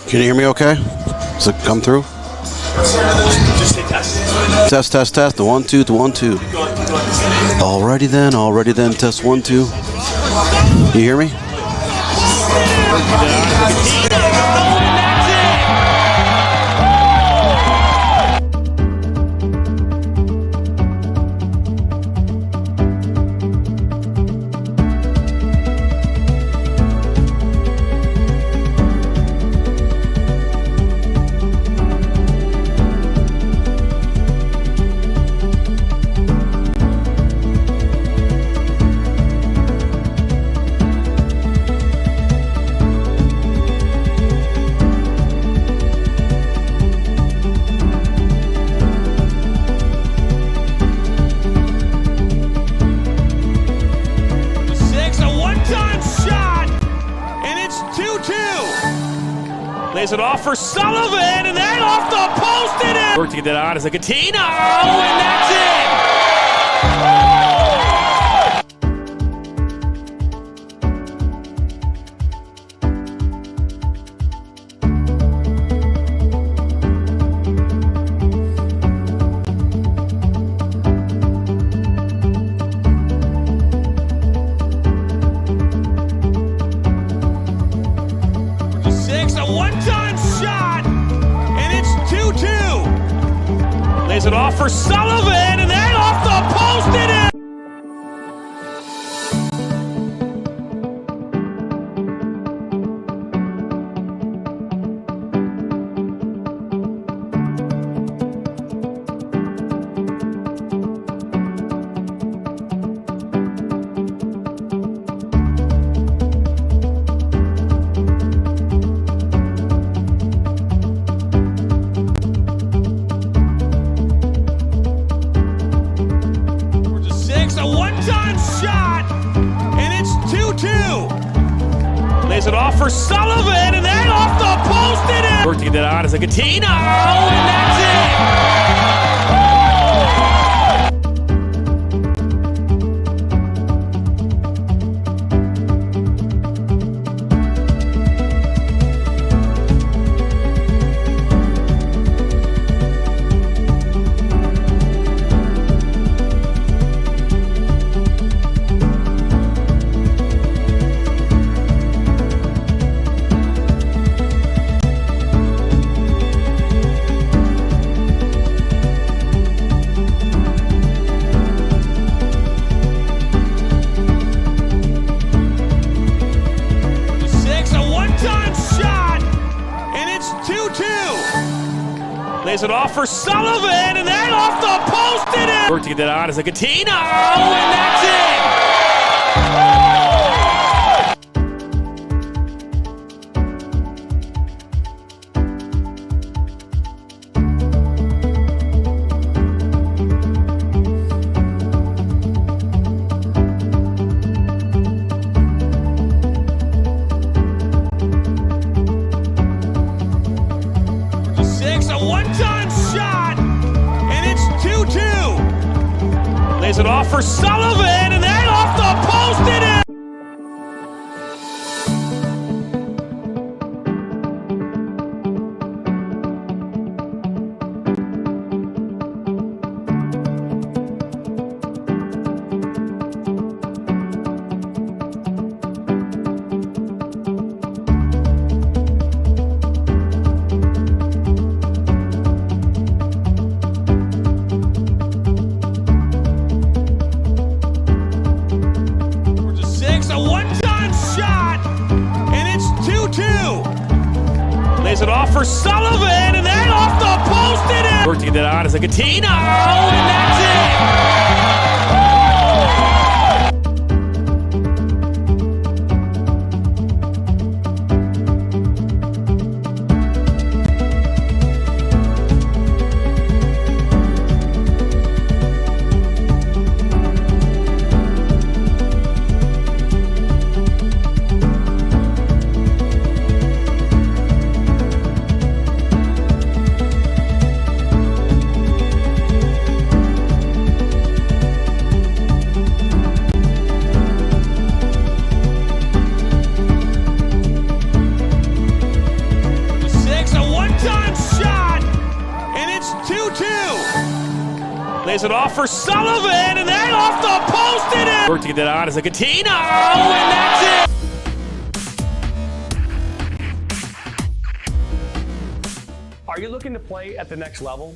Can you hear me okay? Does it come through? Just say test. Test, test, test. The 1, 2, the 1, 2. Alrighty then. Test 1, 2. You hear me? Lays it off for Sullivan, and then off the post it is! Work to get that out as a Catino, and that's it! Lays it off for Sullivan, and then off the post it is! Lays it off for Sullivan, and then off the post it is! Work to get that out as a Catino, and that's Lays it off for Sullivan, and then off the post it is! Work to get that out as a Catino, and that's one-time shot, and it's 2-2. Lays it off for Sullivan, and then off the post it is! Lays it off for Sullivan, and then off the post it is! Work to get that out as a Catino, and that's Lays it off for Sullivan, and then off the post it is! Work to get that on as a Catino, and that's it! Are you looking to play at the next level?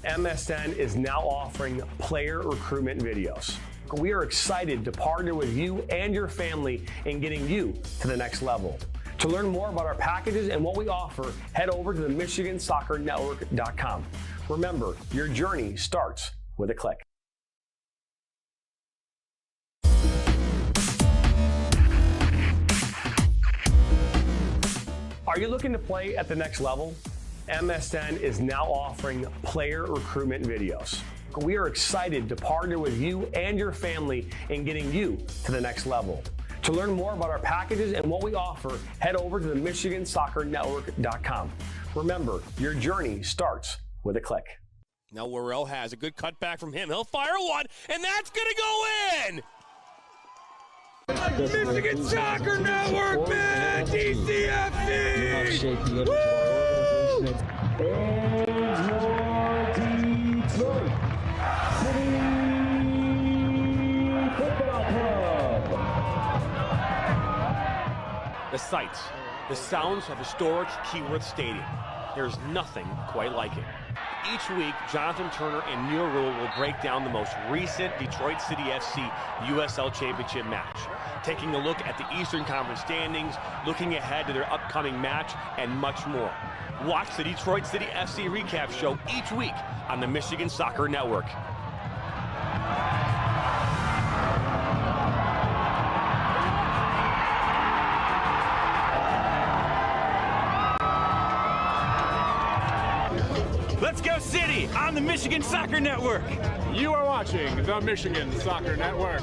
MSN is now offering player recruitment videos. We are excited to partner with you and your family in getting you to the next level. To learn more about our packages and what we offer, head over to the MichiganSoccerNetwork.com. Remember, your journey starts with a click. Are you looking to play at the next level? MSN is now offering player recruitment videos. We are excited to partner with you and your family in getting you to the next level. To learn more about our packages and what we offer, head over to the MichiganSoccerNetwork.com. Remember, your journey starts with a click. Now Worrell has a good cutback from him. He'll fire one, and that's going to go in! Michigan Soccer Network, man! DCFC! The sights, the sounds of historic Keyworth Stadium. There's nothing quite like it. Each week, Jonathan Turner and Neil Rule will break down the most recent Detroit City FC USL Championship match, taking a look at the Eastern Conference standings, looking ahead to their upcoming match, and much more. Watch the Detroit City FC recap show each week on the Michigan Soccer Network. Let's go City on the Michigan Soccer Network. You are watching the Michigan Soccer Network.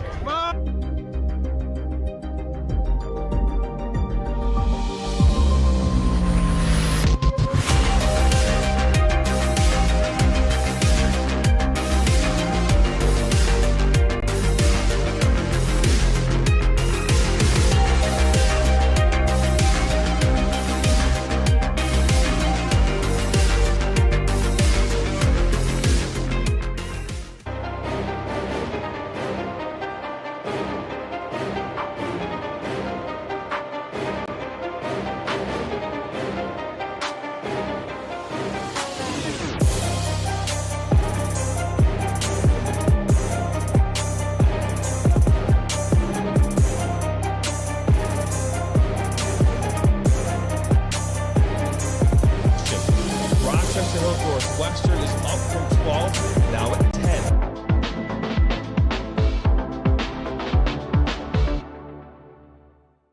Northwestern is up from 12, now at 10.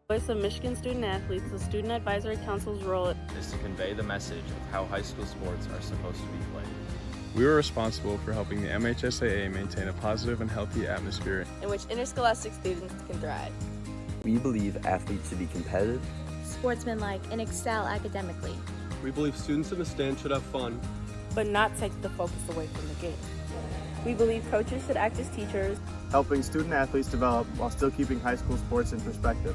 Voice of Michigan Student Athletes, the Student Advisory Council's role is to convey the message of how high school sports are supposed to be played. We were responsible for helping the MHSAA maintain a positive and healthy atmosphere in which interscholastic students can thrive. We believe athletes should be competitive, sportsmanlike, and excel academically. We believe students in the stand should have fun, but not take the focus away from the game. We believe coaches should act as teachers, helping student athletes develop while still keeping high school sports in perspective.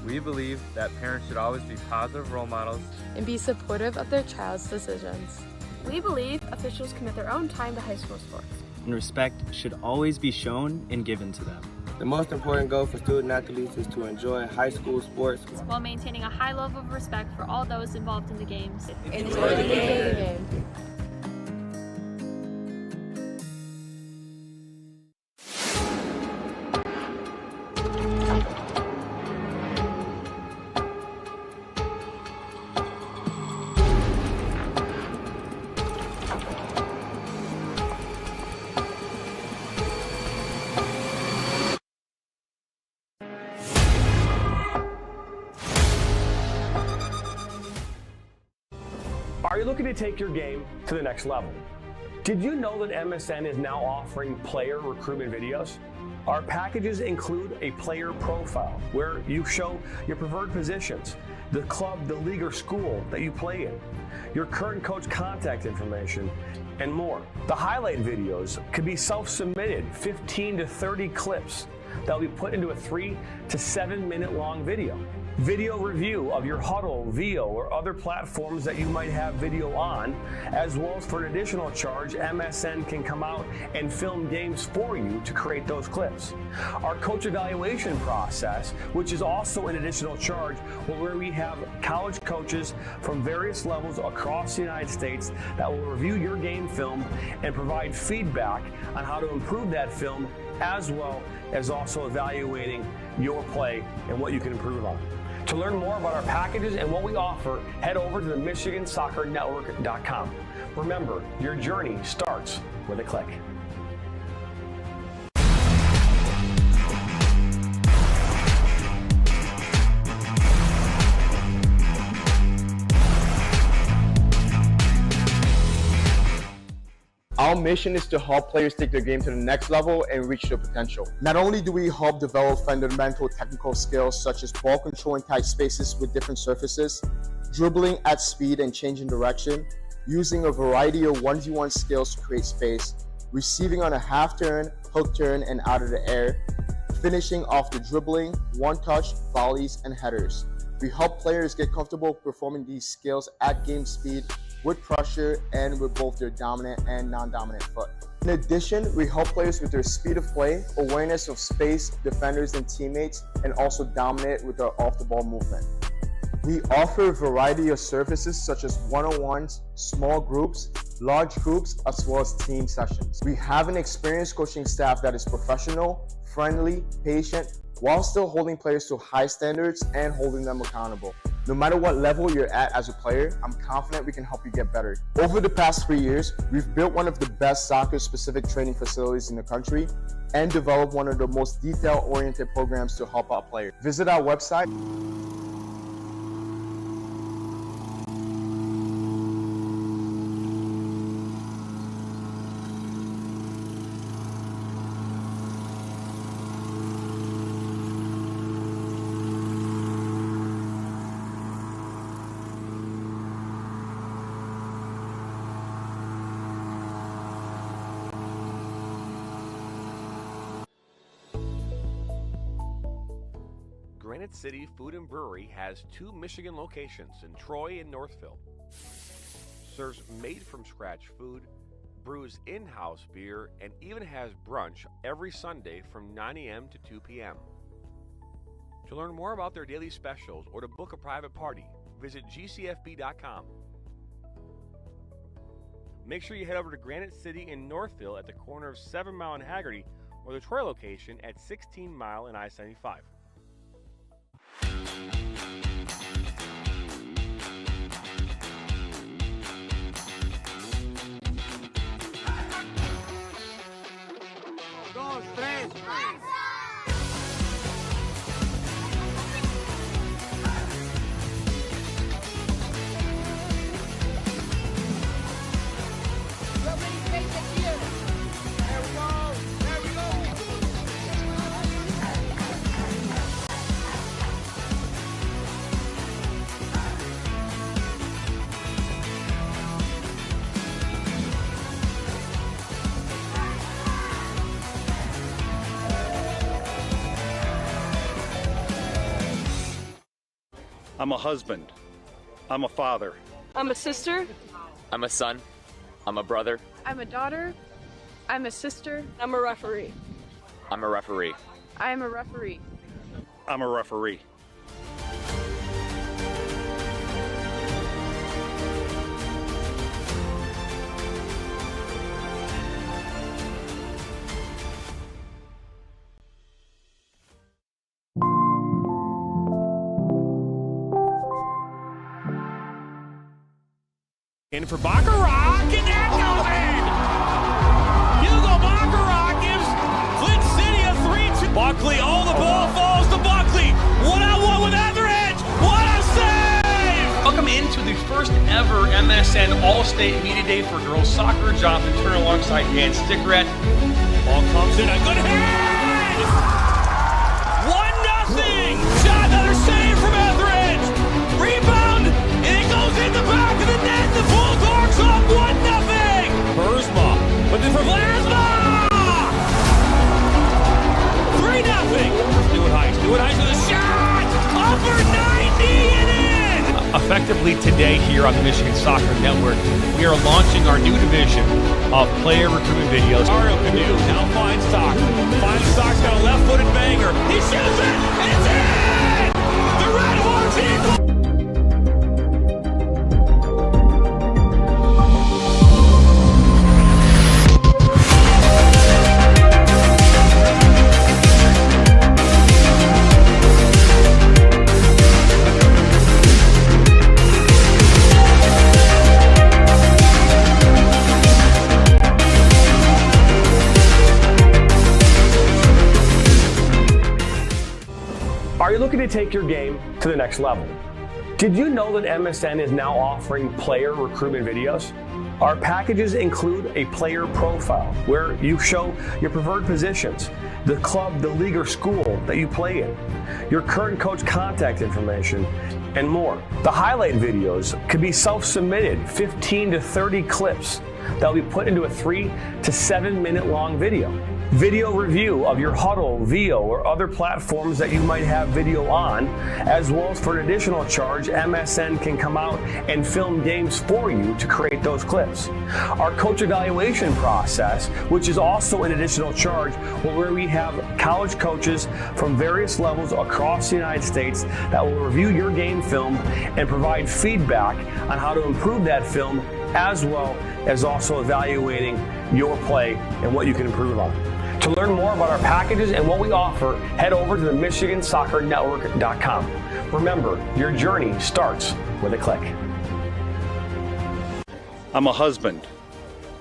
We believe that parents should always be positive role models and be supportive of their child's decisions. We believe officials commit their own time to high school sports. And respect should always be shown and given to them. The most important goal for student athletes is to enjoy high school sports while maintaining a high level of respect for all those involved in the games. Enjoy the game. Are you looking to take your game to the next level? Did you know that MSN is now offering player recruitment videos? Our packages include a player profile where you show your preferred positions, the club, the league, or school that you play in, your current coach contact information, and more. The highlight videos could be self-submitted, 15 to 30 clips that will be put into a 3 to 7 minute long video. Video review of your Huddle, VO, or other platforms that you might have video on, as well as for an additional charge, MSN can come out and film games for you to create those clips. Our coach evaluation process, which is also an additional charge, where we have college coaches from various levels across the United States that will review your game film and provide feedback on how to improve that film, as well as also evaluating your play and what you can improve on. To learn more about our packages and what we offer, head over to the MichiganSoccerNetwork.com. Remember, your journey starts with a click. Our mission is to help players take their game to the next level and reach their potential. Not only do we help develop fundamental technical skills such as ball control in tight spaces with different surfaces, dribbling at speed and changing direction, using a variety of 1v1 skills to create space, receiving on a half turn, hook turn, and out of the air, finishing off the dribbling, one-touch, volleys, and headers. We help players get comfortable performing these skills at game speed, with pressure, and with both their dominant and non-dominant foot. In addition, we help players with their speed of play, awareness of space, defenders and teammates, and also dominate with their off-the-ball movement. We offer a variety of services such as one-on-ones, small groups, large groups, as well as team sessions. We have an experienced coaching staff that is professional, friendly, patient, while still holding players to high standards and holding them accountable. No matter what level you're at as a player, I'm confident we can help you get better. Over the past 3 years, we've built one of the best soccer-specific training facilities in the country and developed one of the most detail-oriented programs to help out players. Visit our website. Granite City Food and Brewery has 2 Michigan locations in Troy and Northville. Serves made-from-scratch food, brews in-house beer, and even has brunch every Sunday from 9 a.m. to 2 p.m. To learn more about their daily specials or to book a private party, visit gcfb.com. Make sure you head over to Granite City in Northville at the corner of 7 Mile and Haggerty, or the Troy location at 16 Mile and I-75. Dos, tres. I'm a husband. I'm a father. I'm a sister. I'm a son. I'm a brother. I'm a daughter. I'm a sister. I'm a referee. I'm a referee. I am a referee. I'm a referee. In for Baccarat, and that goes in! Hugo Baccarat gives Flint City a 3-2. Buckley, oh, the ball falls to Buckley. 1-on-1 with Etheridge. What a save! Welcome into the first ever MSN All-State Media Day for girls soccer. Jonathan Turner alongside Dan Stickrett. Ball comes in, a good head! 1-0! Shot, another save from Etheridge. Rebound, and it goes in the back of the net. The Bulldogs up 1-0. Burzma, but then for Vlasma. 3-0. Effectively today here on the Michigan Soccer Network, we are launching our new division of player recruitment videos. Mario Canoe now finds Stock. Finds Stock's got a left-footed banger. He shoots it! It's in! The Red Hawks equal! Are you looking to take your game to the next level? Did you know that MSN is now offering player recruitment videos? Our packages include a player profile where you show your preferred positions, the club, the league, or school that you play in, your current coach contact information, and more. The highlight videos could be self-submitted, 15 to 30 clips that will be put into a 3 to 7 minute long video. Video review of your Huddle, VO, or other platforms that you might have video on, as well as for an additional charge, MSN can come out and film games for you to create those clips. Our coach evaluation process, which is also an additional charge, where we have college coaches from various levels across the United States that will review your game film and provide feedback on how to improve that film, as well as also evaluating your play and what you can improve on. To learn more about our packages and what we offer, head over to the MichiganSoccerNetwork.com. Remember, your journey starts with a click. I'm a husband.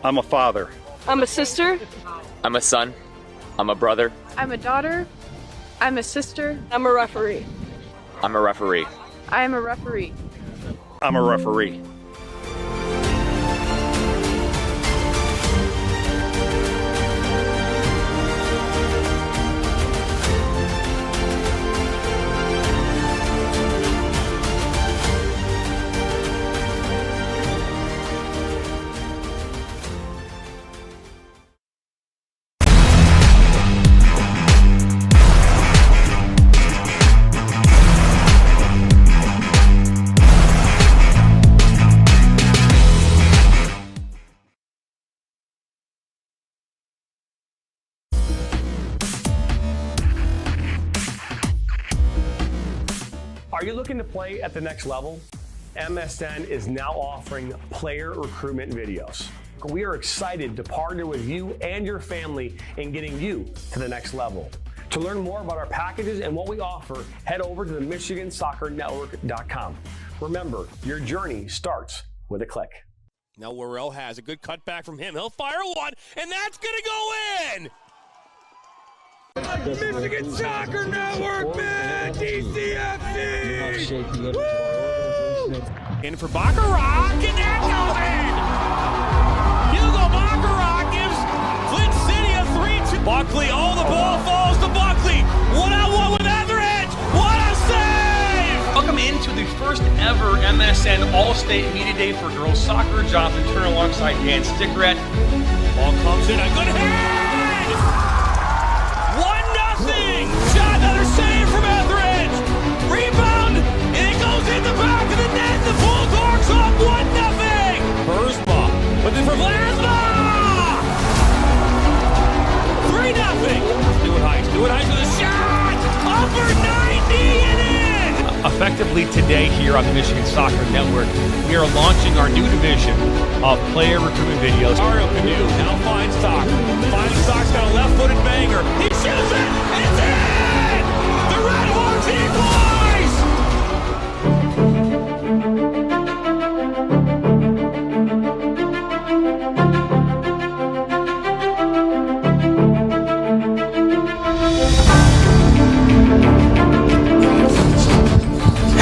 I'm a father. I'm a sister. I'm a son. I'm a brother. I'm a daughter. I'm a sister. I'm a referee. I'm a referee. I am a referee. I'm a referee. Are you looking to play at the next level? MSN is now offering player recruitment videos. We are excited to partner with you and your family in getting you to the next level. To learn more about our packages and what we offer, head over to the MichiganSoccerNetwork.com. Remember, your journey starts with a click. Now Worrell has a good cutback from him. He'll fire one, and that's going to go in! Michigan Soccer Network, man! DCFC! In for Baccarat, and that goes in! Hugo Baccarat gives Flint City a 3-2. Buckley, the ball falls to Buckley. 1-on-1 with Etheridge. What a save! Welcome into the first ever MSN All-State Media Day for girls soccer. Jonathan Turner alongside Dan Stickrat. Ball comes in, a good hit! 1-0! Shot, another save from Etheridge! Rebound, and it goes in the back of the net. The Bulldogs up 1-0! Burzma, but then for Vlasma! 3-0! Stewart Heights with a shot! Upper 90 and in! Effectively today here on the Michigan Soccer Network, we are launching our new division of player recruitment videos. Mario Canoe now finds Stock. Finds Stock's got a left-footed banger. He shoots it! It's in! The Red Hawks equalize!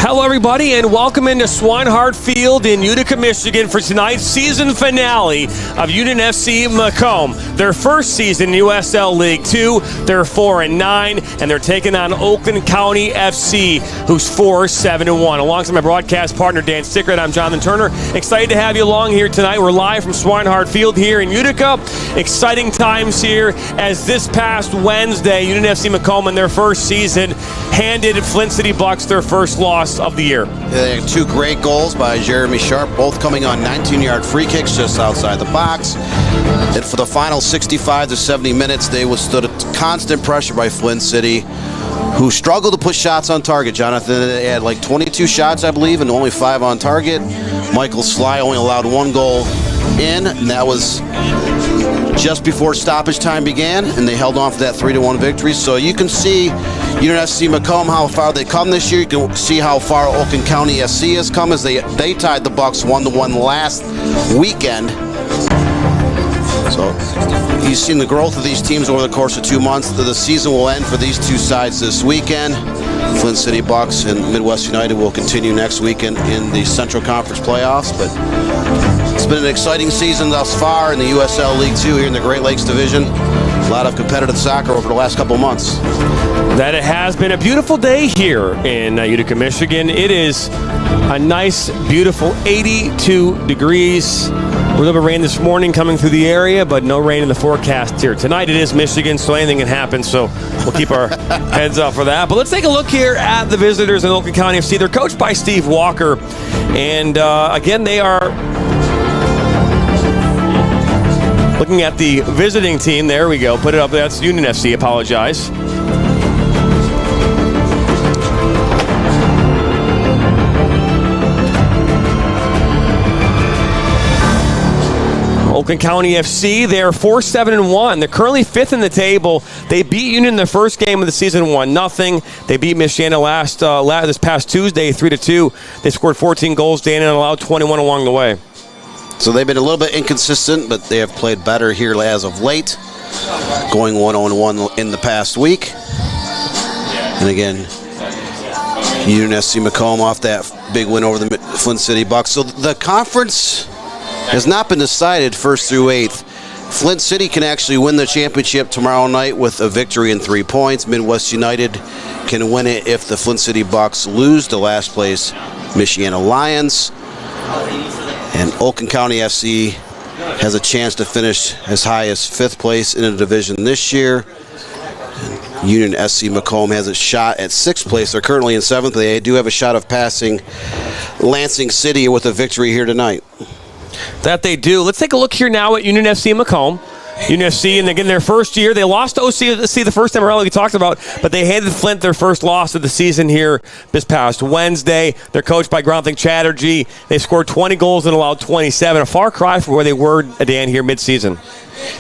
Hello, everybody, and welcome into Swinehart Field in Utica, Michigan for tonight's season finale of Union FC MACOMB. Their first season in USL League 2. They're 4-9, and they're taking on Oakland County FC, who's 4-7-1. Alongside my broadcast partner, Dan Stickrat, I'm Jonathan Turner. Excited to have you along here tonight. We're live from Swinehart Field here in Utica. Exciting times here as this past Wednesday, Union FC MACOMB in their first season handed Flint City Bucks their first loss of the year. here. They had 2 great goals by Jeremy Sharp, both coming on 19-yard free kicks just outside the box. And for the final 65 to 70 minutes, they withstood constant pressure by Flint City, who struggled to put shots on target. Jonathan, they had like 22 shots, I believe, and only 5 on target. Michael Sly only allowed 1 goal in, and that was just before stoppage time began, and they held on for that 3-1 victory. So you can see UNSC MACOMB, how far they come this year. You can see how far Oakland County SC has come, as they tied the Bucks 1-1 last weekend. So you've seen the growth of these teams over the course of 2 months. The season will end for these 2 sides this weekend. Flint City Bucks and Midwest United will continue next weekend in the Central Conference playoffs. But it's been an exciting season thus far in the USL League 2 here in the Great Lakes Division. A lot of competitive soccer over the last couple of months. That it has been a beautiful day here in Utica, Michigan. It is a nice, beautiful 82 degrees. A little bit of rain this morning coming through the area, but no rain in the forecast here. Tonight it is Michigan, so anything can happen, so we'll keep our heads up for that. But let's take a look here at the visitors in Oakland County FC. They're coached by Steve Walker, and again, they are looking at the visiting team. There we go. Put it up. That's Union FC. Apologize. Oakland County FC, they're 4-7-1. They're currently 5th in the table. They beat Union in the first game of the season 1-0. They beat Michiana this past Tuesday 3-2. They scored 14 goals, Dan, and allowed 21 along the way. So they've been a little bit inconsistent, but they have played better here as of late, going 1-1 in the past week. And again, UNSC MACOMB off that big win over the Flint City Bucks. So the conference has not been decided 1st through 8th. Flint City can actually win the championship tomorrow night with a victory and 3 points. Midwest United can win it if the Flint City Bucks lose to last place Michiana Lions. And Oakland County FC has a chance to finish as high as 5th place in the division this year. And Union SC MACOMB has a shot at 6th place. They're currently in 7th. They do have a shot of passing Lansing City with a victory here tonight. That they do. Let's take a look here now at Union FC MACOMB. Union FC, and again, their first year. They lost to OCC the first time around, like we talked about, but they handed Flint their first loss of the season here this past Wednesday. They're coached by Grantham Chatterjee. They scored 20 goals and allowed 27. A far cry from where they were, Dan, here mid-season.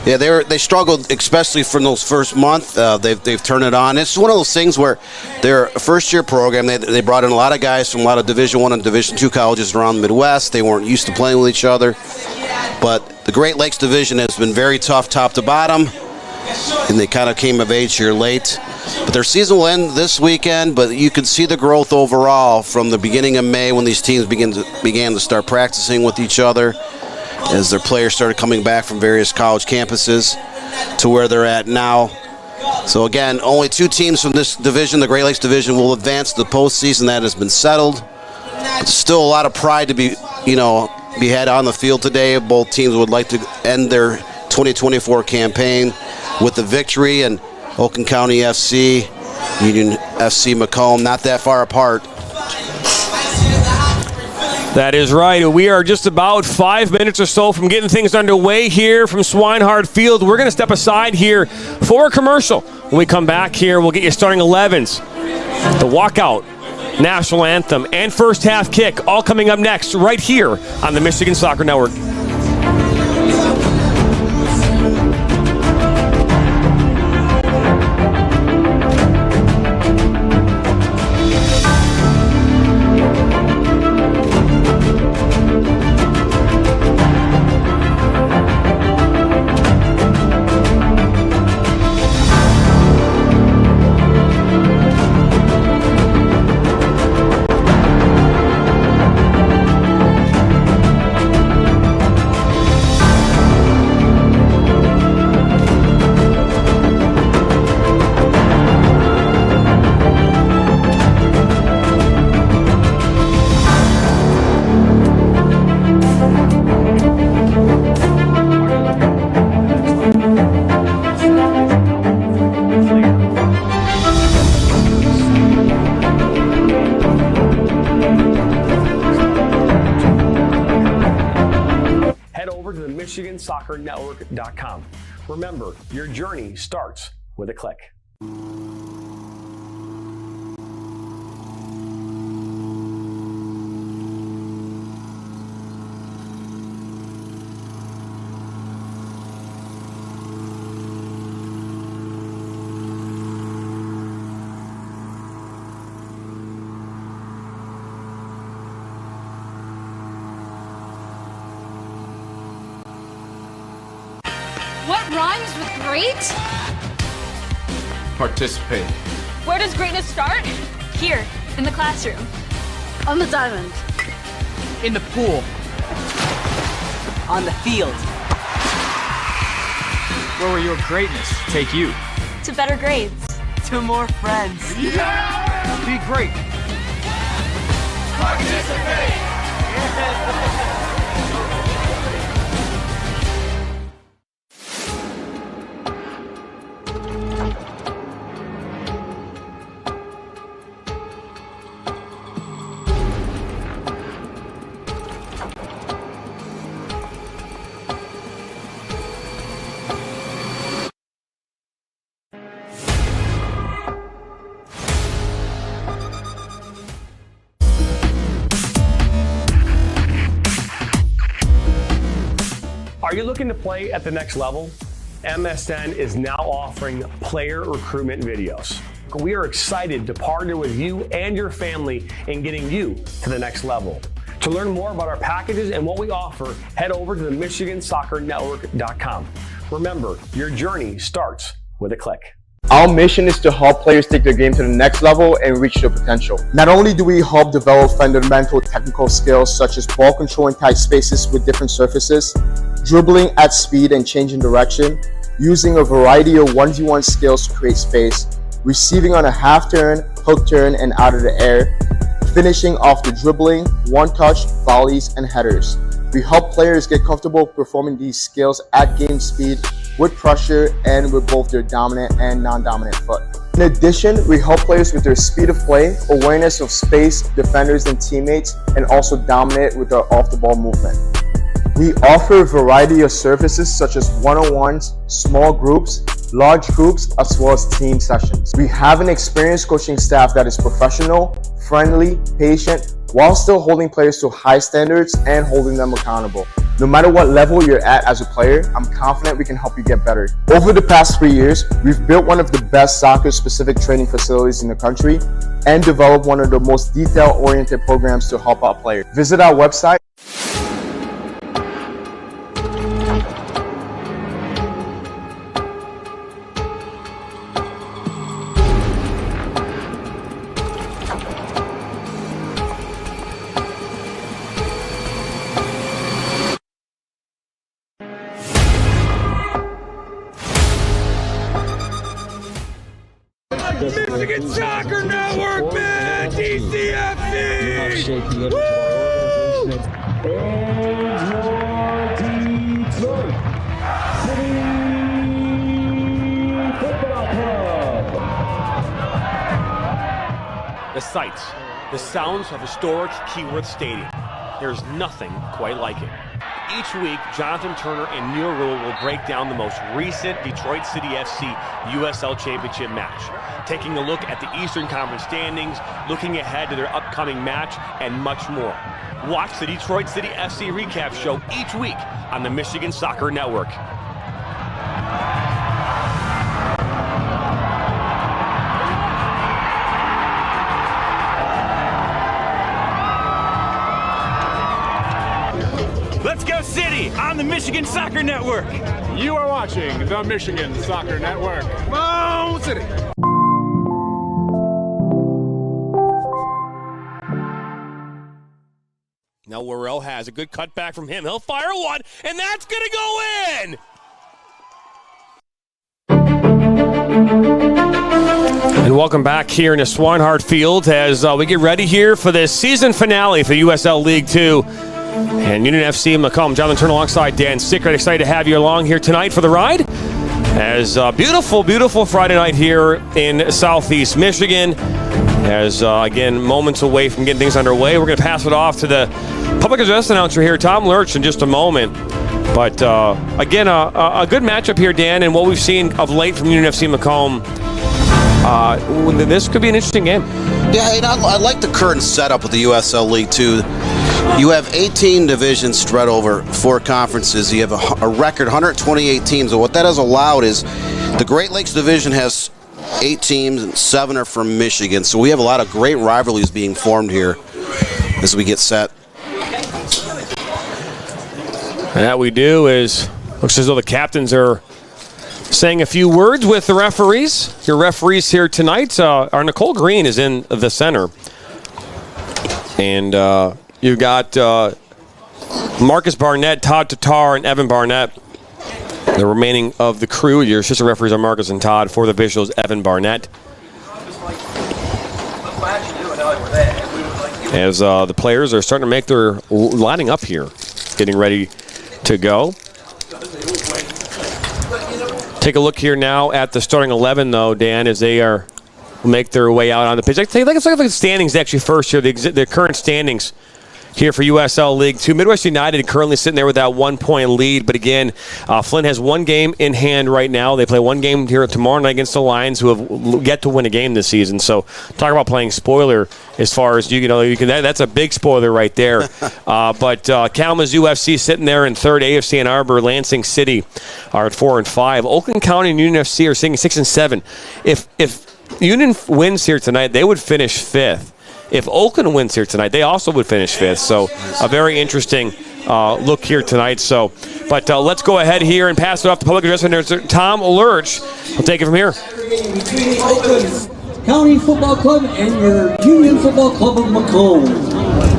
Yeah, they struggled, especially from those first month. They've turned it on. It's one of those things where they're a first-year program. They brought in a lot of guys from a lot of Division I and Division II colleges around the Midwest. They weren't used to playing with each other. But the Great Lakes Division has been very tough top to bottom, and they kind of came of age here late. But their season will end this weekend, but you can see the growth overall from the beginning of May when these teams began to start practicing with each other, as their players started coming back from various college campuses to where they're at now. So again, only 2 teams from this division, the Great Lakes Division, will advance to the postseason. That has been settled. But still a lot of pride to be had on the field today. Both teams would like to end their 2024 campaign with a victory, and Oakland County FC, Union FC MACOMB, not that far apart. That is right. We are just about 5 minutes or so from getting things underway here from Swinehart Field. We're going to step aside here for a commercial. When we come back here, we'll get you starting 11s, the walkout, national anthem, and first half kick, all coming up next right here on the Michigan Soccer Network. MichiganSoccerNetwork.com. Remember, your journey starts with a click. What rhymes with great? Participate. Where does greatness start? Here, in the classroom. On the diamond. In the pool. On the field. Where will your greatness take you? To better grades. To more friends. Yeah! Be great. Participate. Are you looking to play at the next level? MSN is now offering player recruitment videos. We are excited to partner with you and your family in getting you to the next level. To learn more about our packages and what we offer, head over to the MichiganSoccerNetwork.com. Remember, your journey starts with a click. Our mission is to help players take their game to the next level and reach their potential. Not only do we help develop fundamental technical skills such as ball control in tight spaces with different surfaces, dribbling at speed and changing direction, using a variety of 1v1 skills to create space, receiving on a half turn, hook turn, and out of the air, finishing off the dribbling, one-touch, volleys, and headers. We help players get comfortable performing these skills at game speed with pressure and with both their dominant and non-dominant foot. In addition, we help players with their speed of play, awareness of space, defenders and teammates, and also dominate with their off-the-ball movement. We offer a variety of services such as one-on-ones, small groups, large groups, as well as team sessions. We have an experienced coaching staff that is professional, friendly, patient, while still holding players to high standards and holding them accountable. No matter what level you're at as a player, I'm confident we can help you get better. Over the past 3 years, we've built one of the best soccer-specific training facilities in the country and developed one of the most detail-oriented programs to help out players. Visit our website. Michigan Soccer Network, man! DCFC! The sights, the sounds of historic Keyworth Stadium. There's nothing quite like it. Each week, Jonathan Turner and Neil Rule will break down the most recent Detroit City FC USL Championship match, taking a look at the Eastern Conference standings, looking ahead to their upcoming match, and much more. Watch the Detroit City FC recap show each week on the Michigan Soccer Network. Let's go City on the Michigan Soccer Network. You are watching the Michigan Soccer Network. Come on, City. Now Worrell has a good cutback from him. He'll fire one, and that's going to go in! And welcome back here into Swinehart Field as we get ready here for the season finale for USL League 2. And Union FC and MACOMB. Jonathan Turner alongside Dan Sickert. Excited to have you along here tonight for the ride. As beautiful, beautiful Friday night here in Southeast Michigan. As, again, moments away from getting things underway, we're going to pass it off to the public address announcer here, Tom Lurch, in just a moment. But, again, a good matchup here, Dan, and what we've seen of late from Union FC MACOMB. This could be an interesting game. Yeah, and I like the current setup of the USL League, too. You have 18 divisions spread over 4 conferences. You have a record 128 teams. And what that has allowed is the Great Lakes Division has 8 teams, and 7 are from Michigan. So we have a lot of great rivalries being formed here as we get set. And that we do is, looks as though the captains are saying a few words with the referees. Your referees here tonight, our Nicole Green is in the center. And you've got Marcus Barnett, Todd Tatar, and Evan Barnett. The remaining of the crew, your assistant referees are Marcus and Todd. For the officials, Evan Barnett. As the players are starting to make their lining up here, getting ready to go. Take a look here now at the starting 11, though, Dan, as they are make their way out on the pitch. Let's look at the standings actually first here, the current standings here for USL League 2. Midwest United currently sitting there with that 1-point lead. But again, Flint has 1 game in hand right now. They play 1 game here tomorrow night against the Lions, who have yet to win a game this season. So talk about playing spoiler as far as you can. That's a big spoiler right there. But Kalamazoo FC sitting there in 3rd. AFC Ann Arbor, Lansing City are at 4 and 5. Oakland County and Union FC are sitting 6 and 7. If Union wins here tonight, they would finish 5th. If Oakland wins here tonight, they also would finish 5th. So a very interesting look here tonight. But let's go ahead here and pass it off to public address announcer Tom Lurch. We'll take it from here. Oakland County Football Club and your Union Football Club of MACOMB.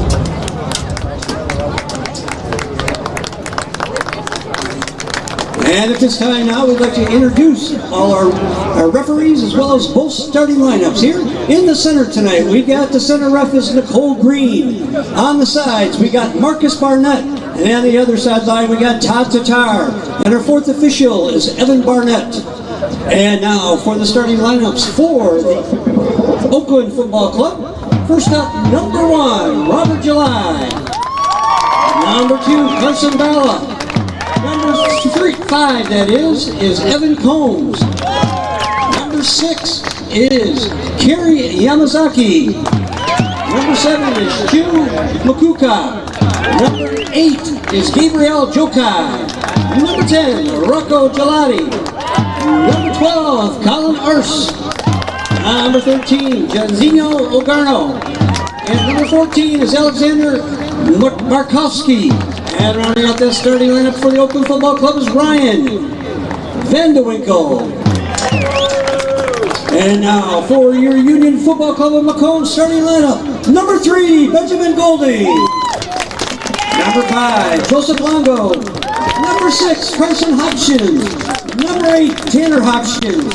And at this time now, we'd like to introduce all our referees as well as both starting lineups. Here in the center tonight, we got the center ref is Nicole Green. On the sides, we got Marcus Barnett. And on the other sideline, we got Todd Tatar. And our 4th official is Evan Barnett. And now for the starting lineups for the Oakland Football Club. First up, number 1, Robert July. Number 2, Carson Balla. Number 5, that is Evan Combs. Number 6 is Kerry Yamazaki. Number 7 is June Makuka. Number 8 is Gabriel Jokai. Number 10, Rocco Gelati. Number 12, Colin Urs. Number 13, Janzino Ogarno. And number 14 is Alexander Markowski. And rounding out that starting lineup for the Oakland Football Club is Ryan Vandewinkle. And now for your Union Football Club of MACOMB starting lineup. Number 3, Benjamin Goldie. Number 5, Joseph Longo. Number 6, Carson Hopkins. Number 8, Tanner Hopkins.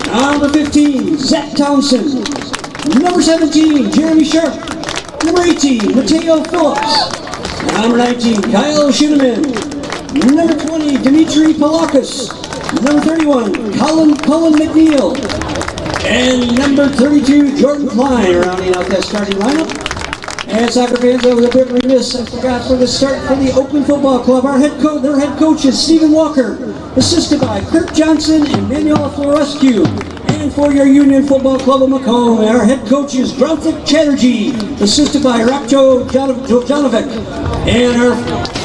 Number 15, Zach Townsend. Number 17, Jeremy Sharp. Number 18, Mateo Phillips. Number 19, Kyle Schuneman. Number 20, Dimitri Palakis. Number 31, Cullen McNeil. And number 32, Jordan Klein, rounding out that starting lineup. And soccer fans, I was a bit remiss. I forgot for the start for the Oakland Football Club. Their head coach is Stephen Walker, assisted by Kirk Johnson and Manuel Florescu. And for your Union Football Club of MACOMB, our head coach is Granthik Chatterjee, assisted by Rapcho Janovic. And our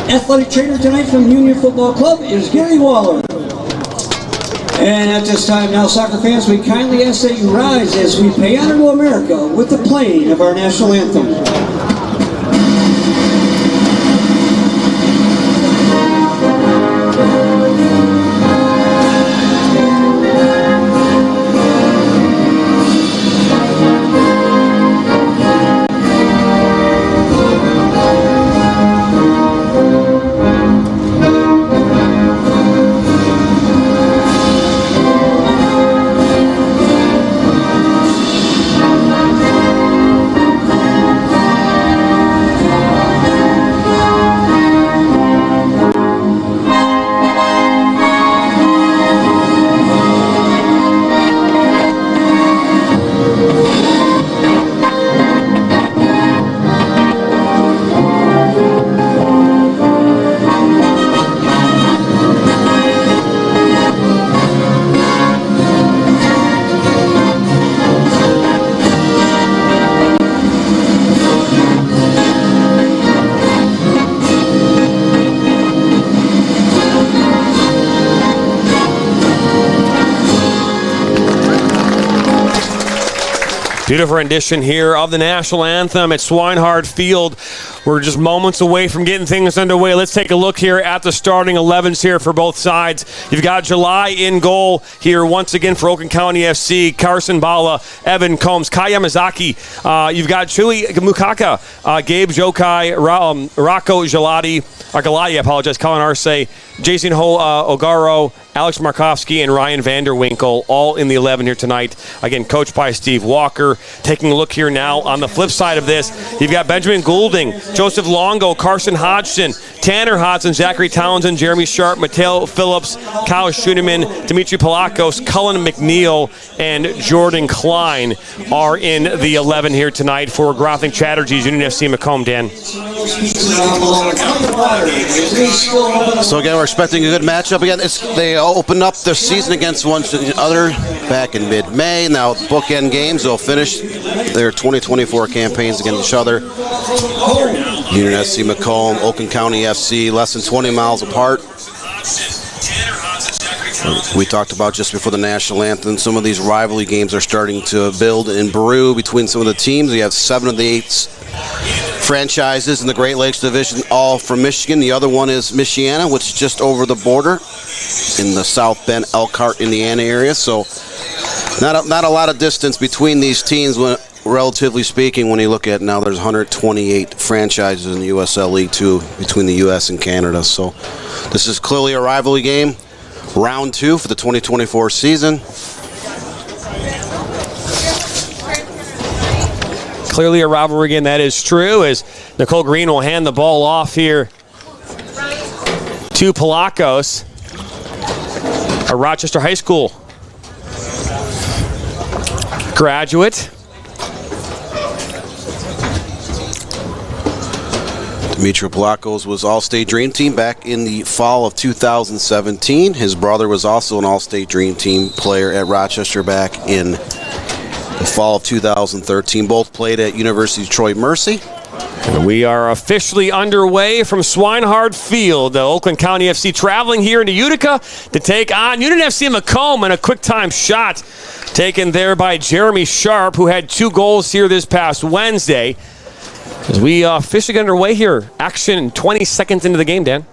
athletic trainer tonight from Union Football Club is Gary Waller. And at this time now, soccer fans, we kindly ask that you rise as we pay honor to America with the playing of our national anthem. Beautiful rendition here of the national anthem at Swinehard Field. We're just moments away from getting things underway. Let's take a look here at the starting 11s here for both sides. You've got July in goal here once again for Oakland County FC. Carson Bala, Evan Combs, Kai Yamazaki. You've got Chui Mukaka, Gabe Jokai, Rocco Galati, Colin Arce, Jason Ogaro, Alex Markovsky, and Ryan Vanderwinkle, all in the 11 here tonight. Again, coached by Steve Walker. Taking a look here now on the flip side of this, you've got Benjamin Goulding, Joseph Longo, Carson Hodgson, Tanner Hodgson, Zachary Townsend, Jeremy Sharp, Mateo Phillips, Kyle Schuneman, Dimitri Palakos, Cullen McNeil, and Jordan Klein are in the 11 here tonight for Grothing Chatterjee's Union FC MACOMB. Dan. So again, we're expecting a good matchup. Again, they opened up their season against one another back in mid-May. Now bookend games, they'll finish their 2024 campaigns against each other. Union FC MACOMB, Oakland County FC, less than 20 miles apart. We talked about just before the national anthem, some of these rivalry games are starting to build and brew between some of the teams. We have 7 of the 8 franchises in the Great Lakes Division, all from Michigan. The other one is Michiana, which is just over the border in the South Bend, Elkhart, Indiana area. So not a lot of distance between these teams, relatively speaking, when you look at now there's 128 franchises in the USL League 2 between the U.S. and Canada. So this is clearly a rivalry game. Round 2 for the 2024 season. Clearly a rivalry game, that is true, as Nicole Green will hand the ball off here to Palakos, a Rochester High School graduate. Dimitri Palakos was All-State Dream Team back in the fall of 2017. His brother was also an All-State Dream Team player at Rochester back in the fall of 2013. Both played at University of Detroit Mercy. And we are officially underway from Swinehard Field. Oakland County FC traveling here into Utica to take on Union FC MACOMB, and a quick time shot taken there by Jeremy Sharp, who had 2 goals here this past Wednesday. As we officially get underway here, action 20 seconds into the game, Dan.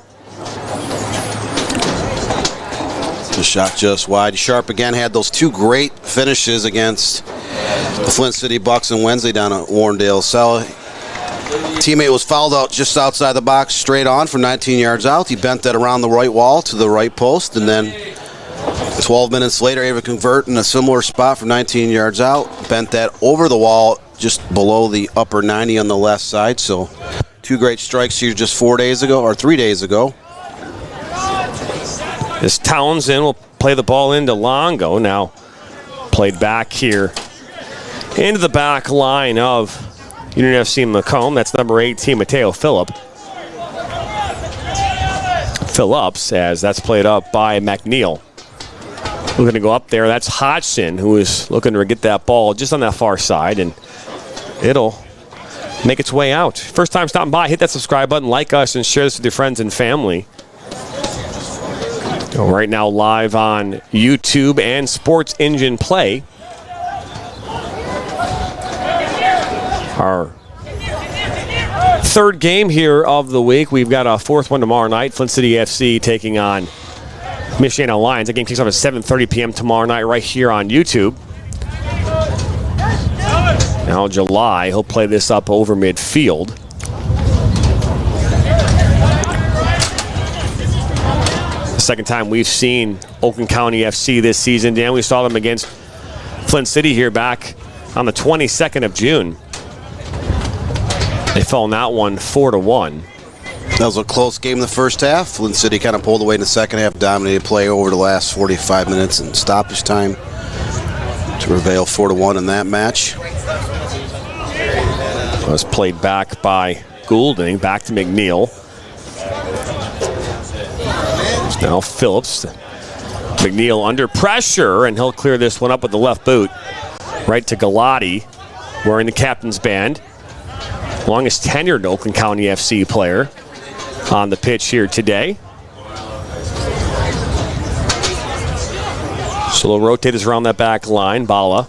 The shot just wide. Sharp again had those 2 great finishes against the Flint City Bucks on Wednesday down at Warrendale Cell. Teammate was fouled out just outside the box, straight on from 19 yards out. He bent that around the right wall to the right post, and then 12 minutes later, able to convert in a similar spot from 19 yards out. Bent that over the wall, just below the upper 90 on the left side. So 2 great strikes here just 4 days ago, or 3 days ago. This Townsend will play the ball into Longo. Now played back here into the back line of Union FC MACOMB. That's number 18, Mateo Phillips, as that's played up by McNeil. We're going to go up there. That's Hodgson, who is looking to get that ball just on that far side, and it'll make its way out. First time stopping by, hit that subscribe button, like us, and share this with your friends and family. Right now live on YouTube and Sports Engine Play. Our 3rd game here of the week. We've got a 4th one tomorrow night. Flint City FC taking on Michiana Lions. That game kicks off at 7:30 p.m. tomorrow night right here on YouTube. Now July, he'll play this up over midfield. The second time we've seen Oakland County FC this season. Dan, we saw them against Flint City here back on the 22nd of June. They fell in that one 4-1. That was a close game in the first half. Flint City kind of pulled away in the second half, dominated play over the last 45 minutes in stoppage time to prevail 4-1 in that match. It was played back by Goulding, back to McNeil. It's now Phillips. McNeil under pressure, and he'll clear this one up with the left boot. Right to Galati, wearing the captain's band. Longest tenured Oakland County FC player on the pitch here today. So they'll rotate us around that back line. Bala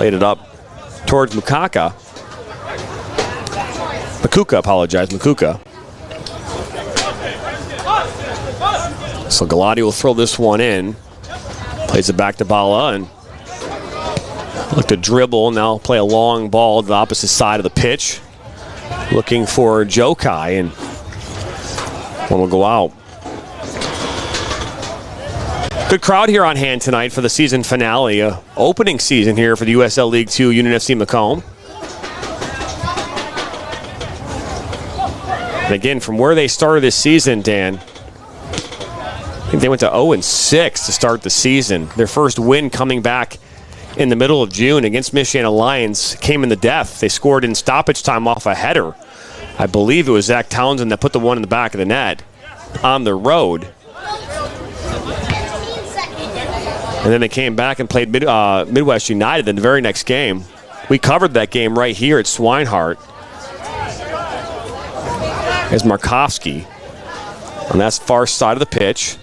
Played it up towards Makuka, apologize, Makuka. So Galati will throw this one in. Plays it back to Bala and look to dribble. Now play a long ball to the opposite side of the pitch. Looking for Jokai, and one will go out. Good crowd here on hand tonight for the season finale. Opening season here for the USL League 2 Union FC MACOMB. And again, from where they started this season, Dan, I think they went to 0-6 to start the season. Their first win coming back in the middle of June against Michiana Lions came in the death. They scored in stoppage time off a header. I believe it was Zach Townsend that put the one in the back of the net on the road. And then they came back and played Midwest United in the very next game. We covered that game right here at Swinehart. There's Markovsky on that far side of the pitch.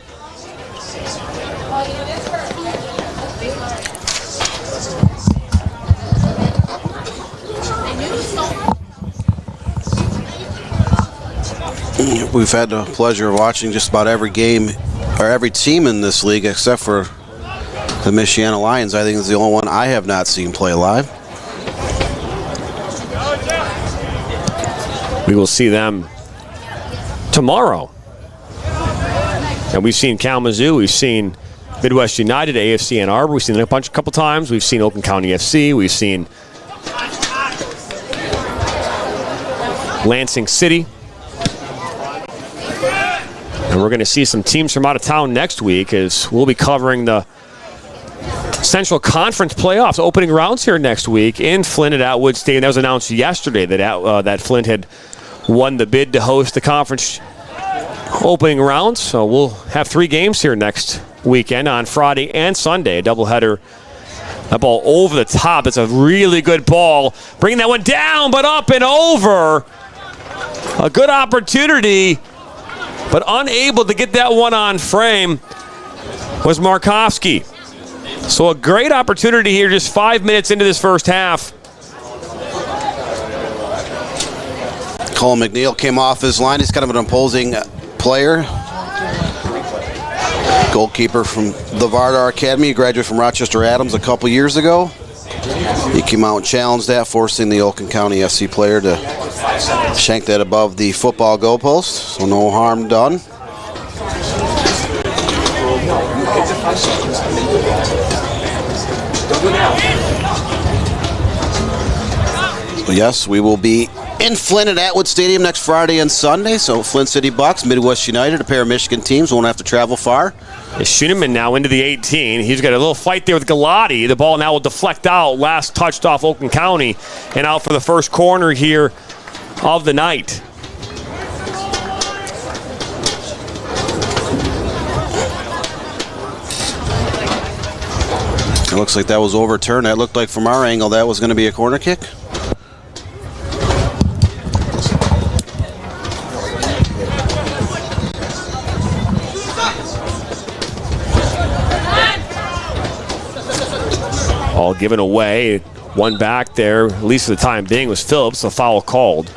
We've had the pleasure of watching just about every game or every team in this league except for the Michiana Lions. I think it's the only one I have not seen play live. We will see them tomorrow. And we've seen Kalamazoo, we've seen Midwest United, AFC Ann Arbor, we've seen them a couple times, we've seen Oakland County FC, we've seen Lansing City. And we're going to see some teams from out of town next week as we'll be covering the Central Conference playoffs opening rounds here next week in Flint at Atwood Stadium. That was announced yesterday that Flint had won the bid to host the conference opening rounds. So we'll have 3 games here next weekend on Friday and Sunday. A doubleheader. That ball over the top. It's a really good ball. Bringing that one down, but up and over. A good opportunity, but unable to get that one on frame was Markovsky. So a great opportunity here just 5 minutes into this first half. Colin McNeil came off his line. He's kind of an imposing player. Goalkeeper from the Vardar Academy, graduated from Rochester Adams a couple years ago. He came out and challenged that, forcing the Oakland County FC player to shank that above the football goalpost, so no harm done. So yes, we will be in Flint at Atwood Stadium next Friday and Sunday. So Flint City Bucks, Midwest United, a pair of Michigan teams, won't have to travel far. Schooneman now into the 18. He's got a little fight there with Galati. The ball now will deflect out. Last touched off Oakland County and out for the first corner here of the night. It looks like that was overturned. That looked like from our angle that was going to be a corner kick. All given away. One back there, at least for the time being, was Phillips. A foul called.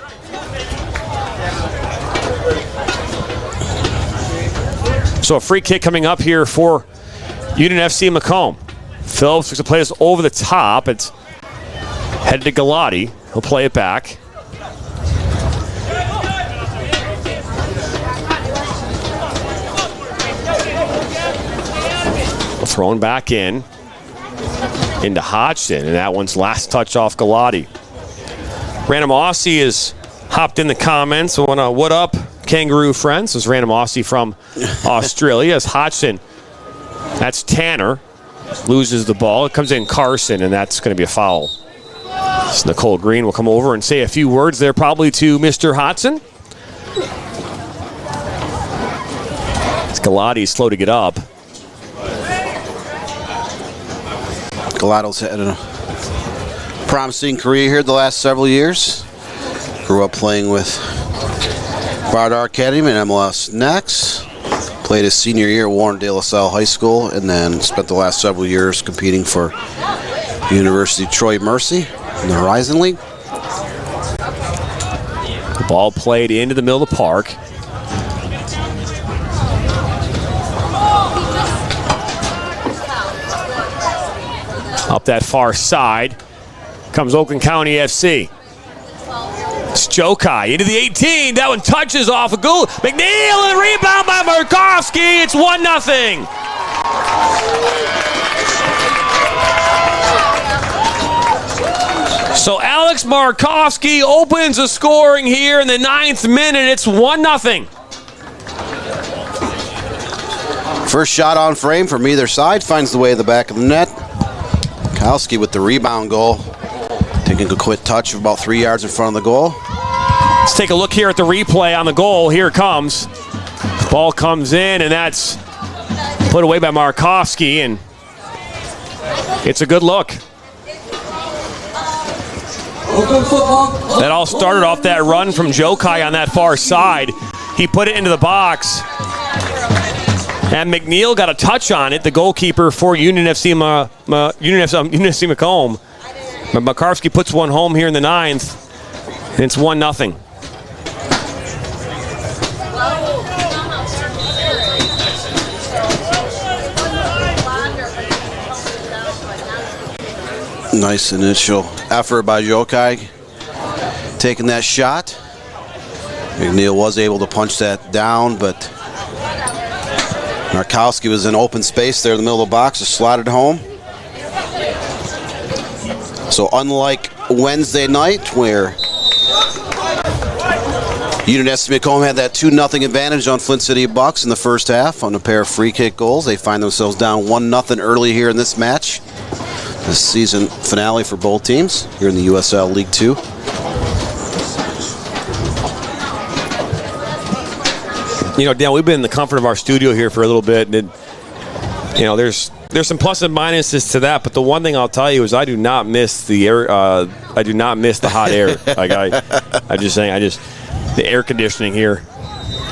So a free kick coming up here for Union FC MACOMB. Phillips looks to play this over the top. It's headed to Galati. He'll play it back. Thrown back in. Into Hodgson, and that one's last touch off Galati. Random Aussie has hopped in the comments. What up, Kangaroo friends? This is Random Aussie from Australia. As Hodgson, that's Tanner, loses the ball. It comes in Carson, and that's going to be a foul. So Nicole Green will come over and say a few words there, probably to Mr. Hodgson. Galati's slow to get up. Galato's had a promising career here the last several years. Grew up playing with Vardar Academy and MLS Next. Played his senior year at Warren De La Salle High School, and then spent the last several years competing for University of Troy Mercy in the Horizon League. The ball played into the middle of the park. Up that far side comes Oakland County FC. It's Jokai into the 18. That one touches off a goal. McNeil and the rebound by Markovsky. It's 1-0. So Alex Markovsky opens the scoring here in the 9th minute. It's 1-0. First shot on frame from either side finds the way to the back of the net. Kowski with the rebound goal. Taking a quick touch of about 3 yards in front of the goal. Let's take a look here at the replay on the goal. Here it comes. Ball comes in, and that's put away by Markovsky, and it's a good look. That all started off that run from Jokai on that far side. He put it into the box, and McNeil got a touch on it, the goalkeeper for Union FC MACOMB. But Markovsky puts one home here in the 9th, and it's 1-0. Nice initial effort by Jokai, taking that shot. McNeil was able to punch that down, but Markowski was in open space there in the middle of the box to slide it home. So unlike Wednesday night, where Union FC MACOMB had that 2-0 advantage on Flint City Bucks in the first half on a pair of free kick goals, they find themselves down 1-0 early here in this match. This season finale for both teams here in the USL League 2. You know, Dan, we've been in the comfort of our studio here for a little bit, and you know, there's some plus and minuses to that. But the one thing I'll tell you is I do not miss the air. I do not miss the hot air. Like I'm just saying, the air conditioning here.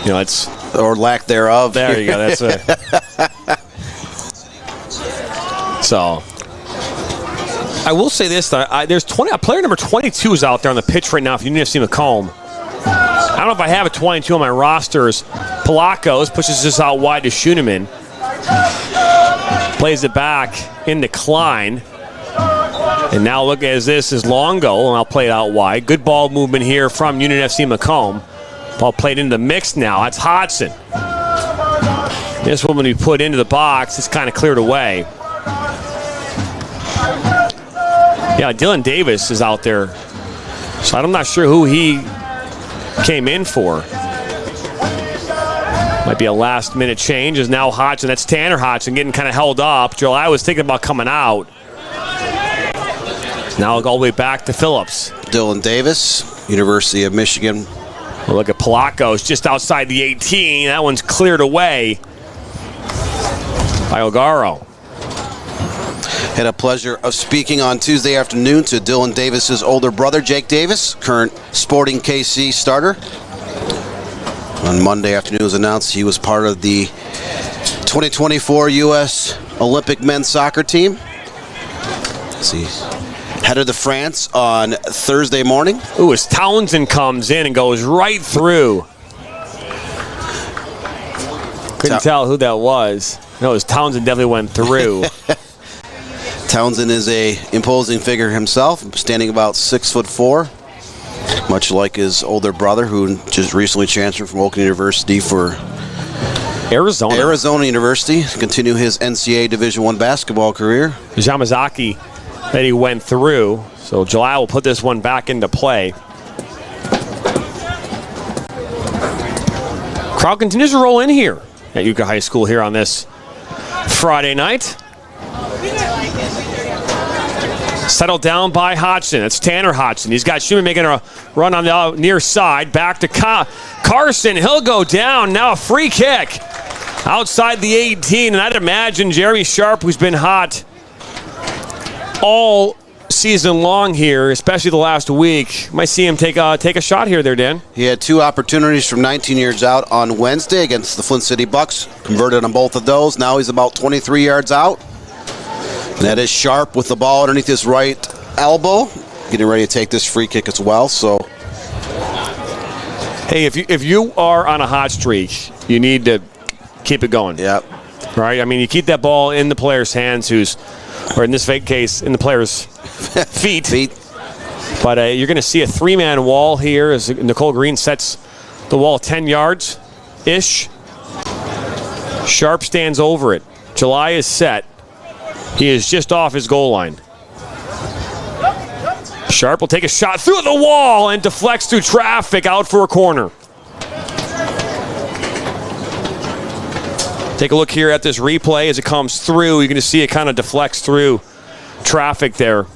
You know, it's or lack thereof. There you go. That's it. So. I will say this: there's player number 22 is out there on the pitch right now for Union FC MACOMB. I don't know if I have a 22 on my rosters. Palakos pushes this out wide to Schoenemann. Plays it back into Klein. And now look as this is Longo, and I'll play it out wide. Good ball movement here from Union FC MACOMB. Ball played into the mix now. That's Hodgson. This one, when he put into the box, it's kind of cleared away. Yeah, Dylan Davis is out there. So I'm not sure who he came in for. Might be a last-minute change. Is now Hodgson. That's Tanner Hodgson getting kind of held up. Joel, I was thinking about coming out. Now I'll go all the way back to Phillips. Dylan Davis, University of Michigan. Well, look at Palakos just outside the 18. That one's cleared away by Ogaro. Had a pleasure of speaking on Tuesday afternoon to Dylan Davis's older brother, Jake Davis, current Sporting KC starter. On Monday afternoon, it was announced he was part of the 2024 U.S. Olympic men's soccer team. Let's see. Headed to France on Thursday morning. Ooh, as Townsend comes in and goes right through. Couldn't tell who that was. No, it was Townsend definitely went through. Townsend is a imposing figure himself, standing about 6'4", much like his older brother, who just recently transferred from Oakland University for Arizona University to continue his NCAA Division I basketball career. Yamazaki that he went through. So July will put this one back into play. Crowd continues to roll in here at Utica High School here on this Friday night. Settled down by Hodgson. It's Tanner Hodgson. He's got Schumann making a run on the near side. Back to Carson. He'll go down. Now a free kick outside the 18. And I'd imagine Jeremy Sharp, who's been hot all season long here, especially the last week, might see him take a shot here there, Dan. He had 2 opportunities from 19 yards out on Wednesday against the Flint City Bucks. Converted on both of those. Now he's about 23 yards out. That is Sharp with the ball underneath his right elbow, getting ready to take this free kick as well. So, hey, if you are on a hot streak, you need to keep it going. Yep. Right? I mean, you keep that ball in the player's hands, or in this case, in the player's feet. But you're going to see a three-man wall here as Nicole Green sets the wall 10 yards-ish. Sharp stands over it. July is set. He is just off his goal line. Sharp will take a shot through the wall and deflects through traffic out for a corner. Take a look here at this replay as it comes through. You're going to see it kind of deflects through traffic there.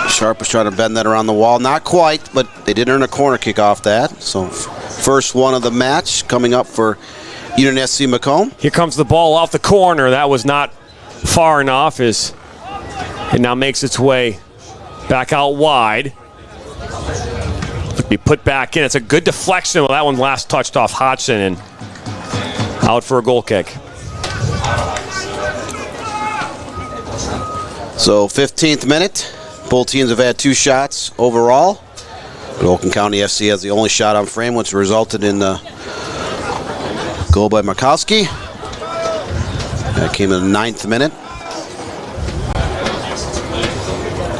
Sharp was trying to bend that around the wall. Not quite, but they did earn a corner kick off that. So first one of the match coming up for Union SC MACOMB. Here comes the ball off the corner. That was not far enough as it now makes its way back out wide. Be put back in. It's a good deflection. Well, that one last touched off Hodgson and out for a goal kick. So 15th minute. Both teams have had 2 shots overall. But Oakland County FC has the only shot on frame, which resulted in the goal by Markowski. That came in the 9th minute.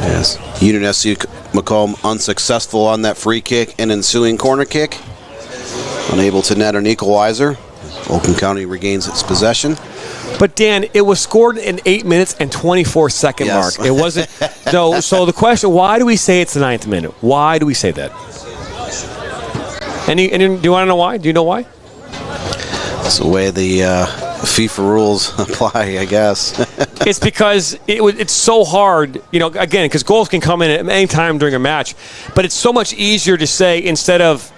Yes, Union SC MACOMB unsuccessful on that free kick and ensuing corner kick. Unable to net an equalizer. Oakland County regains its possession. But Dan, it was scored in 8 minutes and 24-second yes. mark. It wasn't. No. So the question: why do we say it's the 9th minute? Why do we say that? Any do you want to know why? Do you know why? It's the way the FIFA rules apply, I guess. It's because it's so hard, again, because goals can come in at any time during a match, but it's so much easier to say instead of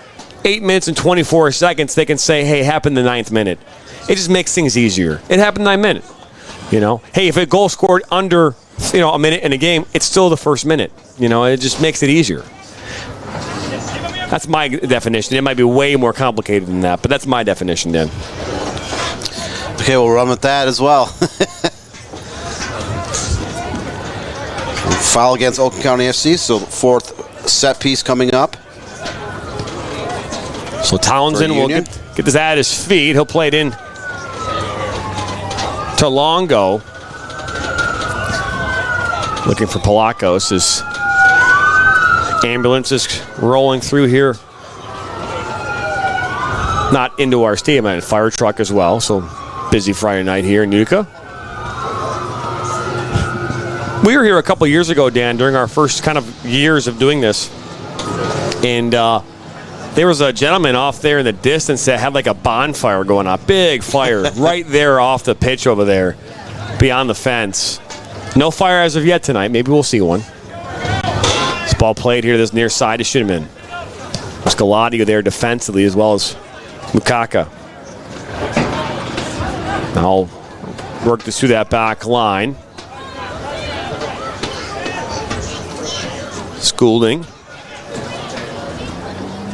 8 minutes and 24 seconds, they can say, hey, it happened in the 9th minute. It just makes things easier. It happened 9 minutes. Hey, if a goal scored under, a minute in a game, it's still the first minute. It just makes it easier. That's my definition. It might be way more complicated than that, but that's my definition, Dan. Okay, we'll run with that as well. Foul against Oakland County FC, so the 4th set piece coming up. So Townsend will get this at his feet. He'll play it in to Longo. Looking for Palakos as ambulance is rolling through here. Not into our stadium, and a fire truck as well. So busy Friday night here in Utica. We were here a couple years ago, Dan, during our first kind of years of doing this. And there was a gentleman off there in the distance that had like a bonfire going on. Big fire right there off the pitch over there beyond the fence. No fire as of yet tonight. Maybe we'll see one. This ball played here to this near side to Shinneman. Scalati there defensively as well as Mukaka. Now work this through that back line. Schooling.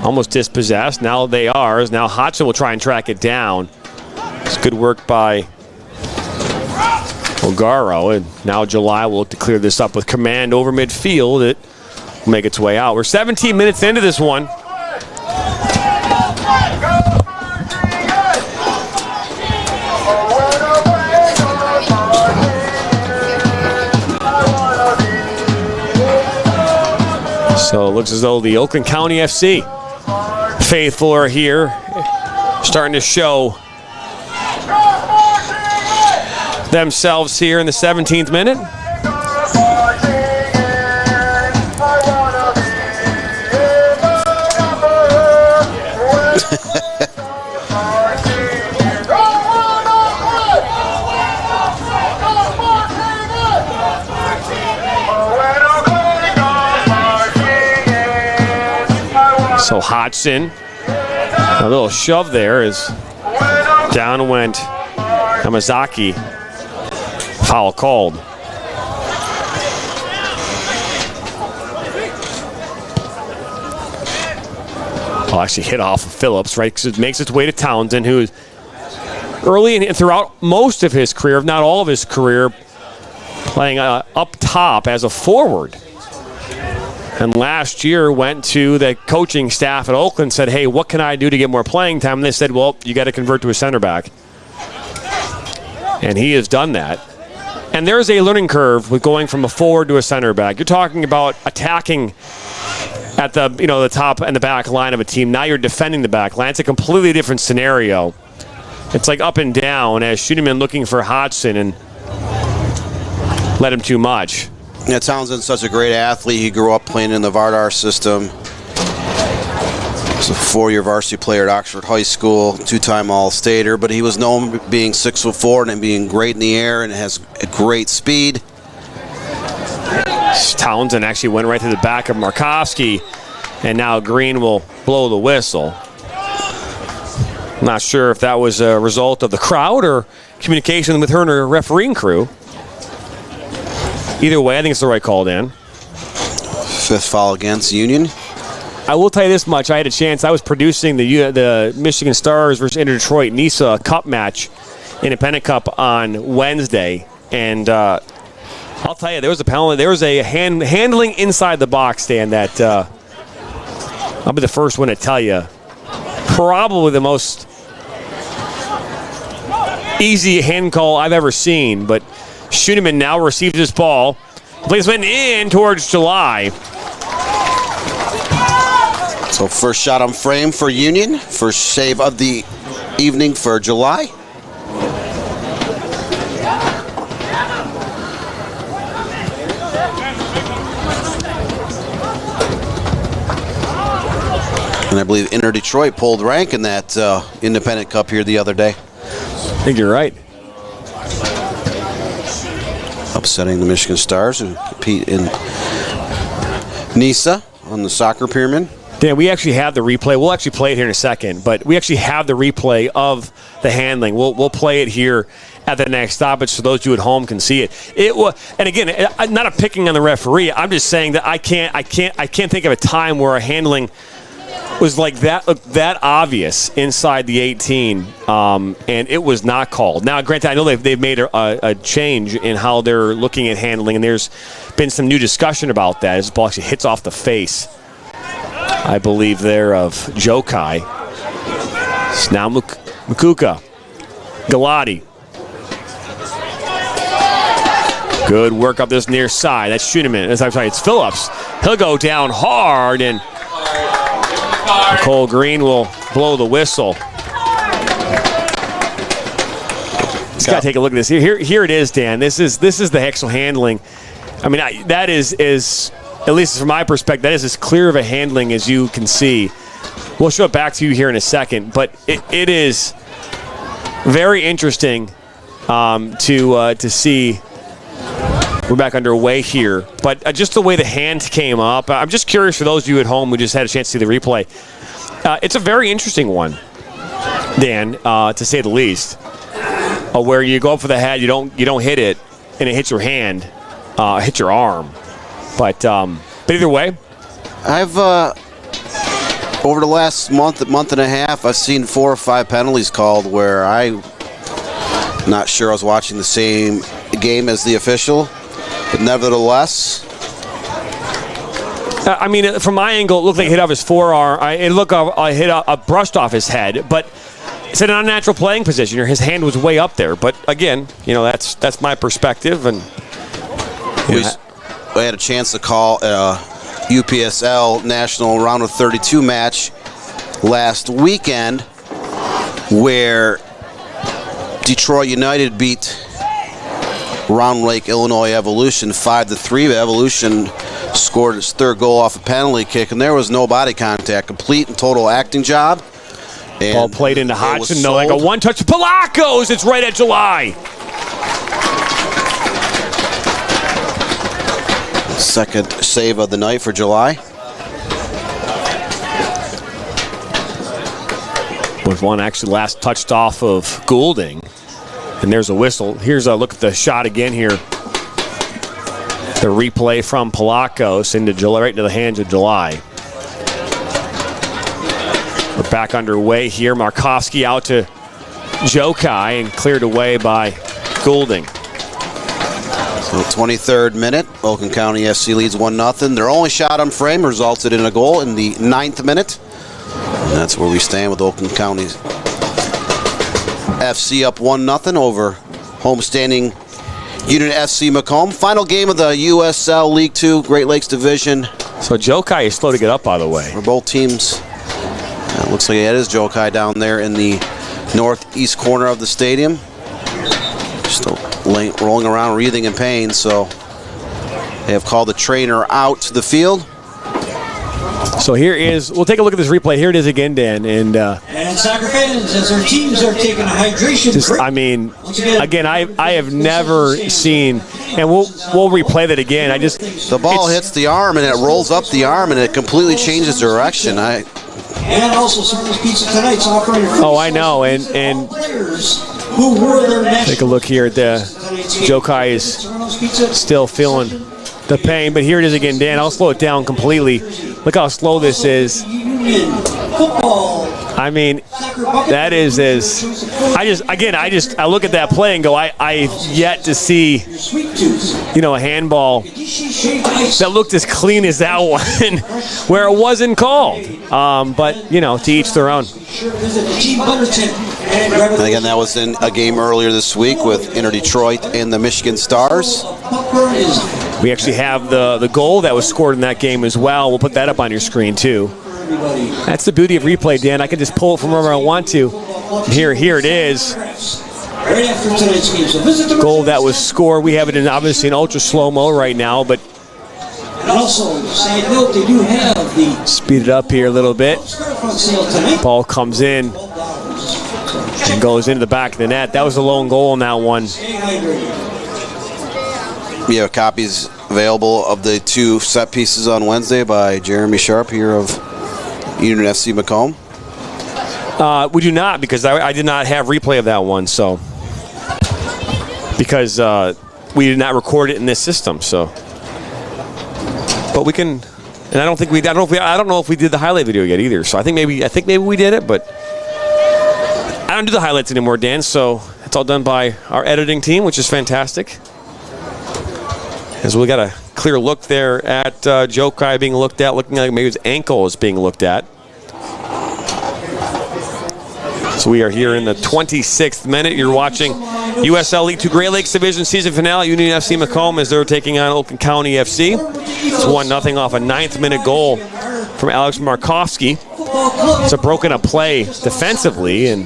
Almost dispossessed. Now they are. As now Hodgson will try and track it down. It's good work by Ogaro. And now July will look to clear this up with command over midfield. It will make its way out. We're 17 minutes into this one. So it looks as though the Oakland County FC faithful are here, starting to show themselves here in the 17th minute. So Hodgson, a little shove there as down went Yamazaki. Foul called. Well, actually hit off of Phillips, right? Because it makes its way to Townsend, who early and throughout most of his career, if not all of his career, playing up top as a forward. And last year went to the coaching staff at Oakland and said, hey, what can I do to get more playing time? And they said, well, you got to convert to a center back. And he has done that. And there's a learning curve with going from a forward to a center back. You're talking about attacking at the, the top and the back line of a team. Now you're defending the back line. It's a completely different scenario. It's like up and down as Schuneman looking for Hodgson and let him too much. Yeah, Townsend's such a great athlete. He grew up playing in the Vardar system. He's a 4-year varsity player at Oxford High School, 2-time All-Stater, but he was known for being 6'4" and being great in the air and has a great speed. Townsend actually went right to the back of Markovsky, and now Green will blow the whistle. Not sure if that was a result of the crowd or communication with her and her refereeing crew. Either way, I think it's the right call, Dan. 5th foul against Union. I will tell you this much. I had a chance. I was producing the Michigan Stars versus Inter-Detroit NISA Cup match, Independent Cup, on Wednesday. And I'll tell you, there was a penalty. There was a handling inside the box, Dan, that I'll be the first one to tell you. Probably the most easy hand call I've ever seen. But Schuneman now receives his ball. Placement in towards July. So first shot on frame for Union. First save of the evening for July. And I believe Inter-Detroit pulled rank in that Independent Cup here the other day. I think you're right. Upsetting the Michigan Stars, who compete in NISA on the soccer pyramid. Dan, we actually have the replay. We'll actually play it here in a second, but we actually have the replay of the handling. We'll play it here at the next stoppage so those of you at home can see it. It was, and again, I'm not a picking on the referee. I'm just saying that I can't think of a time where a handling was like that obvious inside the 18, and it was not called. Now, granted, I know they've made a change in how they're looking at handling, and there's been some new discussion about that as the ball actually hits off the face, I believe, there of Jokai. It's now Makuka. Galati. Good work up this near side. That's Schuneman. I'm sorry, it's Phillips. He'll go down hard, and Nicole Green will blow the whistle. Just got to take a look at this. Here it is, Dan. This is the Hexel handling. I mean, that is at least from my perspective, that is as clear of a handling as you can see. We'll show it back to you here in a second, but it is very interesting to see. We're back underway here, but just the way the hand came up. I'm just curious for those of you at home who just had a chance to see the replay. It's a very interesting one, Dan, to say the least, where you go up for the head, you don't hit it, and it hits your hand, hits your arm. But either way, I've over the last month and a half, I've seen 4 or 5 penalties called where I'm not sure I was watching the same game as the official. But nevertheless, I mean, from my angle, it looked like it hit off his forearm. It looked like I hit a brushed off his head, but it's an unnatural playing position. His hand was way up there. But again, that's my perspective. And we had a chance to call a UPSL National Round of 32 match last weekend, where Detroit United beat Round Lake, Illinois Evolution 5-3. Evolution scored its 3rd goal off a penalty kick, and there was no body contact. Complete and total acting job. And ball played into Hodgson. No, like a one-touch. Palakos. It's right at July. Second save of the night for July. With one actually last touched off of Goulding. And there's a whistle. Here's a look at the shot again here. The replay from Palakos right into the hands of July. We're back underway here. Markovsky out to Jokai and cleared away by Goulding. So 23rd minute, Oakland County FC leads 1-0. Their only shot on frame resulted in a goal in the 9th minute. And that's where we stand with Oakland County FC up 1-0 over homestanding Unit FC MACOMB. Final game of the USL League 2 Great Lakes Division. So Jokai is slow to get up, by the way. For both teams. It looks like it is Jokai down there in the northeast corner of the stadium. Still rolling around, wreathing in pain, so they have called the trainer out to the field. So here is, we'll take a look at this replay. Here it is again, Dan. And soccer fans, as their teams are taking a hydration break. I mean, again, I have never seen, and we'll replay that again. The ball hits the arm and it rolls up the arm and it completely changes direction. And also Circus Pizza tonight's offering free. Oh, I know, and players who wore their national. Take a look here at the Jokai is still feeling the pain, but here it is again, Dan. I'll slow it down completely. Look how slow this is. I mean, that is as I look at that play and go, I've yet to see, a handball that looked as clean as that one where it wasn't called. But to each their own. And again, that was in a game earlier this week with Inter Detroit and the Michigan Stars. We actually have the goal that was scored in that game as well. We'll put that up on your screen too. That's the beauty of replay, Dan. I can just pull it from wherever I want to. Here it is. Goal that was scored. We have it in obviously in ultra slow-mo right now, but also, side note, they do have the speed it up here a little bit. Ball comes in and goes into the back of the net. That was a lone goal in that one. We have copies available of the 2 set pieces on Wednesday by Jeremy Sharp here of Unit FC MACOMB. We do not, because I did not have replay of that one. So because we did not record it in this system. So, but we can, and I don't know if we did the highlight video yet either. So I think maybe we did it, but I don't do the highlights anymore, Dan. So it's all done by our editing team, which is fantastic. As we got a clear look there at Jokai being looked at, looking like maybe his ankle is being looked at. So we are here in the 26th minute. You're watching USL League 2 Great Lakes Division season finale. Union FC MACOMB as they're taking on Oakland County FC. It's 1-0 off a 9th minute goal from Alex Markowski. It's a broken up play defensively, and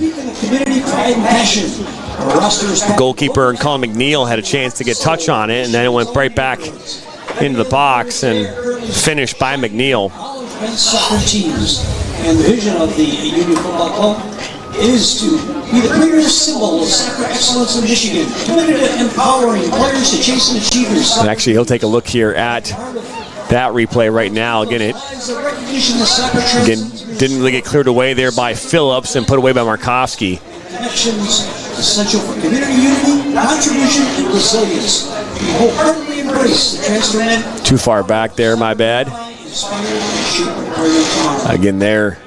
goalkeeper and Colin McNeil had a chance to get touch on it, and then it went right back into the box and finished by McNeil. Soccer teams, and the vision of the Union Football Club is to be the premier symbol of soccer excellence in Michigan, committed to empowering players to chase and achieve their soccer. And actually, he'll take a look here at that replay right now. Again, didn't really get cleared away there by Phillips and put away by Markowski. Connections essential for community unity, contribution, and resilience. We wholeheartedly embrace the transfer. Too far back there, my bad. Again, there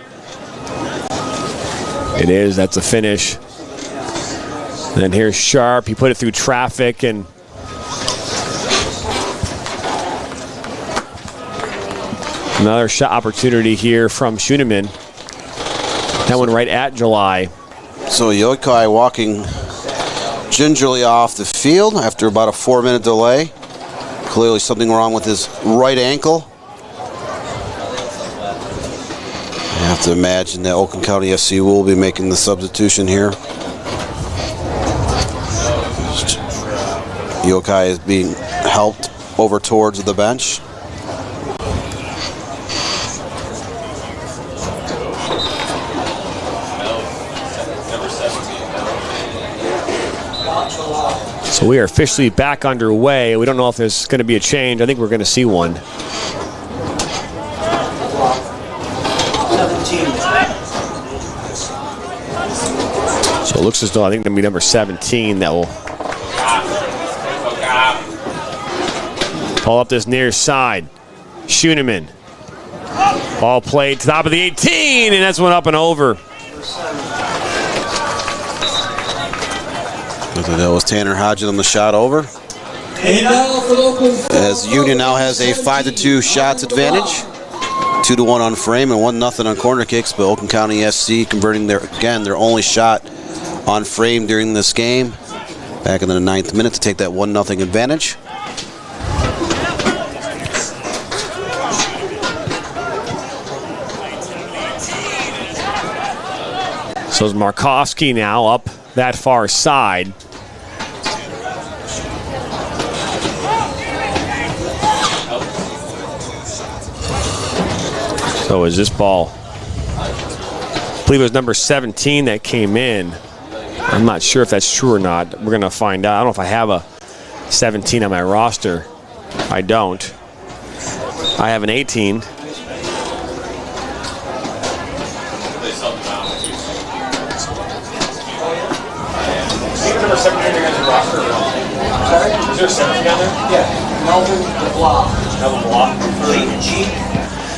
it is. That's a finish. And then here's Sharp. He put it through traffic, and another shot opportunity here from Schoenemann. That one right at July. So Jokai walking gingerly off the field after about a 4-minute delay. Clearly something wrong with his right ankle. I have to imagine that Oakland County FC will be making the substitution here. Jokai is being helped over towards the bench. So we are officially back underway. We don't know if there's going to be a change. I think we're going to see one. So it looks as though I think it's going to be number 17 that will pull up this near side. Schoenemann. Ball played to the top of the 18, and that's one up and over. That was Tanner Hodgett on the shot over. And now for local. As Union now has a 5-2 shots advantage. 2-1 on frame and 1-0 on corner kicks, but Oakland County SC converting their only shot on frame during this game. Back in the 9th minute to take that 1-0 advantage. So is Markovsky now up that far side. So is this ball, I believe it was number 17 that came in. I'm not sure if that's true or not. We're going to find out. I don't know if I have a 17 on my roster. I don't. I have an 18. Number 17 on your roster? Sorry? Is there a 17 on there? Yeah. Melvin Blah. Melvin Blah.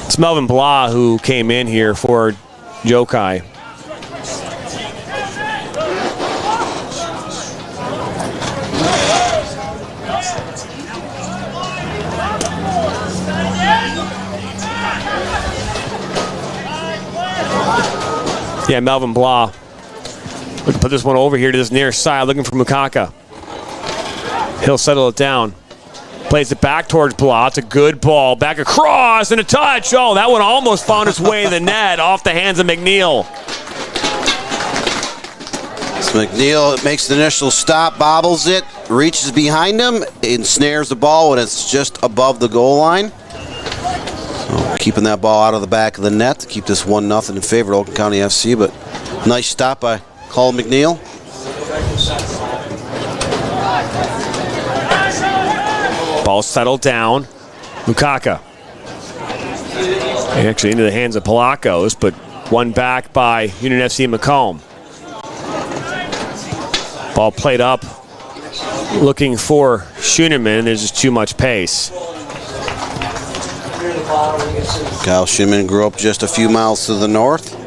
It's Melvin Blah who came in here for Jokai. Yeah, Melvin Blah. We can put this one over here to this near side, looking for Mukaka. He'll settle it down. Plays it back towards Blah. It's a good ball. Back across and a touch. Oh, that one almost found its way in the net off the hands of McNeil. So McNeil makes the initial stop, bobbles it, reaches behind him, ensnares the ball when it's just above the goal line. So keeping that ball out of the back of the net to keep this 1-0 in favor of Oakland County FC, but nice stop by Cole McNeil. Ball settled down. Mukaka. Actually into the hands of Palakos, but one back by Union FC MACOMB. Ball played up, looking for Schoenemann. There's just too much pace. Kyle Schoenemann grew up just a few miles to the north.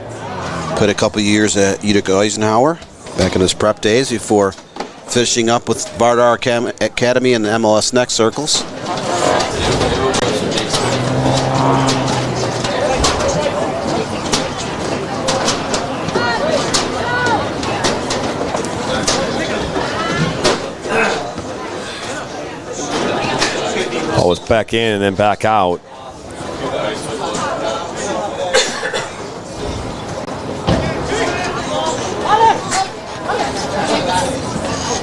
Played a couple years at Utica Eisenhower back in his prep days before finishing up with Vardar Academy and the MLS Next circles. Ball was back in and then back out.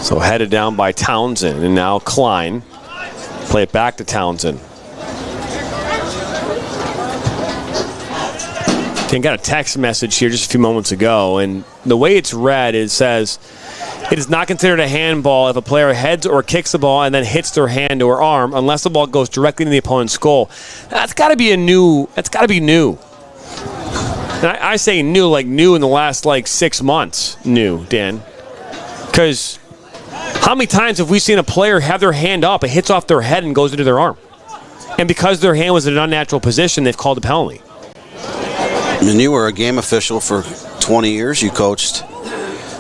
So headed down by Townsend, and now Klein. Play it back to Townsend. I got a text message here just a few moments ago, and the way it's read, it says, it is not considered a handball if a player heads or kicks the ball and then hits their hand or arm unless the ball goes directly into the opponent's goal. That's got to be new. And I say new, like new in the last like 6 months, new, Dan. Because how many times have we seen a player have their hand up, it hits off their head and goes into their arm? And because their hand was in an unnatural position, they've called a penalty. And you were a game official for 20 years. You coached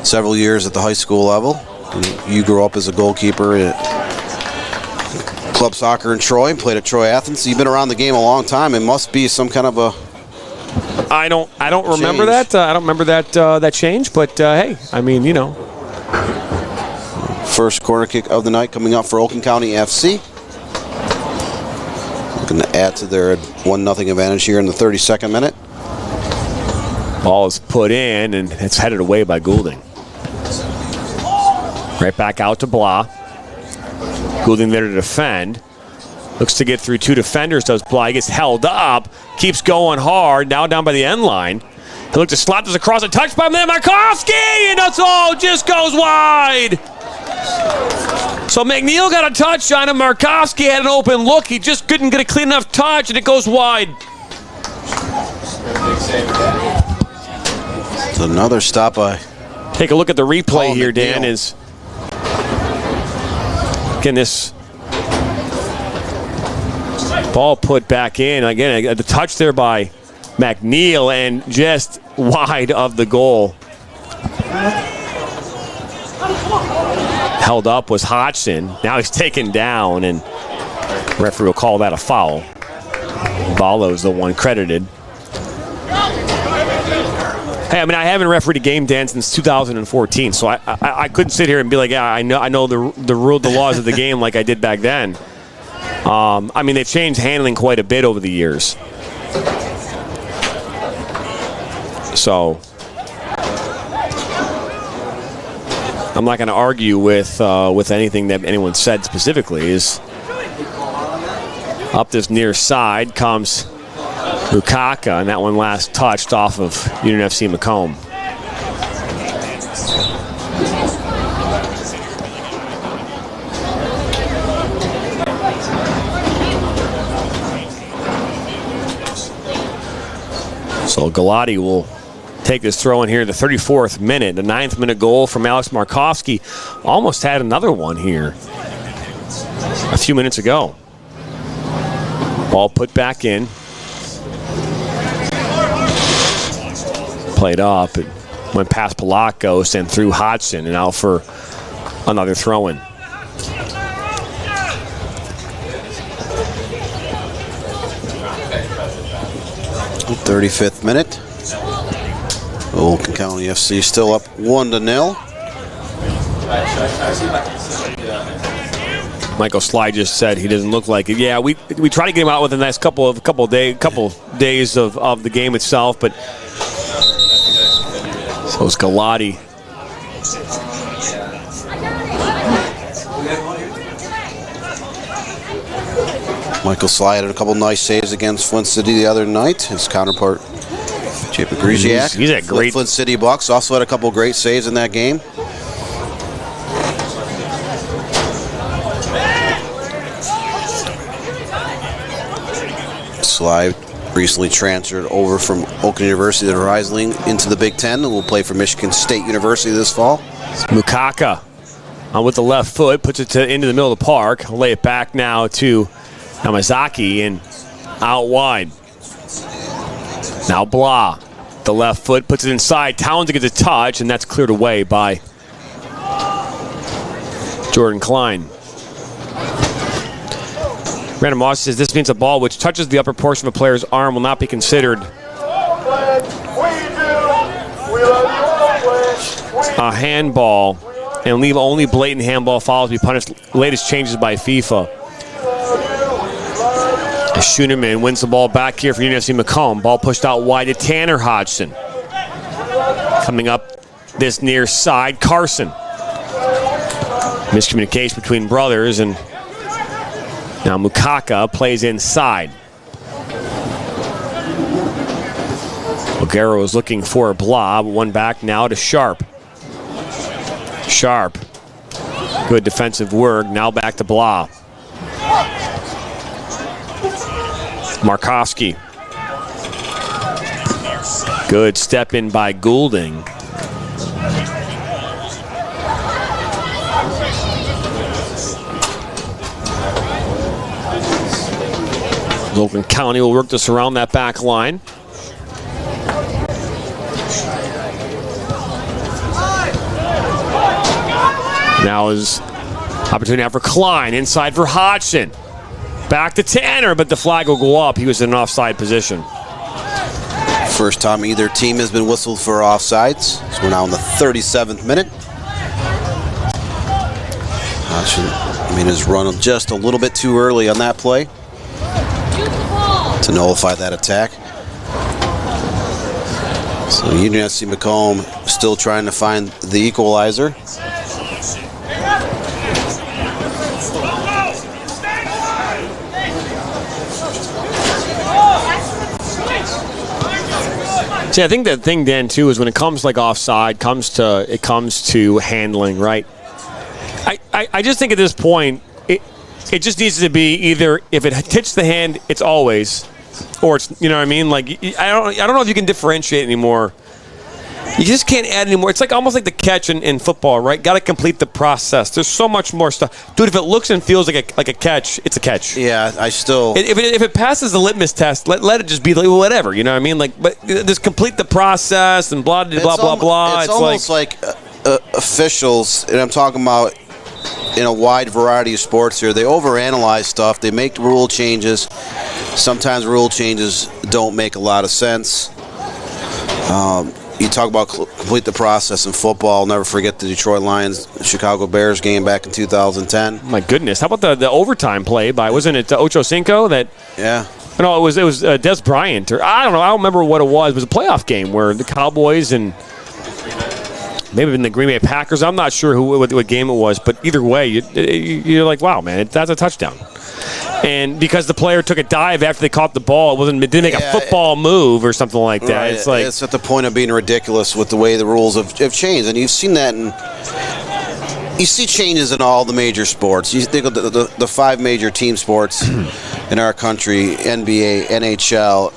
several years at the high school level. You grew up as a goalkeeper at club soccer in Troy, played at Troy Athens. You've been around the game a long time. It must be some kind of a I don't remember that. I don't remember that change, but hey, I mean, you know. First corner kick of the night coming up for Oakland County FC. Looking to add to their 1-0 advantage here in the 32nd minute. Ball is put in, and it's headed away by Goulding. Right back out to Blah. Goulding there to defend. Looks to get through two defenders, does Blah. He gets held up, keeps going hard, now down by the end line. He looked to slap this across, a touch by Markovsky, and that's all, just goes wide. So McNeil got a touch on him. Markovsky had an open look. He just couldn't get a clean enough touch, and it goes wide. It's another stop by. Take a look at the replay here, Dan. Is again this ball put back in. Again, the touch there by McNeil and just wide of the goal. held up was Hodgson. Now he's taken down, and referee will call that a foul. Ballo's the one credited. Hey, I mean, I haven't refereed a game, Dan, since 2014, so I couldn't sit here and be like, yeah, I know the laws of the game like I did back then. I mean, they've changed handling quite a bit over the years. So I'm not going to argue with anything that anyone said specifically. Is up this near side comes Mukaka, and that one last touched off of Union FC MACOMB. So Galati will take this throw in here in the 34th minute. The 9th minute goal from Alex Markovsky. Almost had another one here a few minutes ago. Ball put back in. Played up. It went past Palakos and through Hodgson and out for another throw-in. The 35th minute. Oakland County FC still up 1-0. Michael Sly just said he doesn't look like it. Yeah, we try to get him out within the next couple days of the game itself, but so is Galati. Michael Sly had a couple nice saves against Flint City the other night. His counterpart, Chip Griziak. He's a great Flint City Bucks. Also had a couple great saves in that game. Sly recently transferred over from Oakland University to Riesling into the Big Ten and will play for Michigan State University this fall. Mukaka with the left foot puts it into the middle of the park. I'll lay it back now to Yamazaki and out wide. Now Blah, the left foot puts it inside. Townsend gets a touch, and that's cleared away by Jordan Klein. Brandon Moss says this means a ball which touches the upper portion of a player's arm will not be considered a handball and leave only blatant handball fouls be punished. Latest changes by FIFA. Schoenemann wins the ball back here for UNFC MACOMB. Ball pushed out wide to Tanner Hodgson. Coming up this near side, Carson. Miscommunication between brothers, and now Mukaka plays inside. O'Gara is looking for a blob. One back now to Sharp. Sharp. Good defensive work. Now back to Blah. Markovsky. Good step in by Goulding. Oakland County will work this around that back line. Now is opportunity now for Klein, inside for Hodgson. Back to Tanner, but the flag will go up. He was in an offside position. First time either team has been whistled for offsides. So we're now in the 37th minute. Hodgson, has run just a little bit too early on that play to nullify that attack. So Union FC MACOMB still trying to find the equalizer. See, I think that thing, Dan, too, is when it comes like offside, it comes to handling, right? I just think at this point, it just needs to be either if it hits the hand, it's always, or it's, you know what I mean? Like, I don't know if you can differentiate anymore. You just can't add anymore. It's like almost like the catch in football, right? Got to complete the process. There's so much more stuff, dude. If it looks and feels like a catch, it's a catch. Yeah, I still. If it passes the litmus test, let it just be like whatever. You know what I mean? Like, but just complete the process and blah blah blah blah blah. It's almost like officials, and I'm talking about in a wide variety of sports here. They overanalyze stuff. They make rule changes. Sometimes rule changes don't make a lot of sense. You talk about complete the process in football. I'll never forget the Detroit Lions Chicago Bears game back in 2010. My goodness, how about the overtime play by, wasn't it Ocho Cinco that? Yeah. No, it was Des Bryant, or I don't know. I don't remember what it was. It was a playoff game where the Cowboys and maybe even the Green Bay Packers. I'm not sure what game it was, but either way, you're like, wow, man, that's a touchdown. And because the player took a dive after they caught the ball, it didn't make a football move or something like that. Right. It's like it's at the point of being ridiculous with the way the rules have changed, and you've seen that you see changes in all the major sports. You think of the 5 major team sports in our country: NBA, NHL.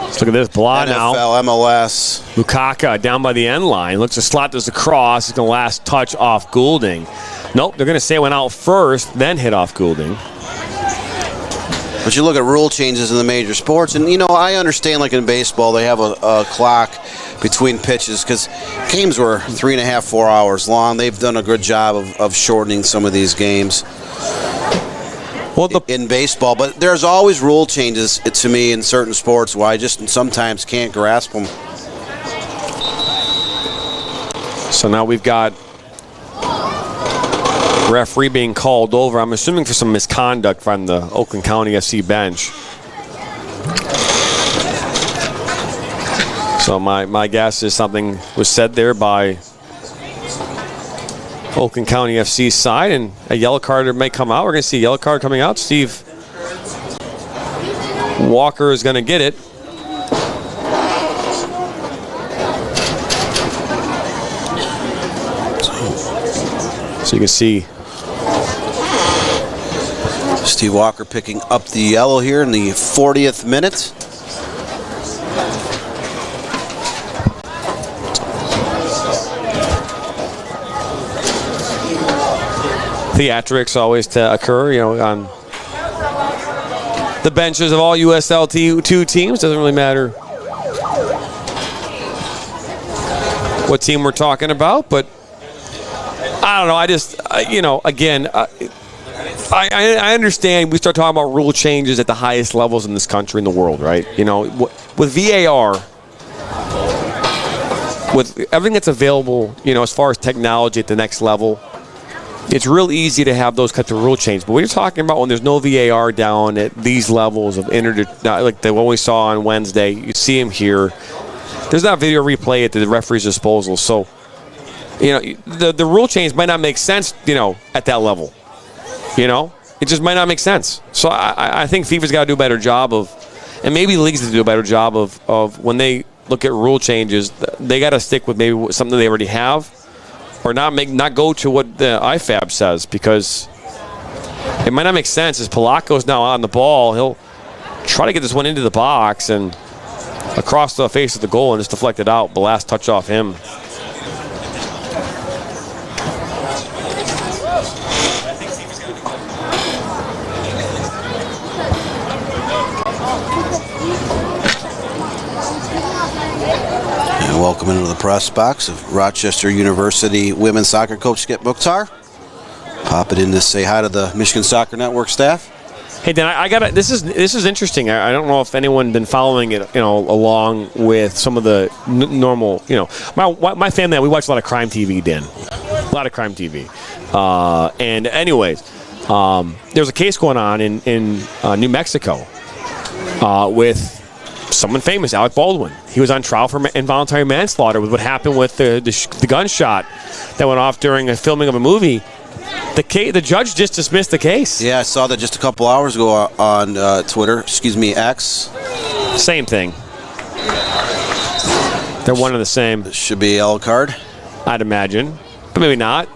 Let's look at this. Blah NFL, now. MLS. Lukaku down by the end line. Looks to slot this across. It's going to last touch off Goulding. Nope, they're going to say it went out first, then hit off Goulding. But you look at rule changes in the major sports, and, I understand, like in baseball, they have a clock between pitches because games were 3.5, 4 hours long. They've done a good job of shortening some of these games in baseball. But there's always rule changes, to me, in certain sports where I just sometimes can't grasp them. So now we've got referee being called over, I'm assuming for some misconduct from the Oakland County FC bench. So my guess is something was said there by Oakland County FC's side, and a yellow card may come out. We're going to see a yellow card coming out. Steve Walker is going to get it. So you can see Steve Walker picking up the yellow here in the 40th minute. Theatrics always to occur, on the benches of all USL 2 teams. Doesn't really matter what team we're talking about, but I don't know. I just, again, I understand we start talking about rule changes at the highest levels in this country and the world, right? With VAR, with everything that's available, as far as technology at the next level, it's real easy to have those kinds of rule changes. But what you're talking about when there's no VAR down at these levels of like the one we saw on Wednesday, you see him here. There's not video replay at the referee's disposal. So, the rule change might not make sense, at that level. It just might not make sense. So I think FIFA's got to do a better job and maybe leagues to do a better job of when they look at rule changes, they got to stick with maybe something they already have, or not go to what the IFAB says, because it might not make sense. As Polaco's now on the ball, he'll try to get this one into the box and across the face of the goal and just deflect it out. The last touch off him. Welcome into the press box of Rochester University women's soccer coach Skip Mukhtar. Pop it in to say hi to the Michigan Soccer Network staff. Hey Dan, I got this is interesting. I don't know if anyone been following it, along with some of the normal, my family, we watch a lot of crime TV, Dan. A lot of crime TV. And anyways, there's a case going on in New Mexico with someone famous, Alec Baldwin. He was on trial for involuntary manslaughter with what happened with the gunshot that went off during a filming of a movie. The judge just dismissed the case. Yeah, I saw that just a couple hours ago on Twitter. X. Same thing. They're one and the same. Should be a yellow card, I'd imagine, but maybe not.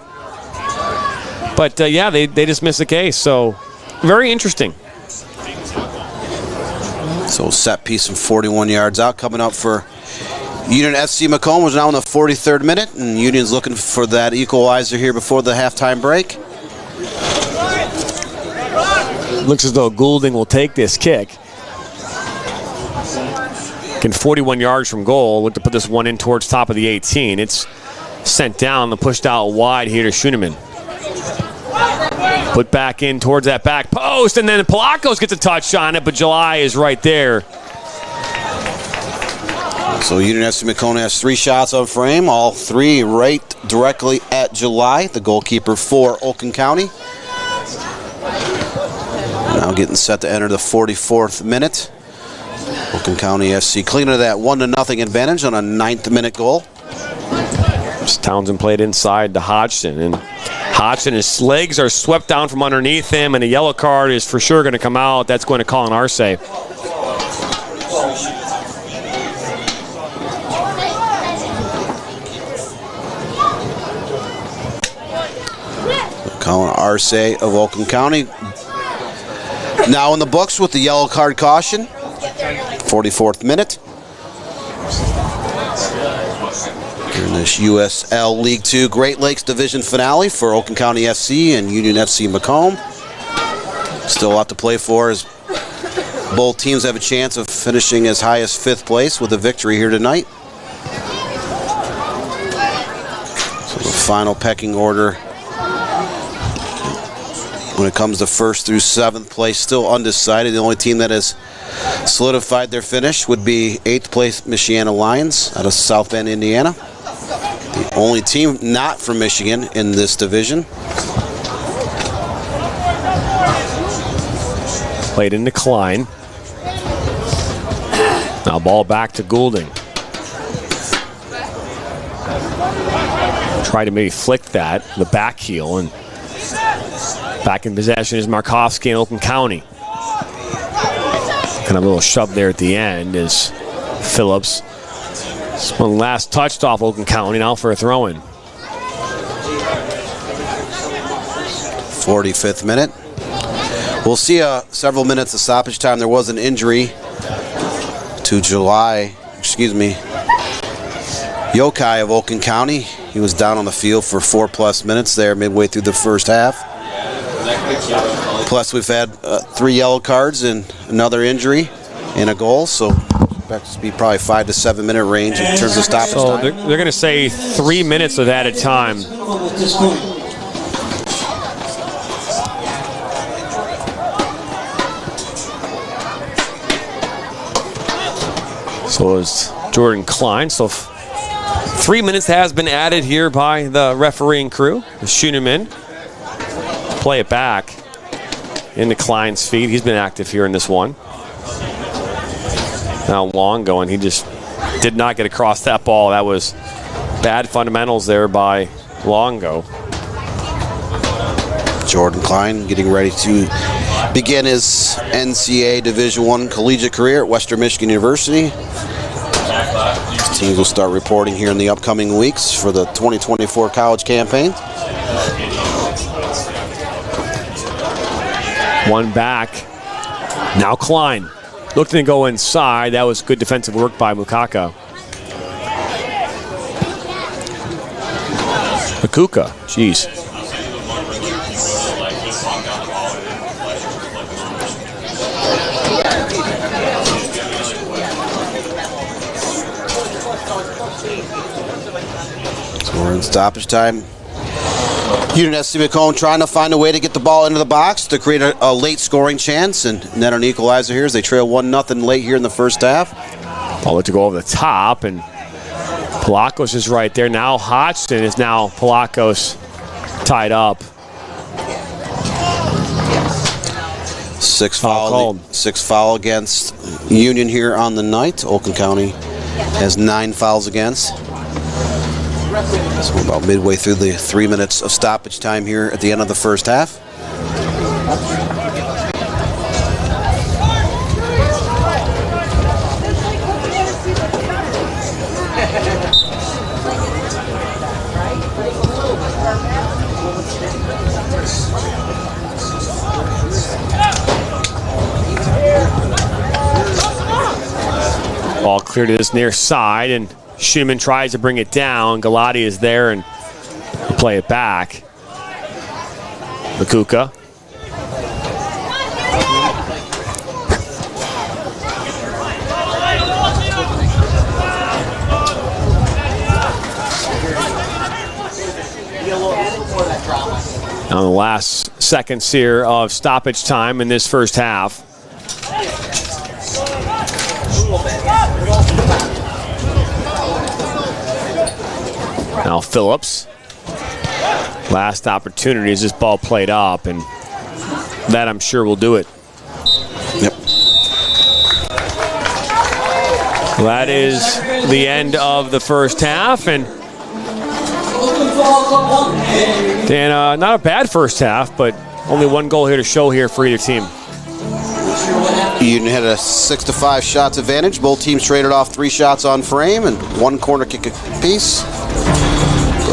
But yeah, they dismissed the case. So very interesting. So set piece from 41 yards out coming up for Union FC MACOMB. Was now in the 43rd minute, and Union's looking for that equalizer here before the halftime break. Looks as though Goulding will take this kick. Can 41 yards from goal. Look to put this one in towards top of the 18. It's sent down and pushed out wide here to Schoenemann. Put back in towards that back post, and then Palakos gets a touch on it, but July is right there. So Union FC Macomb has 3 shots on frame, all 3 right directly at July, the goalkeeper for Oakland County. Now getting set to enter the 44th minute. Oakland County FC cleaning that 1-0 advantage on a 9th minute goal. Townsend played inside to Hodgson, and Hodgson, his legs are swept down from underneath him, and a yellow card is for sure going to come out. That's going to call an Arce. Colin Arce of Oakland County now in the books with the yellow card caution. 44th minute. Here in this USL League 2 Great Lakes Division finale for Oakland County FC and Union FC Macomb. Still a lot to play for as both teams have a chance of finishing as high as 5th place with a victory here tonight. So the final pecking order when it comes to 1st through 7th place, still undecided. The only team that has solidified their finish would be 8th place Michiana Lions out of South Bend, Indiana. The only team not from Michigan in this division. Played into Klein. Now ball back to Goulding. Try to maybe flick that, the back heel, and back in possession is Markovsky in Oakland County. Kind of a little shove there at the end is Phillips. This one last touched off Oakland County, now for a throw-in. 45th minute. We'll see several minutes of stoppage time. There was an injury to Yokai of Oakland County. He was down on the field for 4+ minutes there midway through the first half. Plus we've had 3 yellow cards and another injury and a goal, so expect to be probably 5 to 7 minute range in terms of stoppage time. They're going to say 3 minutes of added time. So it's Jordan Klein. So 3 minutes has been added here by the refereeing crew. Shoot him in. Play it back into Klein's feet. He's been active here in this one. Now Longo, and he just did not get across that ball. That was bad fundamentals there by Longo. Jordan Klein getting ready to begin his NCAA Division I collegiate career at Western Michigan University. His teams will start reporting here in the upcoming weeks for the 2024 college campaign. One back. Now Klein. Looking to go inside. That was good defensive work by Mukaka. Makuka. Jeez. So we're in stoppage time. Union FC Macomb trying to find a way to get the ball into the box to create a late scoring chance and net an equalizer here as they trail 1-0 late here in the first half. Ball to go over the top, and Palakos is right there. Now Hodgson is now Palakos tied up. 6 foul against Union here on the night. Oakland County has 9 fouls against. So we're about midway through the 3 minutes of stoppage time here at the end of the first half. Ball clear to this near side, and Schumann tries to bring it down. Galati is there and play it back. Makuka. Now in the last seconds here of stoppage time in this first half. Now Phillips. Last opportunity as this ball played up, and that I'm sure will do it. Yep. That is the end of the first half, and not a bad first half, but only one goal here to show here for either team. Eden had a 6-5 shots advantage. Both teams traded off 3 shots on frame and 1 corner kick apiece.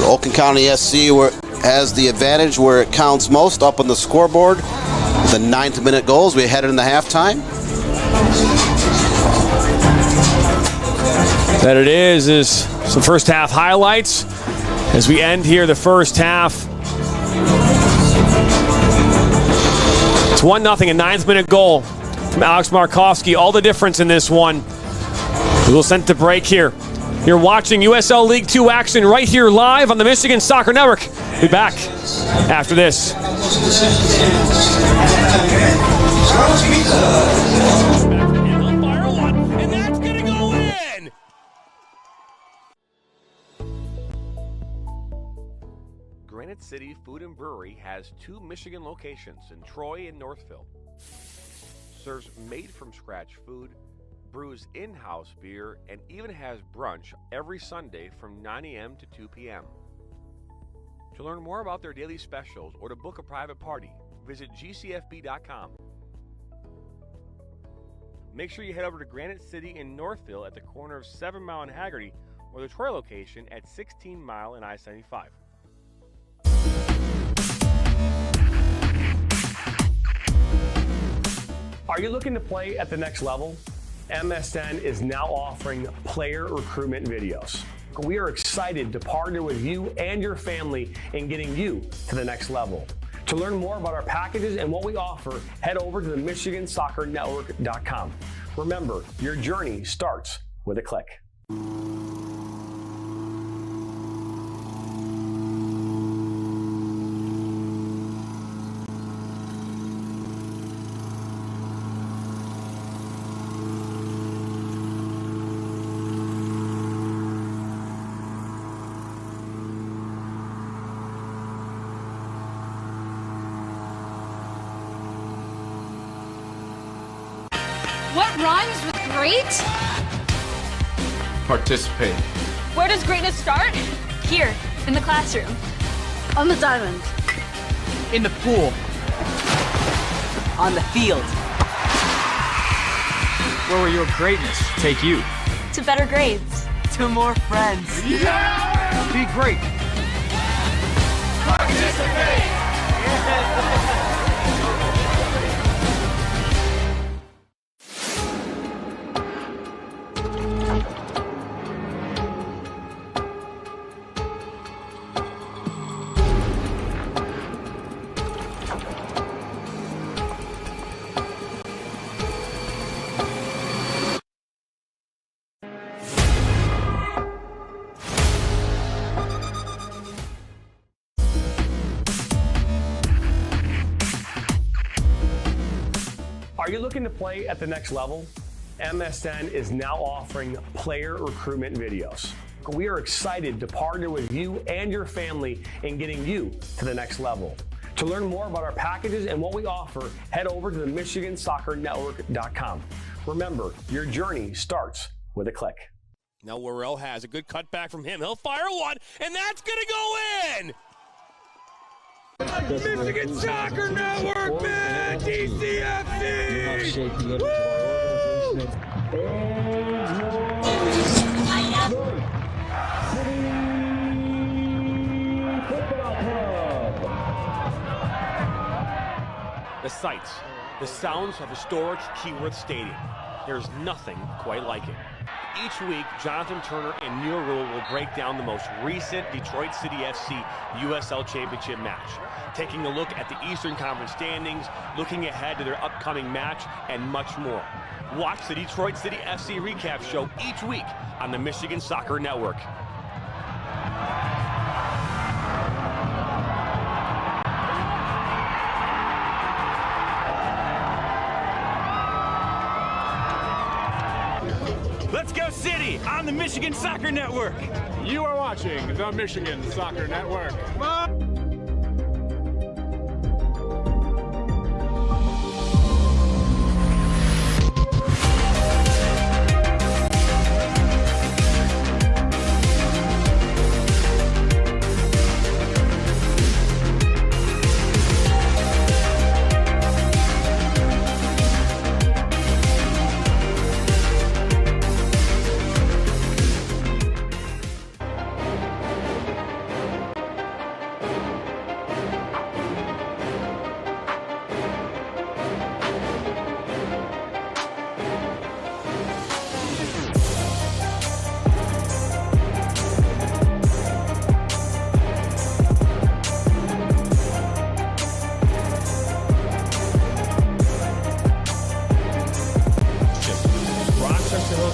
Oakland County SC has the advantage where it counts most up on the scoreboard. The 9th minute goals. We headed in the halftime. That it is some first half highlights as we end here the first half. It's 1-0, a 9th minute goal from Alex Markowski. All the difference in this one. We'll send to break here. You're watching USL League 2 action right here live on the Michigan Soccer Network. We'll be back after this. And that's going to go in! Granite City Food and Brewery has 2 Michigan locations in Troy and Northville. Serves made-from-scratch food, brews in-house beer, and even has brunch every Sunday from 9 a.m. to 2 p.m. To learn more about their daily specials or to book a private party, visit gcfb.com. Make sure you head over to Granite City in Northville at the corner of 7 Mile and Haggerty, or the Troy location at 16 Mile and I-75. Are you looking to play at the next level? MSN is now offering player recruitment videos. We are excited to partner with you and your family in getting you to the next level. To learn more about our packages and what we offer, head over to the MichiganSoccerNetwork.com. Remember, your journey starts with a click. What rhymes with great? Participate. Where does greatness start? Here, in the classroom. On the diamond. In the pool. On the field. Where will your greatness take you? To better grades. To more friends. Yeah! Be great. Participate! Are you looking to play at the next level? MSN is now offering player recruitment videos. We are excited to partner with you and your family in getting you to the next level. To learn more about our packages and what we offer, head over to the MichiganSoccerNetwork.com. Remember, your journey starts with a click. Now Worrell has a good cutback from him. He'll fire one, and that's going to go in! Michigan Soccer Network, man! DCFC! Woo! The sights, the sounds of historic Keyworth Stadium. There's nothing quite like it. Each week, Jonathan Turner and Neil Rule will break down the most recent Detroit City FC USL Championship match, taking a look at the Eastern Conference standings, looking ahead to their upcoming match, and much more. Watch the Detroit City FC recap show each week on the Michigan Soccer Network. City on the Michigan Soccer Network. You are watching the Michigan Soccer Network.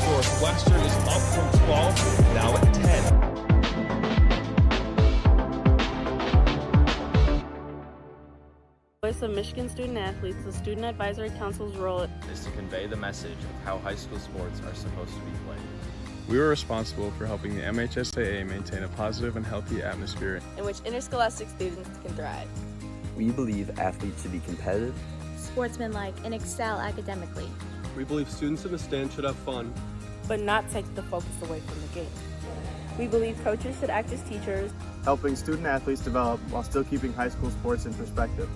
Northwestern is up from 12, now at 10. Voice of Michigan Student Athletes, the Student Advisory Council's role is to convey the message of how high school sports are supposed to be played. We were responsible for helping the MHSAA maintain a positive and healthy atmosphere in which interscholastic students can thrive. We believe athletes should be competitive, sportsmanlike, and excel academically. We believe students in the stand should have fun, but not take the focus away from the game. We believe coaches should act as teachers, helping student athletes develop while still keeping high school sports in perspective.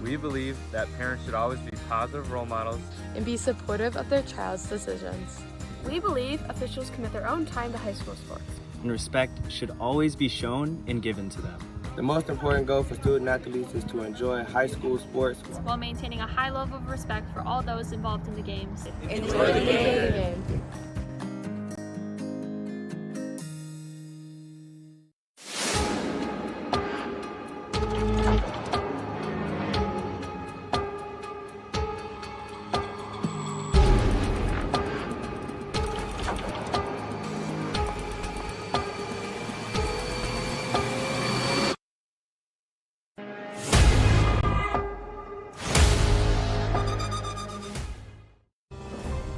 We believe that parents should always be positive role models and be supportive of their child's decisions. We believe officials commit their own time to high school sports, and respect should always be shown and given to them. The most important goal for student athletes is to enjoy high school sports while maintaining a high level of respect for all those involved in the games. Enjoy the game.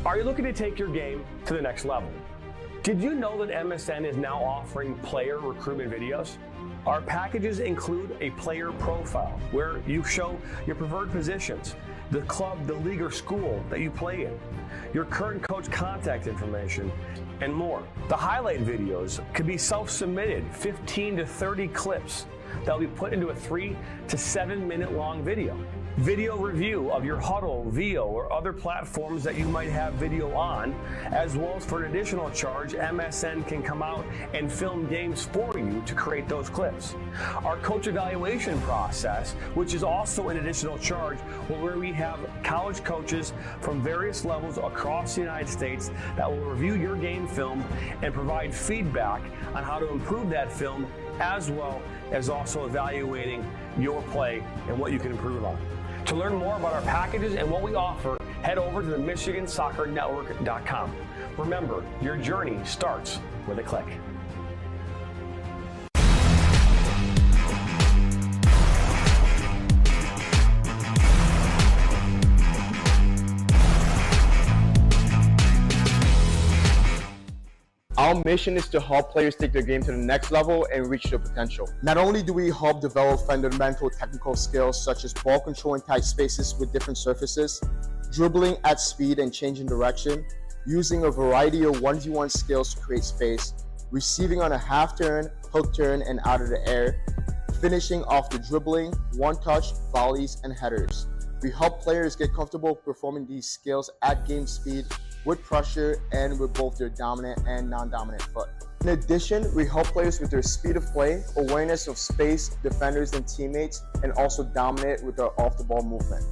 Are you looking to take your game to the next level? Did you know that MSN is now offering player recruitment videos? Our packages include a player profile where you show your preferred positions, the club, the league, or school that you play in, your current coach contact information, and more. The highlight videos could be self-submitted, 15 to 30 clips that will be put into a 3 to 7 minute long video. Video review of your Huddle, VO, or other platforms that you might have video on, as well as for an additional charge, MSN can come out and film games for you to create those clips. Our coach evaluation process, which is also an additional charge, where we have college coaches from various levels across the United States that will review your game film and provide feedback on how to improve that film, as well as also evaluating your play and what you can improve on. To learn more about our packages and what we offer, head over to the MichiganSoccerNetwork.com. Remember, your journey starts with a click. Our mission is to help players take their game to the next level and reach their potential. Not only do we help develop fundamental technical skills such as ball control in tight spaces with different surfaces, dribbling at speed and changing direction, using a variety of 1v1 skills to create space, receiving on a half turn, hook turn, and out of the air, finishing off the dribbling, one-touch, volleys, and headers. We help players get comfortable performing these skills at game speed, with pressure, and with both their dominant and non-dominant foot. In addition, we help players with their speed of play, awareness of space, defenders and teammates, and also dominate with their off-the-ball movement.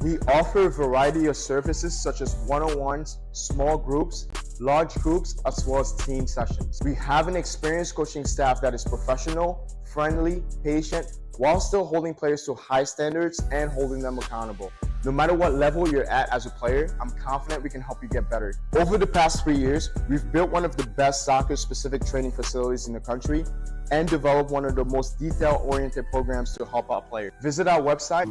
We offer a variety of services such as one-on-ones, small groups, large groups, as well as team sessions. We have an experienced coaching staff that is professional, friendly, patient, while still holding players to high standards and holding them accountable. No matter what level you're at as a player, I'm confident we can help you get better. Over the past 3 years, we've built one of the best soccer-specific training facilities in the country and developed one of the most detail-oriented programs to help out players. Visit our website.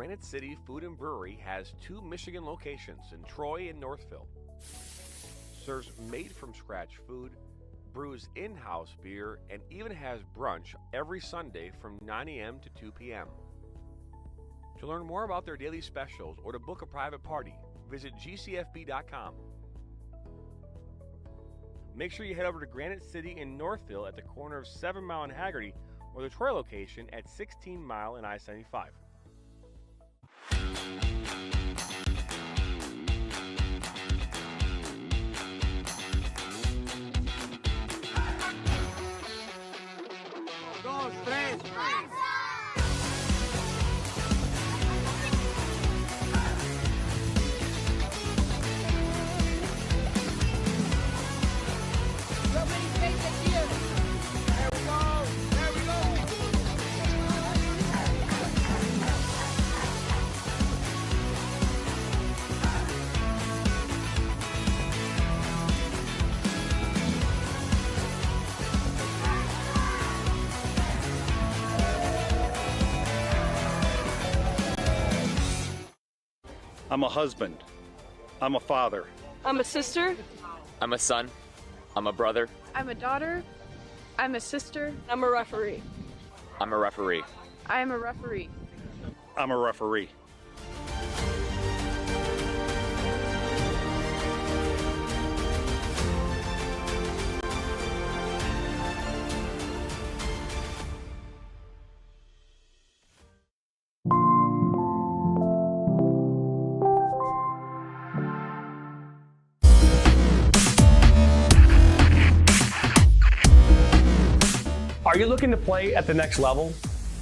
Granite City Food and Brewery has 2 Michigan locations in Troy and Northville. Serves made-from-scratch food, brews in-house beer, and even has brunch every Sunday from 9 a.m. to 2 p.m. To learn more about their daily specials or to book a private party, visit gcfb.com. Make sure you head over to Granite City in Northville at the corner of 7 Mile and Haggerty, or the Troy location at 16 Mile and I-75. I'm a husband. I'm a father. I'm a sister. I'm a son. I'm a brother. I'm a daughter. I'm a sister. I'm a referee. I'm a referee. I am a referee. I'm a referee. Are you looking to play at the next level?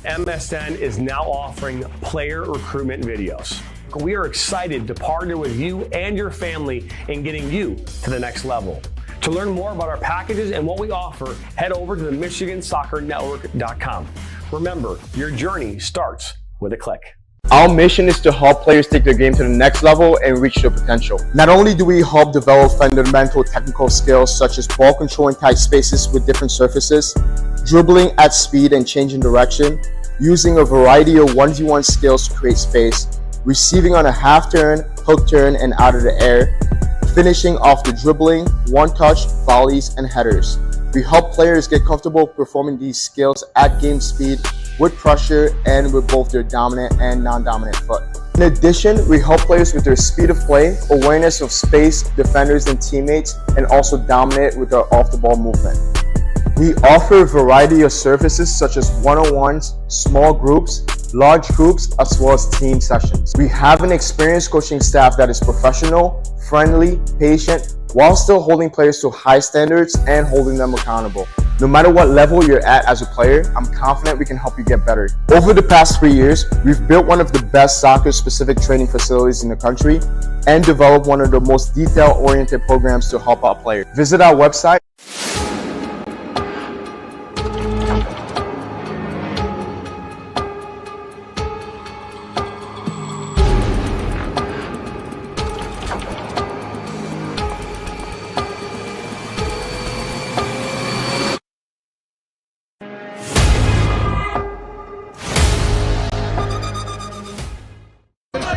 MSN is now offering player recruitment videos. We are excited to partner with you and your family in getting you to the next level. To learn more about our packages and what we offer, head over to the MichiganSoccerNetwork.com. Remember, your journey starts with a click. Our mission is to help players take their game to the next level and reach their potential. Not only do we help develop fundamental technical skills such as ball control in tight spaces with different surfaces, dribbling at speed and changing direction, using a variety of 1v1 skills to create space, receiving on a half turn, hook turn, and out of the air, finishing off the dribbling, one-touch, volleys, and headers. We help players get comfortable performing these skills at game speed, with pressure, and with both their dominant and non-dominant foot. In addition, we help players with their speed of play, awareness of space, defenders and teammates, and also dominate with our off-the-ball movement. We offer a variety of services such as one-on-ones, small groups, large groups, as well as team sessions. We have an experienced coaching staff that is professional, friendly, patient, while still holding players to high standards and holding them accountable. No matter what level you're at as a player, I'm confident we can help you get better. Over the past 3 years, we've built one of the best soccer-specific training facilities in the country and developed one of the most detail-oriented programs to help out players. Visit our website.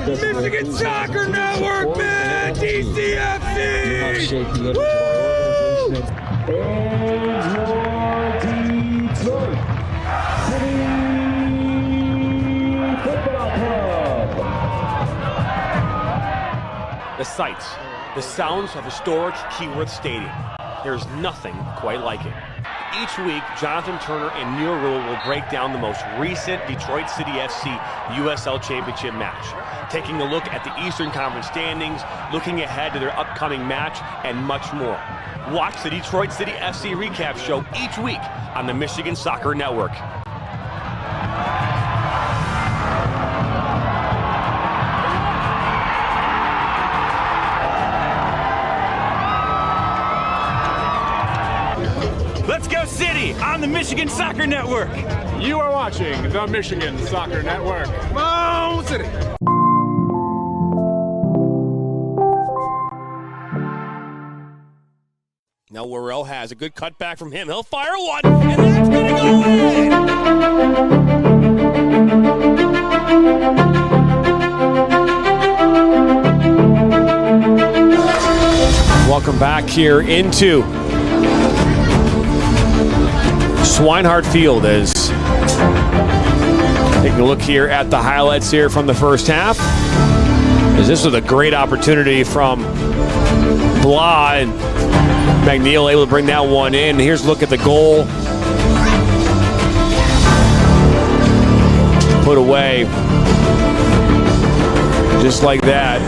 Michigan Soccer Network, man! DCFC! The sights, the sounds of historic Keyworth Stadium. There's nothing quite like it. Each week, Jonathan Turner and Neil Rule will break down the most recent Detroit City FC USL Championship match, taking a look at the Eastern Conference standings, looking ahead to their upcoming match, and much more. Watch the Detroit City FC recap show each week on the Michigan Soccer Network. Let's go City on the Michigan Soccer Network. You are watching the Michigan Soccer Network. Come on, City. Now Worrell has a good cutback from him. He'll fire one, and that's going to go in! here into Swinehart Field as taking a look here at the highlights here from the first half. As this was a great opportunity from Blah, and McNeil able to bring that one in. Here's a look at the goal. Put away. Just like that.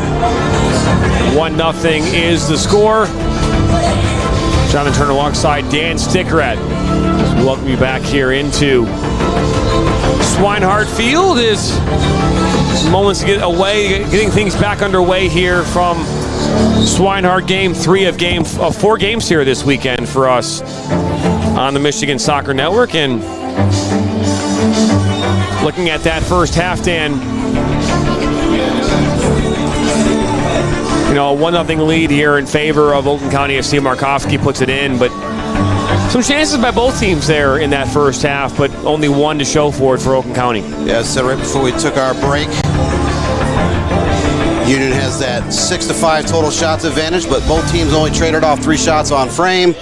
1-0 is the score. Jonathan Turner alongside Dan Stickrett. Welcome you back here into Swinehart Field. Is moments to get away, getting things back underway here from Swinehart. Game 3 of 4 games here this weekend for us on the Michigan Soccer Network. And looking at that first half, Dan, you know, a 1-0 lead here in favor of Oakland County FC. Markovsky puts it in, but some chances by both teams there in that first half, but only one to show for it for Oakland County. Yeah, I said right before we took our break, Union has that 6-5 total shots advantage, but both teams only traded off 3 shots on frame.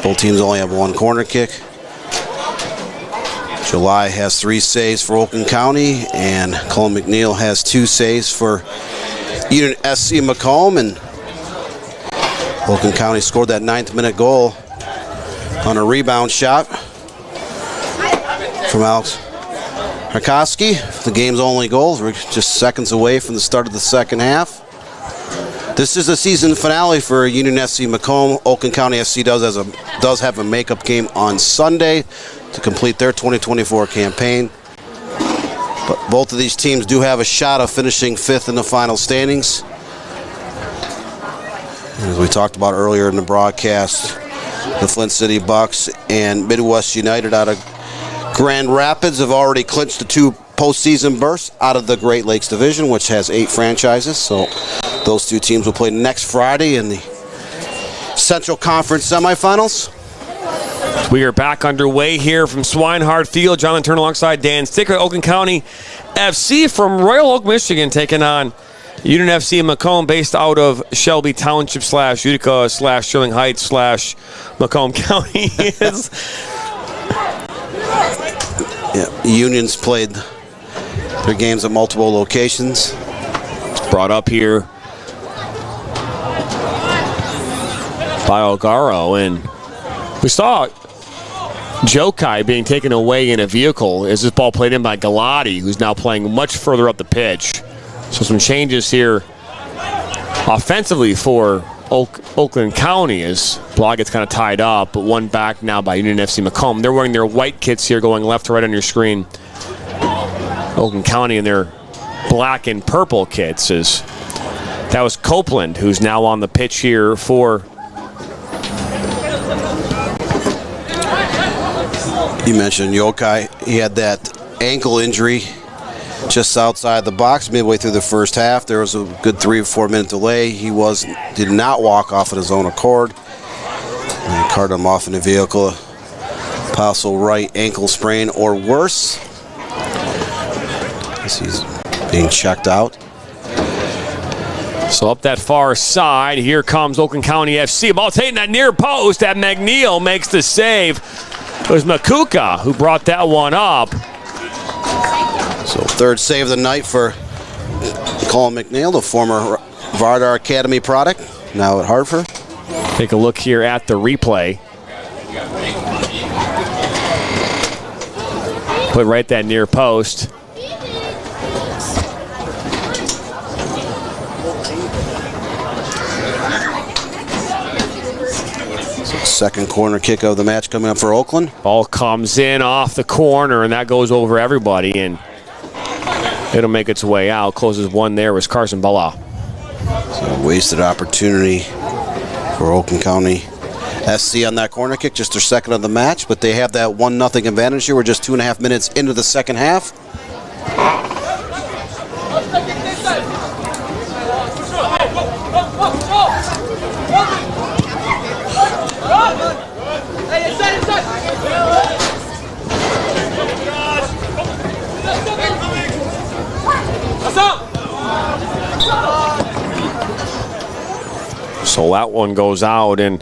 Both teams only have 1 corner kick. July has 3 saves for Oakland County, and Colin McNeil has 2 saves for Union SC MACOMB, and Oakland County scored that 9th-minute goal on a rebound shot from Alex Harkowski. The game's only goal. We're just seconds away from the start of the second half. This is the season finale for Union SC MACOMB. Oakland County FC does have a makeup game on Sunday to complete their 2024 campaign. But both of these teams do have a shot of finishing 5th in the final standings. As we talked about earlier in the broadcast, the Flint City Bucks and Midwest United out of Grand Rapids have already clinched the 2 postseason berths out of the Great Lakes Division, which has 8 franchises. So those 2 teams will play next Friday in the Central Conference semifinals. We are back underway here from Swinehart Field. Jonathan Turner alongside Dan Sticker. Oakland County FC from Royal Oak, Michigan, taking on Union FC MACOMB, based out of Shelby Township / Utica / Sterling Heights / MACOMB County. Yeah, Union's played their games at multiple locations. It's brought up here by Algaro, and we saw Jokai being taken away in a vehicle as this ball played in by Galati, who's now playing much further up the pitch. So some changes here offensively for Oakland County as Blah gets kind of tied up, but one back now by Union FC MACOMB. They're wearing their white kits here going left to right on your screen. Oakland County in their black and purple kits. As that was Copeland, who's now on the pitch here for... You mentioned Yokai. He had that ankle injury just outside the box midway through the first half. There was a good 3 or 4 minute delay. He did not walk off of his own accord. They carted him off in the vehicle. Possible right ankle sprain or worse. As he's being checked out. So up that far side, here comes Oakland County FC. Ball taking that near post. That McNeil makes the save. It was Makuka who brought that one up. So 3rd save of the night for Colin McNeil, the former Vardar Academy product, now at Hartford. Take a look here at the replay. Put right that near post. Second corner kick of the match coming up for Oakland. Ball comes in off the corner, and that goes over everybody, and it'll make its way out. Closes one there was Carson Bala. So wasted opportunity for Oakland County SC on that corner kick, just their second of the match, but they have that 1-0 advantage here. We're just 2.5 minutes into the second half. So that one goes out, and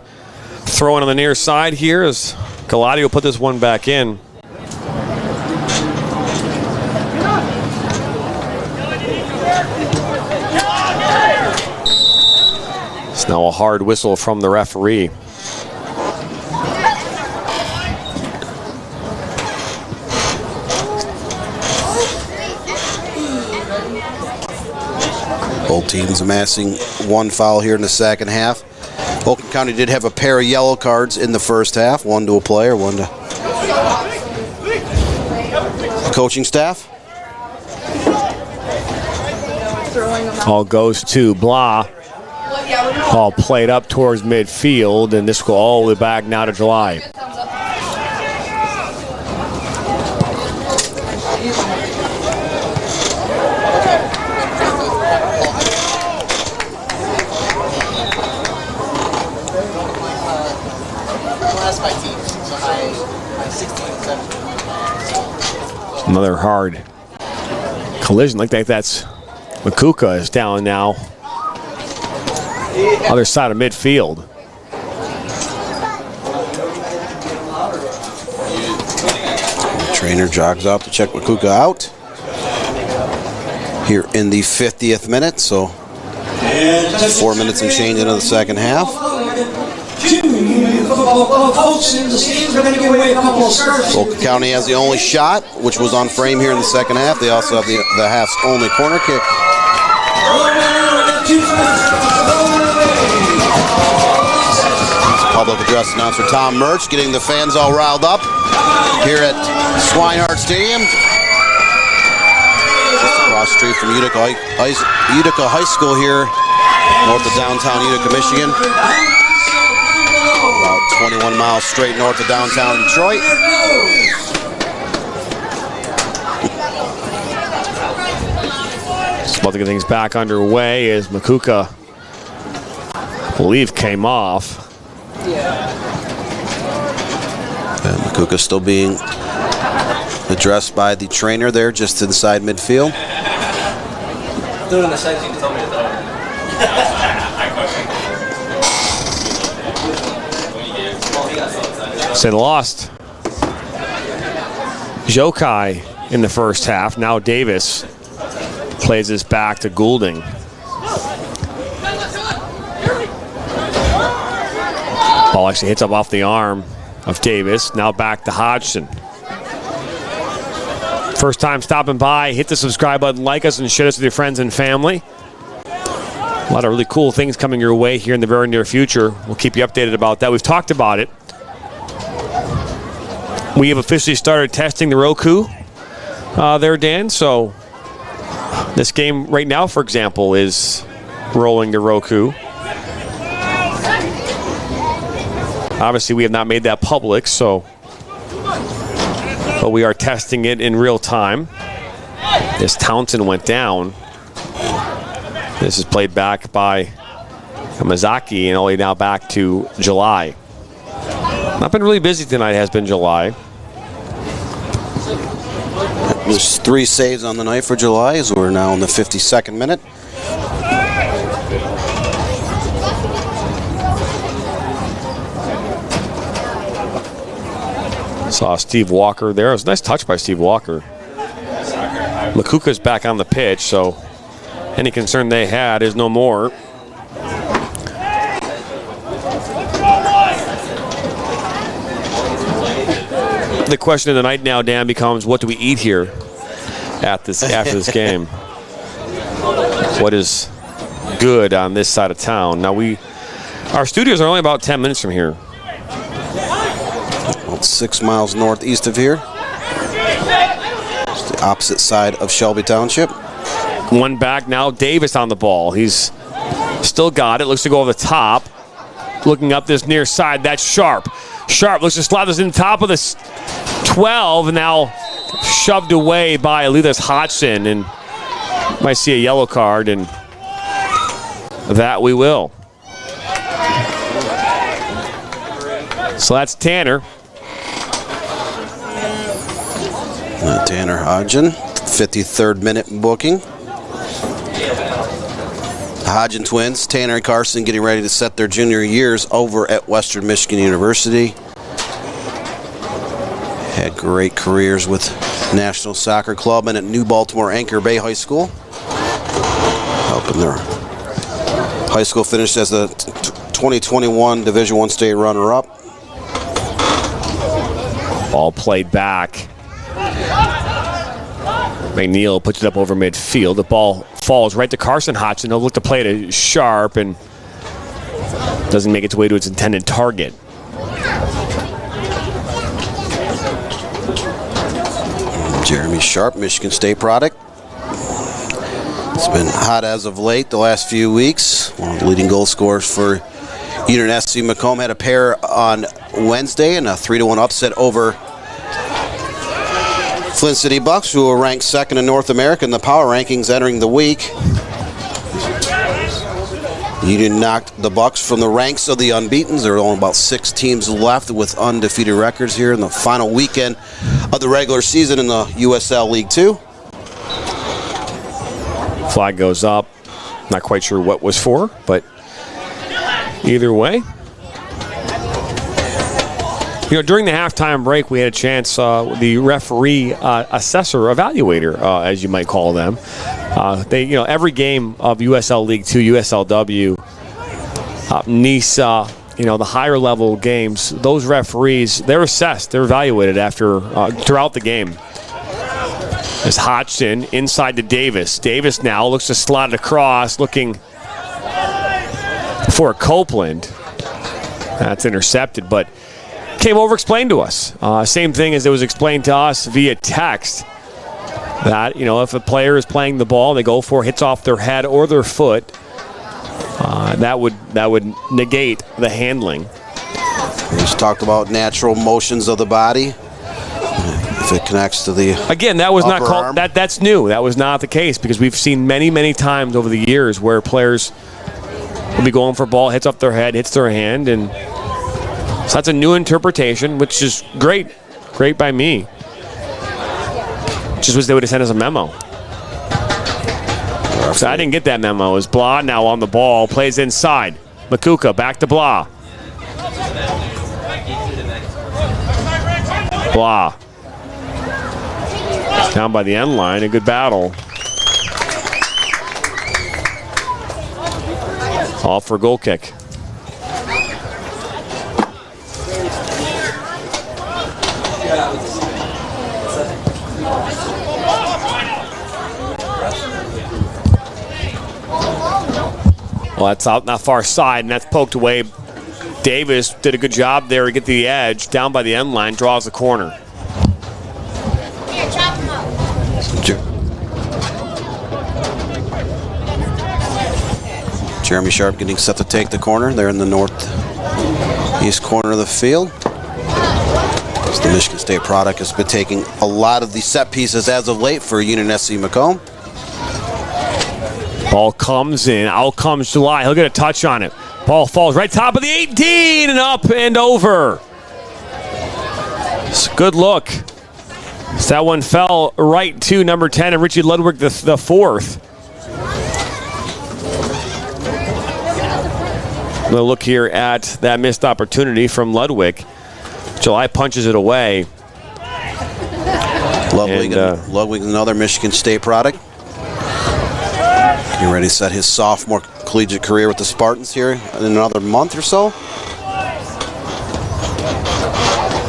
throwing on the near side here is Galati will put this one back in. It's now a hard whistle from the referee. Both teams amassing one foul here in the second half. Oakland County did have a pair of yellow cards in the first half, one to a player, one to the coaching staff. Ball goes to Blah. Ball played up towards midfield, and this will go all the way back now to July. Another hard collision. Like that's Makuka is down now. Other side of midfield. Trainer jogs out to check Makuka out here in the 50th minute. So 4 minutes and change into the second half. Oakland County has the only shot, which was on frame here in the second half. They also have the half's only corner kick. Public address announcer Tom Murch getting the fans all riled up here at Swinehart Stadium. Just across the street from Utica High School here, north of downtown Utica, Michigan. About 21 miles straight north of downtown Detroit. Just about to get things back underway as Makuka, I believe, came off. And Makuka still being addressed by the trainer there just inside midfield. Doing the same thing you told me to throw. They lost Jokai in the first half. Now Davis plays this back to Goulding. Ball actually hits up off the arm of Davis. Now back to Hodgson. First time stopping by, hit the subscribe button, like us, and share us with your friends and family. A lot of really cool things coming your way here in the very near future. We'll keep you updated about that. We've talked about it. We have officially started testing the Roku there, Dan. So this game right now, for example, is rolling to Roku. Obviously, we have not made that public, but we are testing it in real time. As Townsend went down, this is played back by Yamazaki, and only now back to July. Not been really busy tonight, has been July. There's 3 saves on the night for July as we're now in the 52nd minute. Saw Steve Walker there. It was a nice touch by Steve Walker. Makuka's back on the pitch, so any concern they had is no more. The question of the night now, Dan, becomes what do we eat here after this game? What is good on this side of town? Now our studios are only about 10 minutes from here. About 6 miles northeast of here. It's the opposite side of Shelby Township. One back now, Davis on the ball. He's still got it. Looks to go over the top. Looking up this near side, that's Sharp. Sharp looks to slot this in the top of the 12, and now shoved away by Alithas Hodgson, and might see a yellow card, and that we will. So that's Tanner. Tanner Hodgson, 53rd minute booking. Hodgin twins, Tanner and Carson, getting ready to set their junior years over at Western Michigan University. Had great careers with National Soccer Club and at New Baltimore Anchor Bay High School. Helping their high school finish as the 2021 Division I state runner-up. Ball played back. McNeil puts it up over midfield. The ball falls right to Carson Hodgson. He'll look to play it sharp and doesn't make its way to its intended target. Jeremy Sharp, Michigan State product. It's been hot as of late the last few weeks. One of the leading goal scorers for Unit SC MACOMB had a pair on Wednesday and a 3-1 upset over Flint City Bucks, who are ranked second in North America in the power rankings entering the week. Union knocked the Bucks from the ranks of the unbeatens. There are only about 6 teams left with undefeated records here in the final weekend of the regular season in the USL League 2. Flag goes up. Not quite sure what was for, but either way. You know, during the halftime break, we had a chance, the referee, assessor, evaluator, as you might call them. They, you know, every game of USL League 2, USLW, Nice, you know, the higher level games, those referees, they're assessed, they're evaluated after, throughout the game. As Hodgson inside to Davis. Davis now looks to slot it across, looking for Copeland. That's intercepted, but came over, explained to us. Same thing as it was explained to us via text. That, you know, if a player is playing the ball, they go for it, hits off their head or their foot, that would negate the handling. We just talked about natural motions of the body. If it connects to the again, that was not called arm. that's new. That was not the case because we've seen many times over the years where players will be going for a ball, hits off their head, hits their hand, and so that's a new interpretation, which is great by me. Just wish they would have sent us a memo. So I didn't get that memo. It's Blah now on the ball, plays inside. Makuka back to Blah. Blah. Down by the end line, a good battle. All for a goal kick. Well, that's out that far side, and that's poked away. Davis did a good job there to get the edge. Down by the end line, draws the corner. Jeremy Sharp getting set to take the corner. They're in the northeast corner of the field. The Michigan State product has been taking a lot of the set pieces as of late for Union SC MACOMB. Ball comes in. Out comes July. He'll get a touch on it. Ball falls right top of the 18 and up and over. It's a good look. So that one fell right to number 10 and Richie Ludwig the fourth. We'll look here at that missed opportunity from Ludwig. July punches it away. Ludwig, another Michigan State product. Getting ready to set his sophomore collegiate career with the Spartans here in another month or so.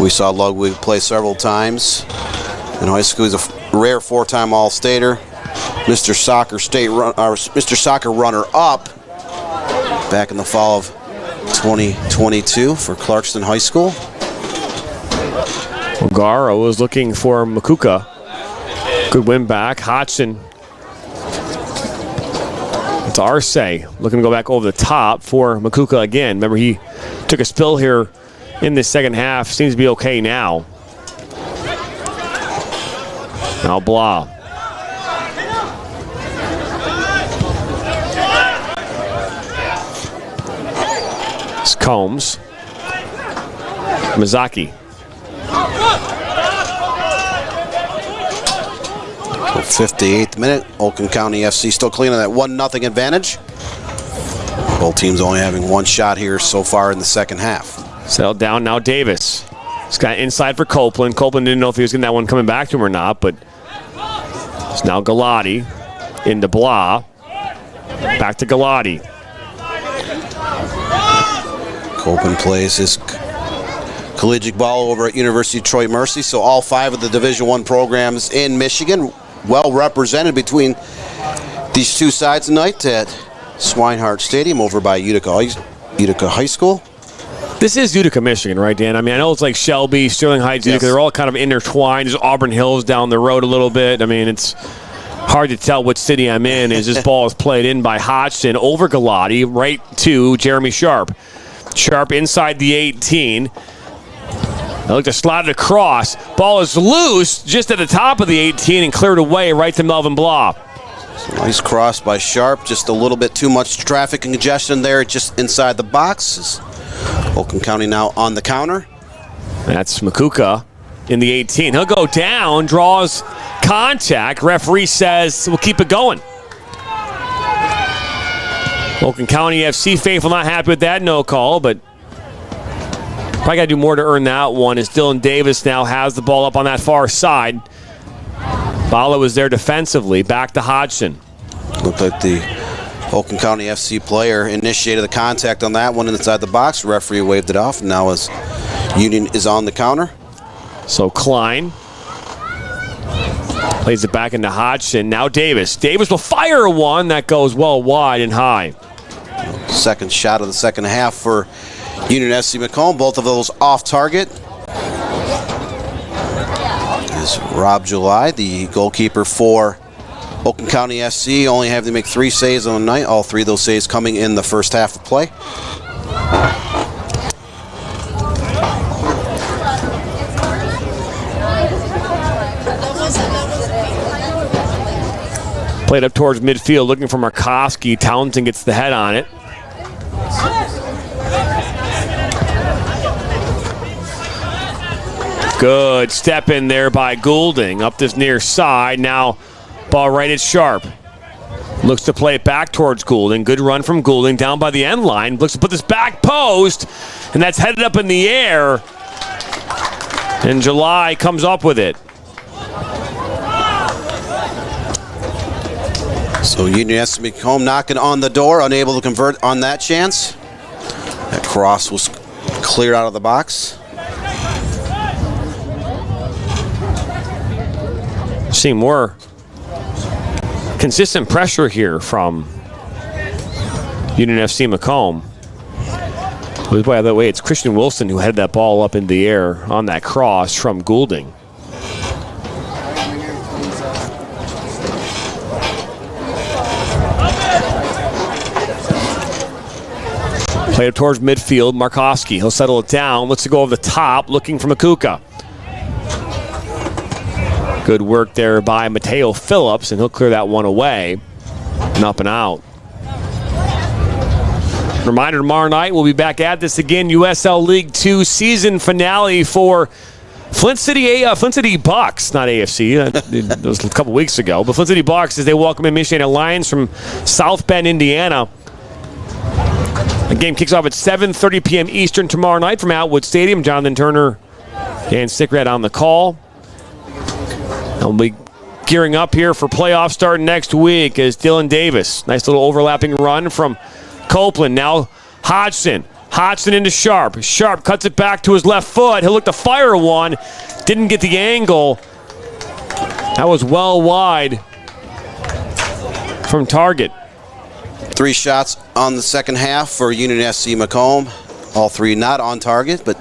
We saw Ludwig play several times in high school. He's a rare 4-time All-Stater, Mr. Soccer runner-up back in the fall of 2022 for Clarkston High School. Ogaro was looking for Makuka. Good win back. Hodgson. It's Arce looking to go back over the top for Makuka again. Remember, he took a spill here in the second half. Seems to be okay now. Now Blah. It's Combs. Mizaki. 58th minute, Oakland County FC still clean on that 1-0 advantage. Both teams only having one shot here so far in the second half. Settled down now, Davis. He's got inside for Copeland. Copeland didn't know if he was getting that one coming back to him or not, but it's now Galati into Blah. Back to Galati. Copeland plays his collegiate ball over at University of Troy Mercy, so all 5 of the Division I programs in Michigan well represented between these two sides tonight at Swinehart Stadium over by Utica High School. This is Utica, Michigan, right, Dan? I mean, I know it's like Shelby, Sterling Heights, Utica. They're all kind of intertwined. There's Auburn Hills down the road a little bit. I mean, it's hard to tell which city I'm in as this ball is played in by Hodgson over Galati right to Jeremy Sharp. Sharp inside the 18. I look to slide it across. Ball is loose just at the top of the 18 and cleared away right to Melvin Blah. Nice cross by Sharp. Just a little bit too much traffic and congestion there just inside the box. Oakland County now on the counter. That's Makuka in the 18. He'll go down, draws contact. Referee says we'll keep it going. Oakland County FC faithful not happy with that no call, but probably got to do more to earn that one as Dylan Davis now has the ball up on that far side. Bala was there defensively. Back to Hodgson. Looked like the Oakland County FC player initiated the contact on that one inside the box. Referee waved it off. Now as Union is on the counter. So Klein plays it back into Hodgson. Now Davis. Davis will fire one that goes well wide and high. Second shot of the second half for Union FC MACOMB. Both of those off target. Is Rob July, the goalkeeper for Oakland County FC, only having to make 3 saves on the night. All 3 of those saves coming in the first half of play. Played up towards midfield, looking for Markowski. Townsend gets the head on it. Good step in there by Goulding up this near side. Now ball right at Sharp. Looks to play it back towards Goulding. Good run from Goulding down by the end line. Looks to put this back post, and that's headed up in the air. And July comes up with it. So Union FC MACOMB knocking on the door, unable to convert on that chance. That cross was cleared out of the box. Seeing more consistent pressure here from Union FC MACOMB. By the way, it's Christian Wilson who had that ball up in the air on that cross from Goulding. Play it towards midfield. Markowski, he'll settle it down. Looks to go over the top, looking for Makuka. Good work there by Mateo Phillips, and he'll clear that one away and up and out. Reminder, tomorrow night we'll be back at this again. USL League 2 season finale for Flint City Bucks, not AFC. That was a couple weeks ago. But Flint City Bucks as they welcome in Michigan Lions from South Bend, Indiana. The game kicks off at 7:30 p.m. Eastern tomorrow night from Atwood Stadium. Jonathan Turner and Stickrat on the call. And we'll be gearing up here for playoffs starting next week as Dylan Davis. Nice little overlapping run from Copeland. Now Hodgson. Hodgson into Sharp. Sharp cuts it back to his left foot. He'll look to fire one. Didn't get the angle. That was well wide from target. 3 shots on the second half for Union FC MACOMB. All 3 not on target, but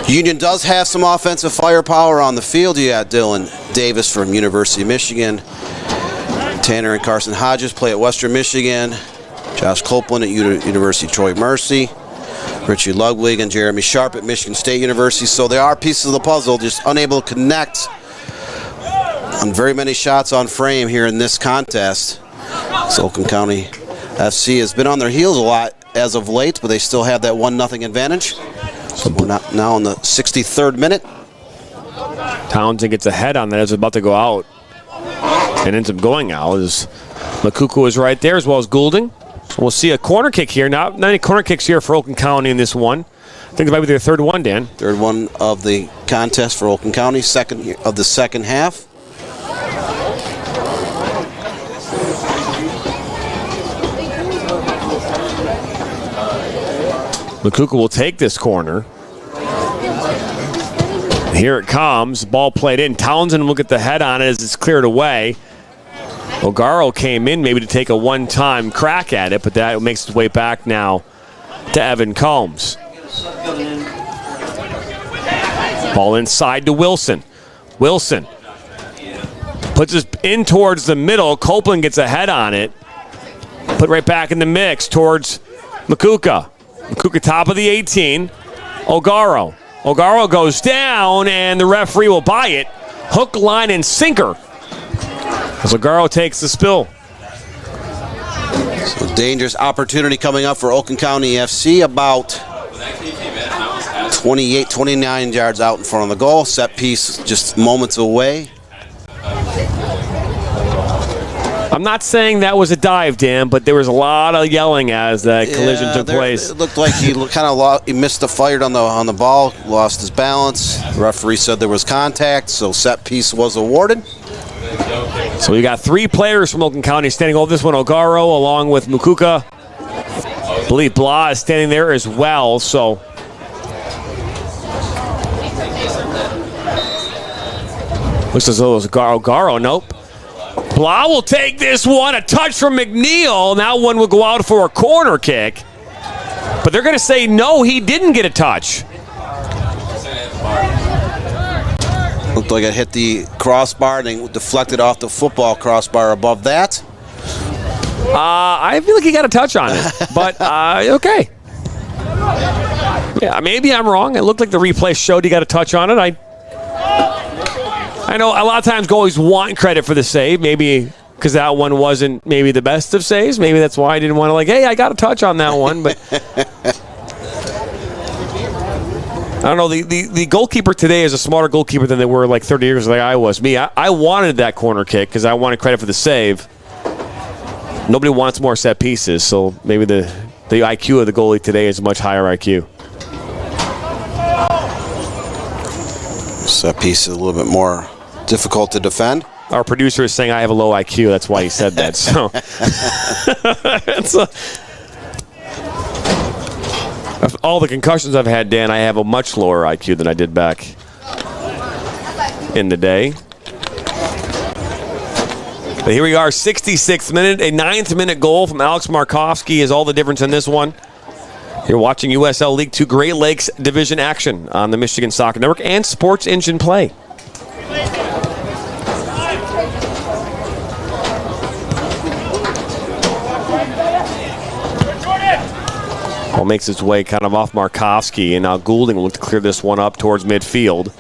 Union does have some offensive firepower on the field. You got Dylan Davis from University of Michigan. Tanner and Carson Hodges play at Western Michigan. Josh Copeland at University of Troy Mercy. Richie Ludwig and Jeremy Sharp at Michigan State University. So they are pieces of the puzzle, just unable to connect on very many shots on frame here in this contest. So Oakland County FC has been on their heels a lot as of late, but they still have that 1-0 advantage. So we're now in the 63rd minute. Townsend gets a head on that as it's about to go out and ends up going out as Makuku is right there as well as Goulding. So we'll see a corner kick here. Not any corner kicks here for Oakland County in this one. I think it might be their third one, Dan. Third one of the contest for Oakland County, second of the second half. McCook will take this corner. Here it comes. Ball played in. Townsend will get the head on it as it's cleared away. Ogaro came in maybe to take a one-time crack at it, but that makes its way back now to Evan Combs. Ball inside to Wilson. Wilson puts it in towards the middle. Copeland gets a head on it. Put right back in the mix towards McCook. McCook top of the 18. Ogaro. Ogaro goes down, and the referee will buy it. Hook, line, and sinker. As Ogaro takes the spill. So dangerous opportunity coming up for Oakland County FC. About 28, 29 yards out in front of the goal. Set piece just moments away. I'm not saying that was a dive, Dan, but there was a lot of yelling as that collision took place. It looked like he kind of he missed the fired on the ball, lost his balance. The referee said there was contact, so set piece was awarded. So we got 3 players from Oakland County standing over this one. Ogaro along with Mukuka. I believe Blah is standing there as well. So looks as though it was Ogaro. Nope. Blah will take this one. A touch from McNeil. Now one will go out for a corner kick. But they're going to say no, he didn't get a touch. Looked like it hit the crossbar and then deflected off the football crossbar above that. I feel like he got a touch on it, but okay. Yeah, maybe I'm wrong. It looked like the replay showed he got a touch on it. I know a lot of times goalies want credit for the save, maybe because that one wasn't maybe the best of saves. Maybe that's why I didn't want to hey, I got a touch on that one, but I don't know. The goalkeeper today is a smarter goalkeeper than they were like 30 years like I was. I wanted that corner kick because I wanted credit for the save. Nobody wants more set pieces, so maybe the IQ of the goalie today is a much higher IQ. Set piece is a little bit more difficult to defend. Our producer is saying I have a low IQ. That's why he said that. So, of all the concussions I've had, Dan, I have a much lower IQ than I did back in the day. But here we are, 66th minute, a 9th minute goal from Alex Markovsky is all the difference in this one. You're watching USL League 2 Great Lakes Division action on the Michigan Soccer Network and Sports Engine Play. Ball makes its way kind of off Markovsky, and now Goulding will look to clear this one up towards midfield.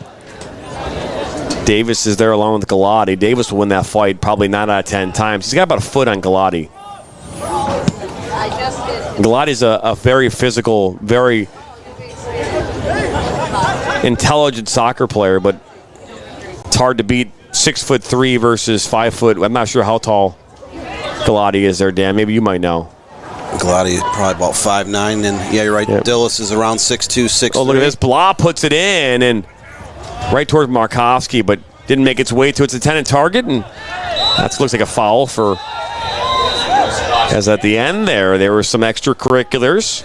Davis is there along with Galati. Davis will win that fight probably 9 out of 10 times. He's got about a foot on Galati. Galati's a very physical, very intelligent soccer player, but it's hard to beat 6'3" versus 5 foot. I'm not sure how tall Galati is there, Dan. Maybe you might know. Galati is probably about 5'9", and yeah, you're right. Yep. Dillis is around 6'2", 6'3". Oh, look at this. Blah puts it in and right towards Markovsky, but didn't make its way to its intended target, and that looks like a foul for. As at the end there were some extracurriculars.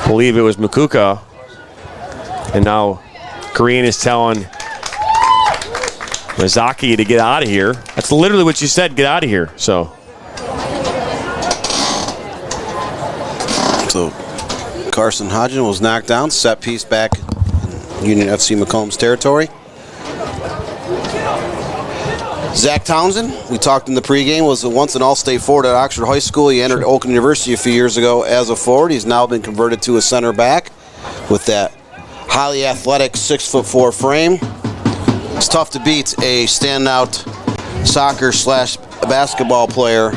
I believe it was Mukuka, and now Green is telling Mazaki to get out of here. That's literally what you said, get out of here. So Carson Hodgin was knocked down, set piece back in Union FC MACOMB's territory. Zach Townsend, we talked in the pregame, was once an all-state forward at Oxford High School. He entered Oakland University a few years ago as a forward. He's now been converted to a center back with that highly athletic 6'4" frame. It's tough to beat a standout soccer/basketball player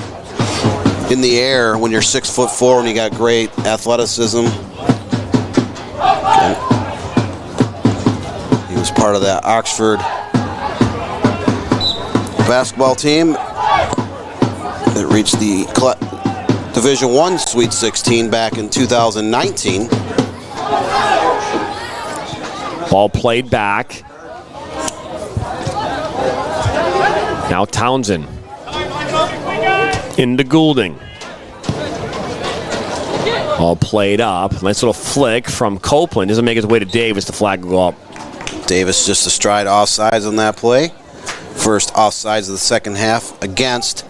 in the air when you're 6'4" and you got great athleticism. He was part of that Oxford basketball team. that reached the Division I Sweet 16 back in 2019. Ball played back. Now Townsend into Goulding. All played up. Nice little flick from Copeland. Doesn't make its way to Davis. The flag will go up. Davis just a stride offsides on that play. First offsides of the second half against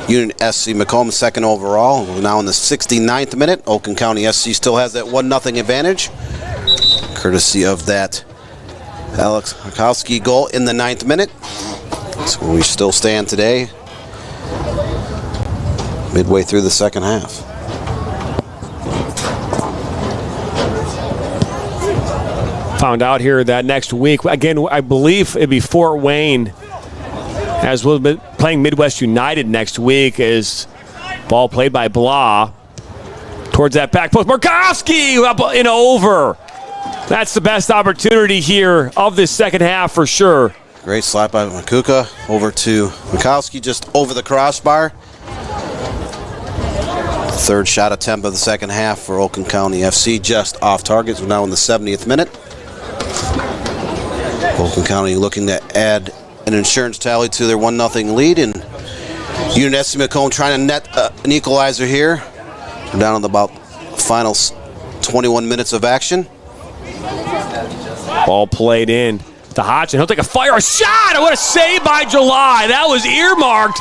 Union SC MACOMB, second overall. We're now in the 69th minute. Oakland County SC still has that 1-0 advantage, courtesy of that Alex Hakowski goal in the 9th minute. So we still stand today, midway through the second half. Found out here that next week, again, I believe it'd be Fort Wayne, as we'll be playing Midwest United next week, is ball played by Blah towards that back post. Markowski up and over. That's the best opportunity here of this second half for sure. Great slap by Makuka over to Mikowski, just over the crossbar. Third shot attempt of the second half for Oakland County FC, just off target. We're now in the 70th minute. Oakland County looking to add an insurance tally to their 1-0 lead, and Union SC MACOMB trying to net an equalizer here. We're down on about final 21 minutes of action. Ball played in to Hodgson. He'll take a shot. What a save by July. That was earmarked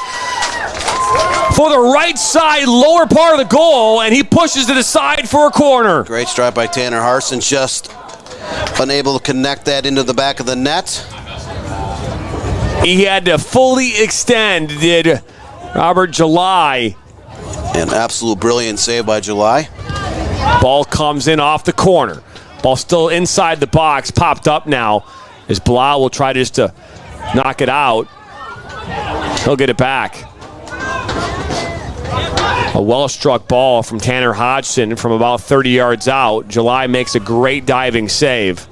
for the right side, lower part of the goal, and he pushes it aside for a corner. Great strike by Tanner Harson, just unable to connect that into the back of the net. He had to fully extend, did Robert July. An absolute brilliant save by July. Ball comes in off the corner. Ball still inside the box, popped up now as Blau will try just to knock it out. He'll get it back. A well-struck ball from Tanner Hodgson from about 30 yards out. July makes a great diving save.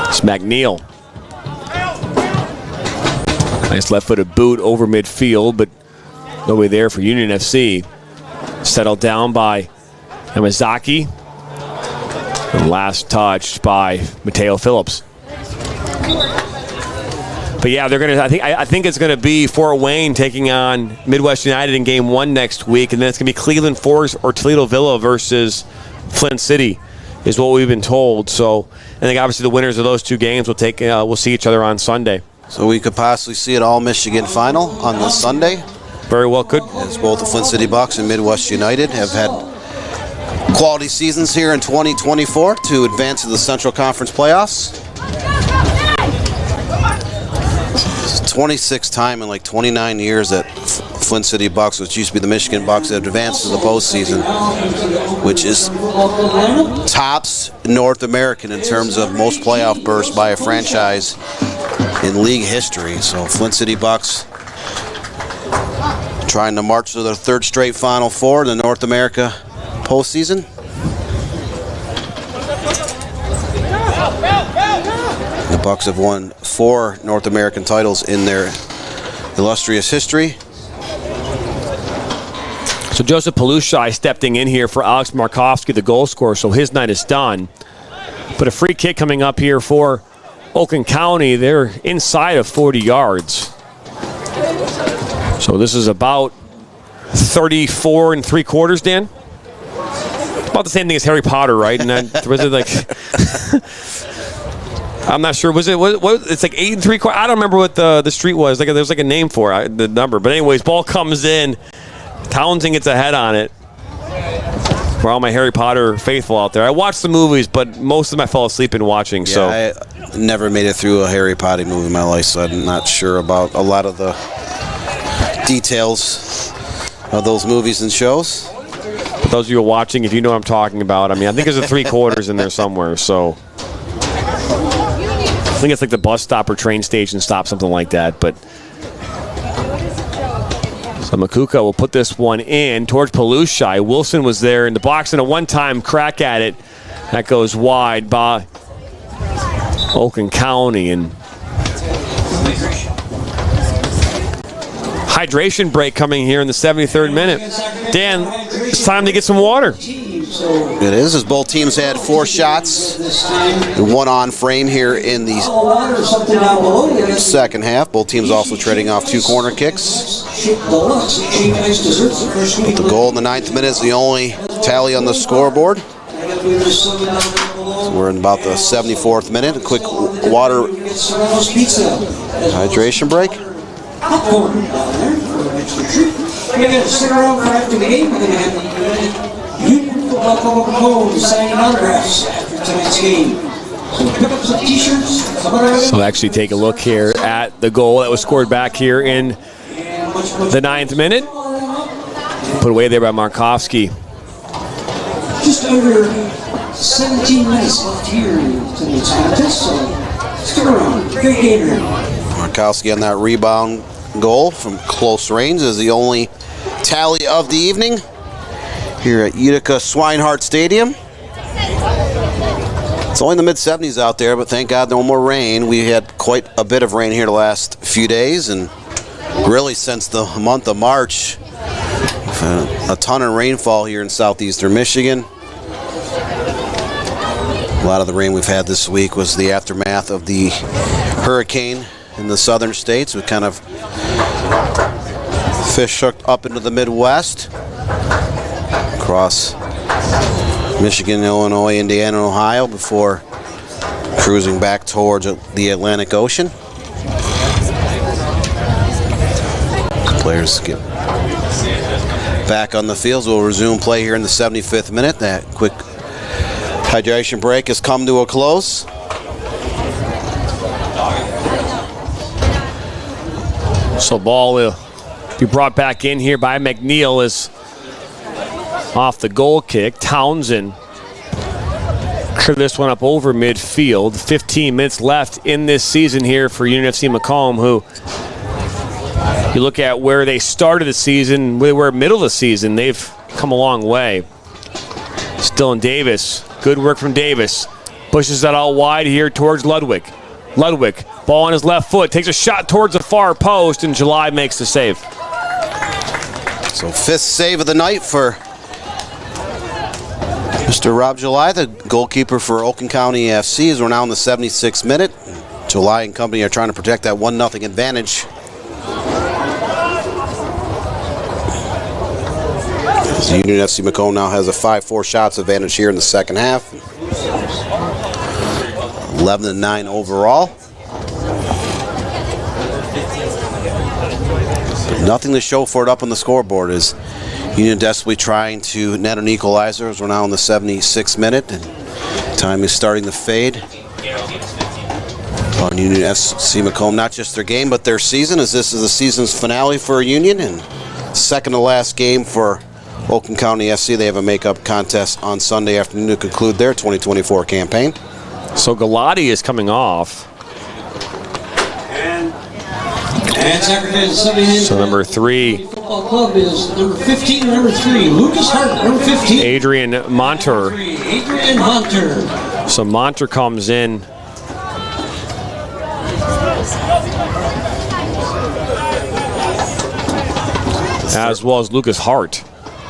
It's McNeil. Nice left-footed boot over midfield, but nobody there for Union FC. Settled down by Yamazaki. And last touched by Mateo Phillips. But yeah, they're gonna. I think it's gonna be Fort Wayne taking on Midwest United in Game 1 next week, and then it's gonna be Cleveland Forest or Toledo Villa versus Flint City, is what we've been told. So I think obviously the winners of those two games will see each other on Sunday. So we could possibly see an All-Michigan final on this Sunday. Very well could. As both the Flint City Bucks and Midwest United have had quality seasons here in 2024 to advance to the Central Conference playoffs. It's the 26th time in like 29 years that Flint City Bucks, which used to be the Michigan Bucks, have advanced to the postseason, which is tops North American in terms of most playoff bursts by a franchise in league history. So Flint City Bucks trying to march to their third straight Final Four in the North America postseason. The Bucks have won 4 North American titles in their illustrious history. So Joseph Palushai stepping in here for Alex Markovsky, the goal scorer, so his night is done. But a free kick coming up here for Oakland County. They're inside of 40 yards. So this is about 34 3/4, Dan? About the same thing as Harry Potter, right? And then was it like I'm not sure. Was it? What? It's like 8 3/4. I don't remember what the street was. Like there's like a name for it, the number. But anyways, ball comes in. Townsend gets a head on it. For all my Harry Potter faithful out there, I watched the movies, but most of them I fell asleep in watching. Yeah, so I never made it through a Harry Potter movie in my life, so I'm not sure about a lot of the details of those movies and shows. For those of you who are watching, if you know what I'm talking about, I mean, I think there's a 3/4 in there somewhere. So I think it's like the bus stop or train station stop, something like that. But so Makuka will put this one in towards Palushai. Wilson was there in the box and a one-time crack at it. That goes wide by Oakland County. And Hydration break coming here in the 73rd minute. Dan, it's time to get some water. It is, as both teams had 4 shots and 1 on frame here in the second half. Both teams also trading off 2 corner kicks. But the goal in the 9th minute is the only tally on the scoreboard. So we're in about the 74th minute. A quick water hydration break. We're going to stick around for after the game. We're going to have the Union Football Club of Macomb signing autographs after tonight's game. So pick up some t-shirts. So actually take a look here at the goal that was scored back here in the 9th minute. Put away there by Markowski. Just under 17 minutes left here in tonight's contest, so stick around. Great game here. Markowski on that rebound goal from close range is the only tally of the evening here at Utica Swinehart Stadium. It's only in the mid-70s out there, but thank God no more rain. We had quite a bit of rain here the last few days, and really since the month of March, a ton of rainfall here in southeastern Michigan. A lot of the rain we've had this week was the aftermath of the hurricane in the southern states. We kind of fish hooked up into the Midwest, across Michigan, Illinois, Indiana, and Ohio before cruising back towards the Atlantic Ocean. Players get back on the fields. We'll resume play here in the 75th minute. That quick hydration break has come to a close. So ball will be brought back in here by McNeil as off the goal kick. Townsend cleared this one up over midfield. 15 minutes left in this season here for Union FC Macomb, who you look at where they started the season, where they were middle of the season, they've come a long way. Still in Davis. Good work from Davis. Pushes that out wide here towards Ludwig. Ludwig, ball on his left foot, takes a shot towards the far post, and July makes the save. So 5th save of the night for Mr. Rob July, the goalkeeper for Oakland County FC, as we're now in the 76th minute. July and company are trying to protect that 1-0 advantage. The Union FC Macomb now has a 5-4 shots advantage here in the second half. 11-9 overall. Nothing to show for it up on the scoreboard as Union desperately trying to net an equalizer as we're now in the 76th minute. And time is starting to fade on Union FC Macomb, not just their game but their season, as this is the season's finale for Union and second to last game for Oakland County FC. They have a makeup contest on Sunday afternoon to conclude their 2024 campaign. So Galati is coming off. So number 3. Football club is number 15 and number 3. Lucas Hart, number 15. Adrian Monter. Adrian Monter. So Monter comes in. As well as Lucas Hart.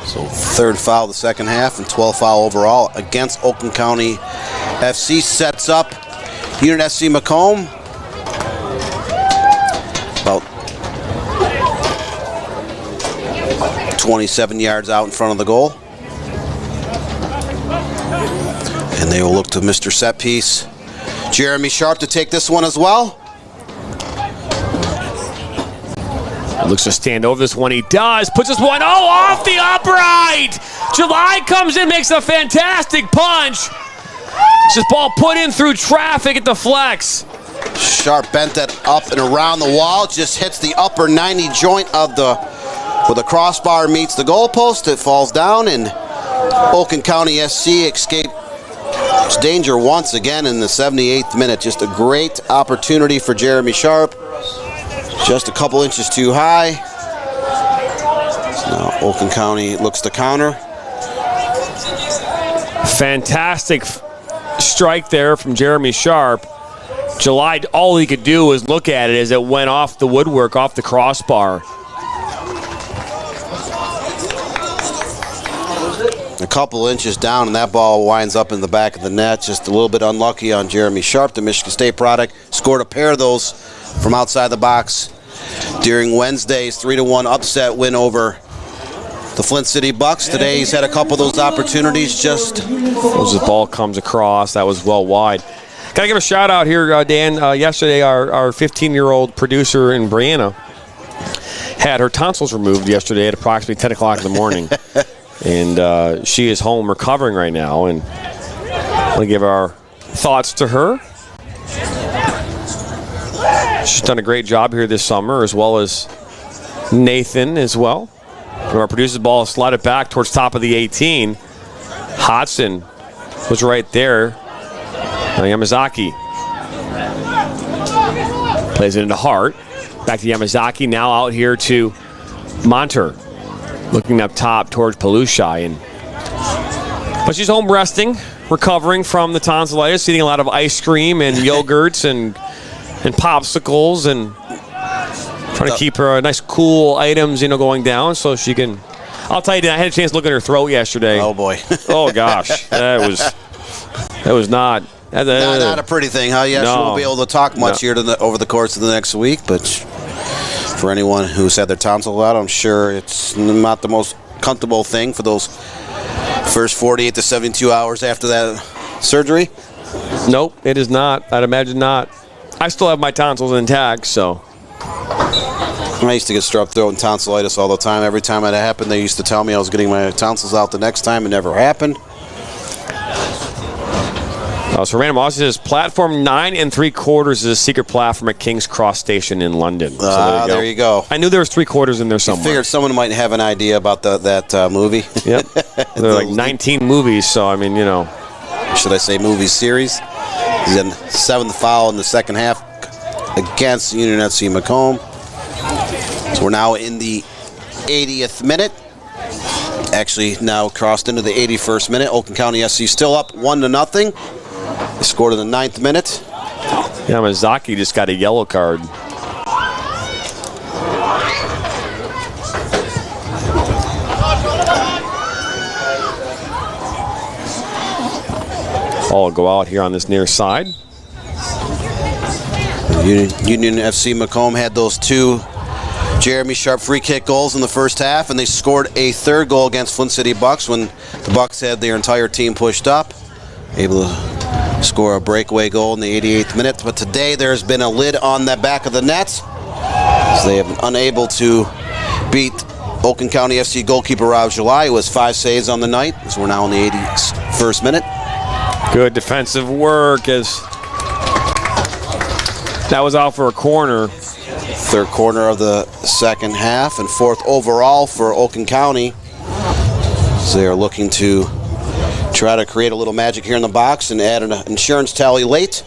So 3rd foul of the second half and 12th foul overall against Oakland County FC. Sets up Union FC Macomb about 27 yards out in front of the goal. And they will look to Mr. Set Piece Jeremy Sharp to take this one as well. Looks to stand over this one. He does. Puts this one, off the upright. July comes in, makes a fantastic punch. This ball put in through traffic at the flex. Sharp bent that up and around the wall. Just hits the upper 90 joint of where the crossbar meets the goalpost. It falls down, and Oakland County SC escapes danger once again in the 78th minute. Just a great opportunity for Jeremy Sharp. Just a couple inches too high. Now Oakland County looks to counter. Fantastic strike there from Jeremy Sharp. July, all he could do was look at it as it went off the woodwork, off the crossbar. A couple inches down, and that ball winds up in the back of the net. Just a little bit unlucky on Jeremy Sharp, the Michigan State product. Scored a pair of those from outside the box during Wednesday's 3-1 upset win over the Flint City Bucks. Today he's had a couple of those opportunities just... As the ball comes across, that was well wide. Got to give a shout out here, Dan. Yesterday, our 15-year-old producer in Brianna had her tonsils removed yesterday at approximately 10 o'clock in the morning. And she is home recovering right now. And I want to give our thoughts to her. She's done a great job here this summer, as well as Nathan as well. From our producer's ball, slide it back towards top of the 18. Hodson was right there. Yamazaki plays it into Hart. Back to Yamazaki, now out here to Monter. Looking up top towards Palushai. But she's home resting, recovering from the tonsillitis, eating a lot of ice cream and yogurts and popsicles, and trying to keep her nice cool items, going down so she can... I'll tell you, Dan, I had a chance to look at her throat yesterday. Oh, boy. Oh, gosh. That was not... Not a pretty thing, huh? Yes, no. You won't be able to talk much here over the course of the next week, but for anyone who's had their tonsil out, I'm sure it's not the most comfortable thing for those first 48 to 72 hours after that surgery. Nope, it is not. I'd imagine not. I still have my tonsils intact, so. I used to get strep throat and tonsillitis all the time. Every time it happened, they used to tell me I was getting my tonsils out the next time. It never happened. So Random Aussie says platform 9 3/4 is a secret platform at King's Cross Station in London. So there you go. I knew there was 3/4 in there somewhere. I figured someone might have an idea about that movie. Yep. There are like 19 movies, so I mean, Should I say movie series? He's in 7th foul in the second half against Union FC MACOMB. So we're now in the 80th minute. Actually, now crossed into the 81st minute. Oakland County SC still up 1-0. They scored in the 9th minute. Yamazaki just got a yellow card. Ball will go out here on this near side. Union FC MACOMB had those two Jeremy Sharp free kick goals in the first half, and they scored a third goal against Flint City Bucks when the Bucks had their entire team pushed up. Able to score a breakaway goal in the 88th minute. But today there's been a lid on the back of the net, so they have been unable to beat Oakland County FC goalkeeper Rob July, who has 5 saves on the night. So we're now in the 81st minute. Good defensive work as that was out for a corner. Third corner of the second half and 4th overall for Oakland County. So they are looking to try to create a little magic here in the box and add an insurance tally late.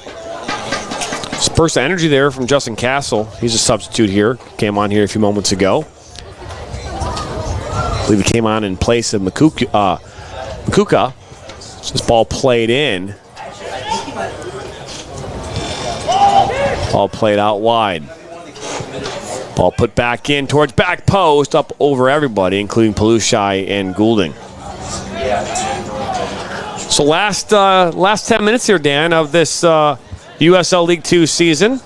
Some burst of energy there from Justin Castle. He's a substitute here. Came on here a few moments ago. I believe he came on in place of Makuka. This ball played in. Ball played out wide. Ball put back in towards back post, up over everybody, including Palushai and Goulding. So last 10 minutes here, Dan, of this USL League 2 season.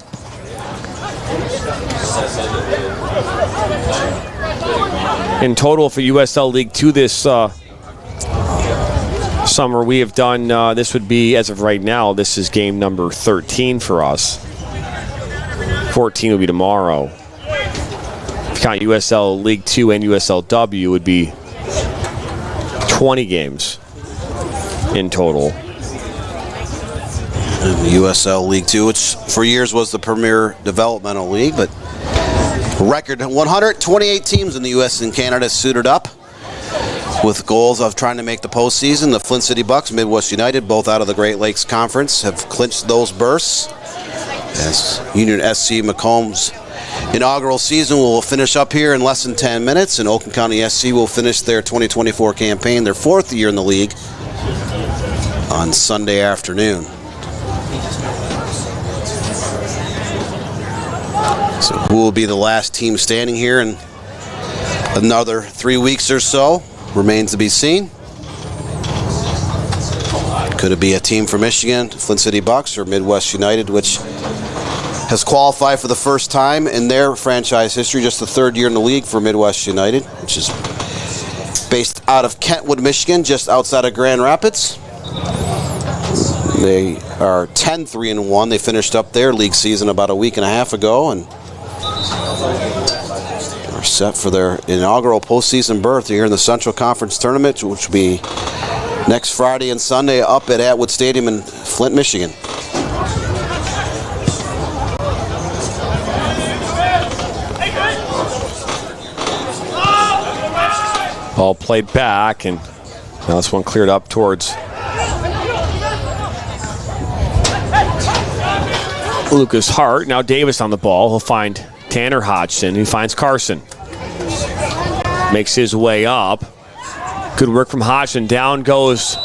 In total for USL League 2 this summer, we have done, this would be, as of right now, this is game number 13 for us. 14 will be tomorrow. If you count USL League 2 and USLW, would be 20 games in total. And the USL League 2, which for years was the premier developmental league, but record 128 teams in the U.S. and Canada suited up with goals of trying to make the postseason. The Flint City Bucks, Midwest United, both out of the Great Lakes Conference, have clinched those berths. As Union SC MACOMB's inaugural season will finish up here in less than 10 minutes, and Oakland County SC will finish their 2024 campaign, their 4th year in the league, on Sunday afternoon. So who will be the last team standing here in another 3 weeks or so remains to be seen. Could it be a team from Michigan, Flint City Bucks, or Midwest United, which has qualified for the first time in their franchise history, just the 3rd year in the league for Midwest United, which is based out of Kentwood, Michigan, just outside of Grand Rapids. They are 10-3-1. They finished up their league season about a week and a half ago and are set for their inaugural postseason berth here in the Central Conference Tournament, which will be next Friday and Sunday up at Atwood Stadium in Flint, Michigan. Ball played back, and now this one cleared up towards Lucas Hart. Now Davis on the ball. He'll find Tanner Hodgson, who finds Carson. Makes his way up. Good work from Hodgson. Down goes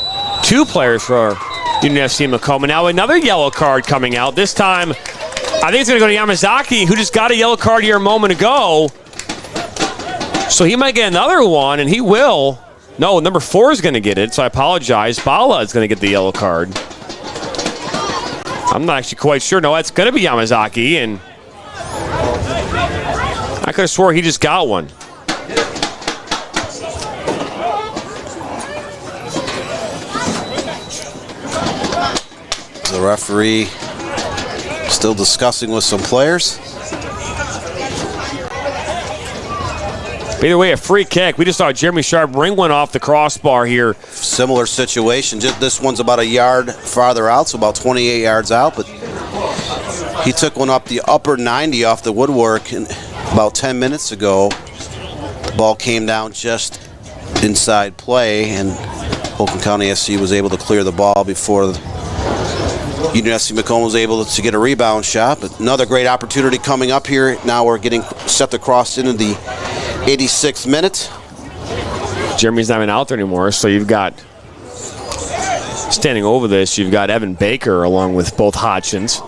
2 players for Union FC MACOMB. Now another yellow card coming out. This time, I think it's going to go to Yamazaki, who just got a yellow card here a moment ago. So he might get another one, and he will. No, number 4 is going to get it, so I apologize. Bala is going to get the yellow card. I'm not actually quite sure. No, it's going to be Yamazaki, and I could have swore he just got one. The referee still discussing with some players. Either way, a free kick. We just saw Jeremy Sharp ring one off the crossbar here. Similar situation. Just this one's about a yard farther out, so about 28 yards out. But he took one up the upper 90 off the woodwork and about 10 minutes ago. The ball came down just inside play, and Oakland County SC was able to clear the ball before Union FC MACOMB was able to get a rebound shot. But another great opportunity coming up here. Now we're getting set to cross into the 86th minute. Jeremy's not even out there anymore, so you've got, standing over this, you've got Evan Baker along with both Hodgsons.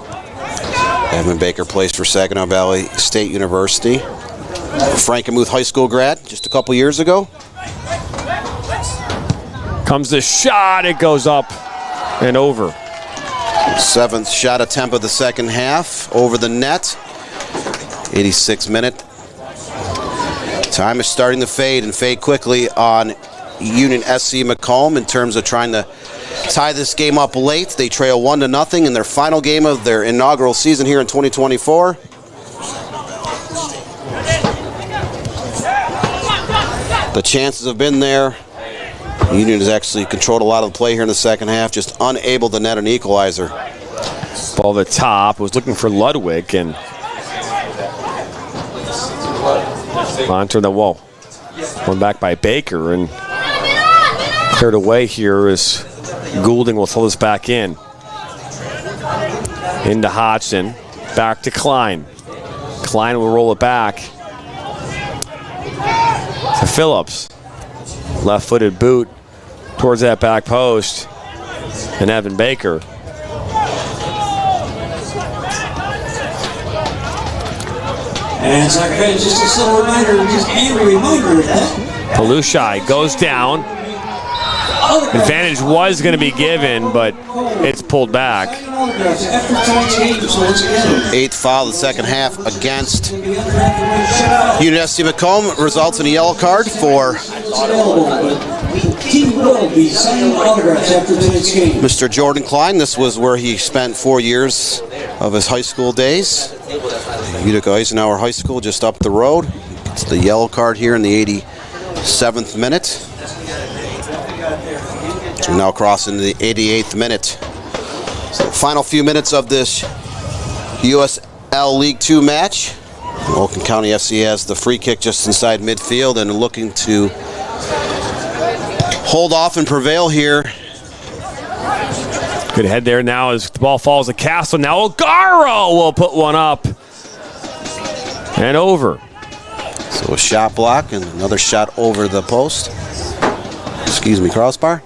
Evan Baker plays for Saginaw Valley State University. Frankenmuth High School grad just a couple years ago. Comes the shot, it goes up and over. 7th shot attempt of the second half, over the net. 86th minute. Time is starting to fade, and fade quickly on Union SC MACOMB in terms of trying to tie this game up late. They trail 1-0 in their final game of their inaugural season here in 2024. The chances have been there. Union has actually controlled a lot of the play here in the second half, just unable to net an equalizer. Ball to the top, was looking for Ludwig, and onto the wall. One back by Baker, and cleared away here as Goulding will throw this back in. Into Hodgson, back to Klein. Klein will roll it back to Phillips. Left-footed boot towards that back post, and Evan Baker. And Soccer fans, just a subtle reminder, just a reminder that Palushai goes down. Advantage was going to be given, but it's pulled back. 8th foul of the second half against Union FC MACOMB results in a yellow card for Mr. Jordan Klein. This was where he spent 4 years of his high school days. Utica Eisenhower High School just up the road. It's the yellow card here in the 87th minute. So now crossing the 88th minute. So final few minutes of this USL League 2 match. Oakland County FC has the free kick just inside midfield and looking to hold off and prevail here. Good head there now as the ball falls to Castle. Now O'Garo will put one up and over. So a shot block and another shot over the post. Excuse me, crossbar.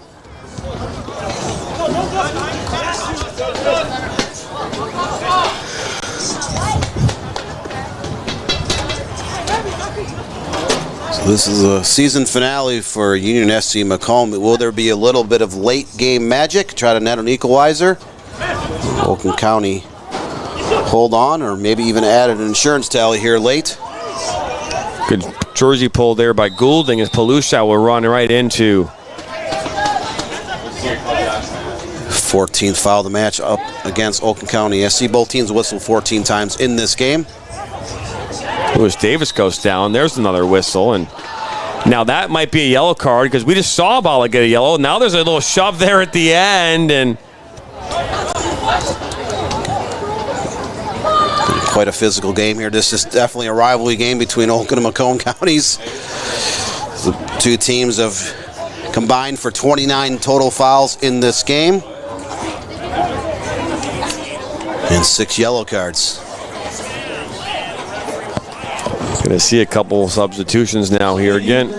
This is a season finale for Union SC MACOMB. Will there be a little bit of late game magic? Try to net an equalizer. Oakland County hold on, or maybe even add an insurance tally here late. Good jersey pull there by Goulding as Palusha will run right into 14th foul of the match up against Oakland County SC. Both teams whistled 14 times in this game. Lewis Davis goes down. There's another whistle, and now that might be a yellow card because we just saw Bala get a yellow. Now there's a little shove there at the end, and quite a physical game here. This is definitely a rivalry game between Oakland and MACOMB counties. The two teams have combined for 29 total fouls in this game and 6 yellow cards. Going to see a couple substitutions now here again.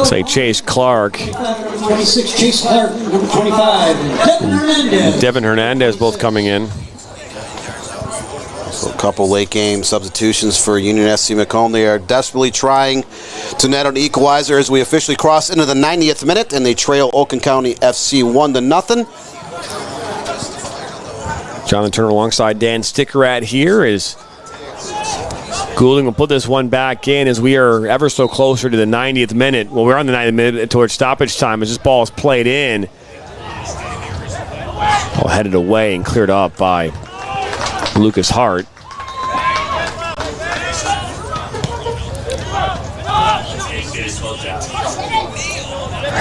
Say Chase Clark. 26, Chase Clark, number 25. Devin Hernandez. Devin Hernandez both coming in. So a couple late game substitutions for Union SC MACOMB. They are desperately trying to net an equalizer as we officially cross into the 90th minute, and they trail Oakland County FC 1-0. Jonathan Turner alongside Dan Stickerat here is Goulding will put this one back in as we are ever so closer to the 90th minute. Well, we're on the 90th minute towards stoppage time as this ball is played in. Oh, headed away and cleared up by Lucas Hart.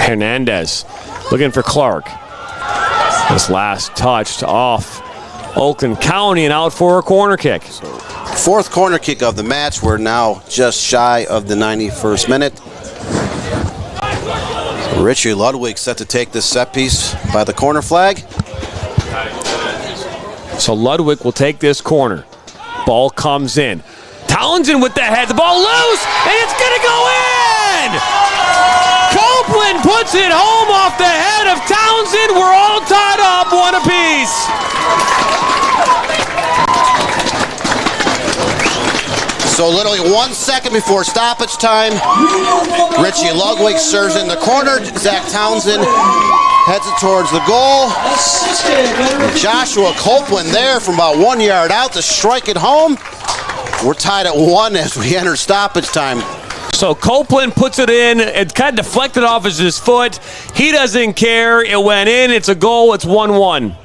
Hernandez looking for Clark. This last touched off Oakland County and out for a corner kick. Fourth corner kick of the match. We're now just shy of the 91st minute. Richie Ludwig set to take this set piece by the corner flag. So Ludwig will take this corner. Ball comes in. Townsend with the head. The ball loose, and it's going to go in! Copeland puts it home off the head of Townsend. We're all tied up, one apiece. So literally 1 second before stoppage time, Richie Ludwig serves in the corner. Zach Townsend heads it towards the goal. And Joshua Copeland there from about 1 yard out to strike it home. We're tied at 1 as we enter stoppage time. So Copeland puts it in. It kind of deflected off his foot. He doesn't care. It went in. It's a goal. It's 1-1.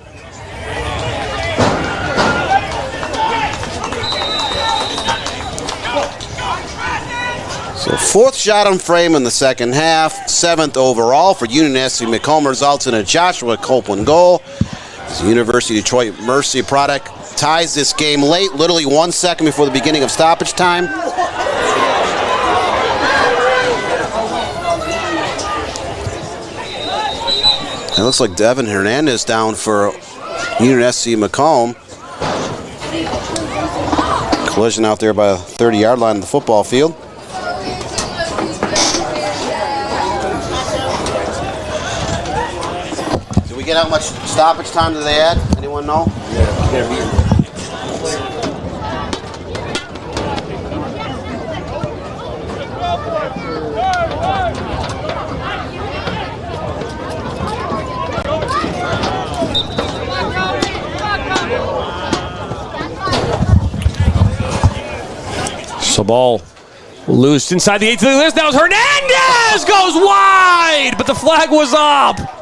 So 4th shot on frame in the second half, 7th overall for Union SC MACOMB, results in a Joshua Copeland goal. The University of Detroit Mercy product ties this game late, literally 1 second before the beginning of stoppage time. It looks like Devin Hernandez down for Union SC MACOMB. Collision out there by the 30-yard line of the football field. Get how much stoppage time do they add? Anyone know? So ball loose inside the 8th list. Now Hernandez goes wide, but the flag was up.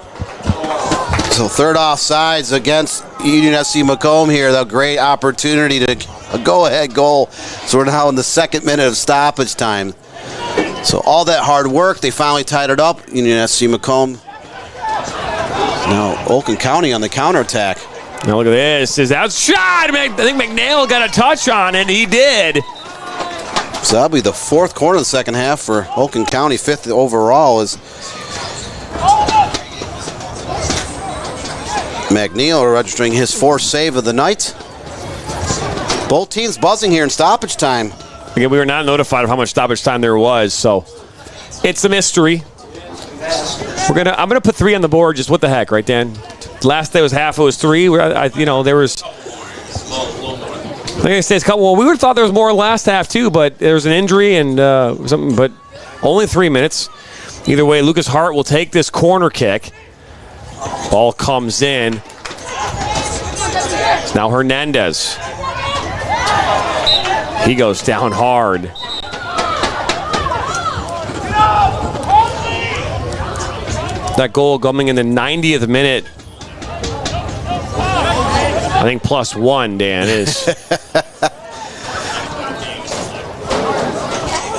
So 3rd offsides against Union SC MACOMB here. A great opportunity to a go-ahead goal. So we're now in the 2nd minute of stoppage time. So all that hard work, they finally tied it up. Union SC MACOMB. Now Oakland County on the counterattack. Now look at this. Is outshot. I think McNeil got a touch on it. He did. So that'll be the 4th corner of the second half for Oakland County. 5th overall is McNeil registering his 4th save of the night. Both teams buzzing here in stoppage time. Again, we were not notified of how much stoppage time there was, so it's a mystery. I'm gonna put 3 on the board. Just what the heck, right, Dan? Last day was half. It was 3. There was Like I said, well, we would have thought there was more last half too, but there was an injury and something. But only 3 minutes. Either way, Lucas Hart will take this corner kick. Ball comes in. It's now Hernandez. He goes down hard. That goal coming in the 90th minute. I think +1, Dan, is.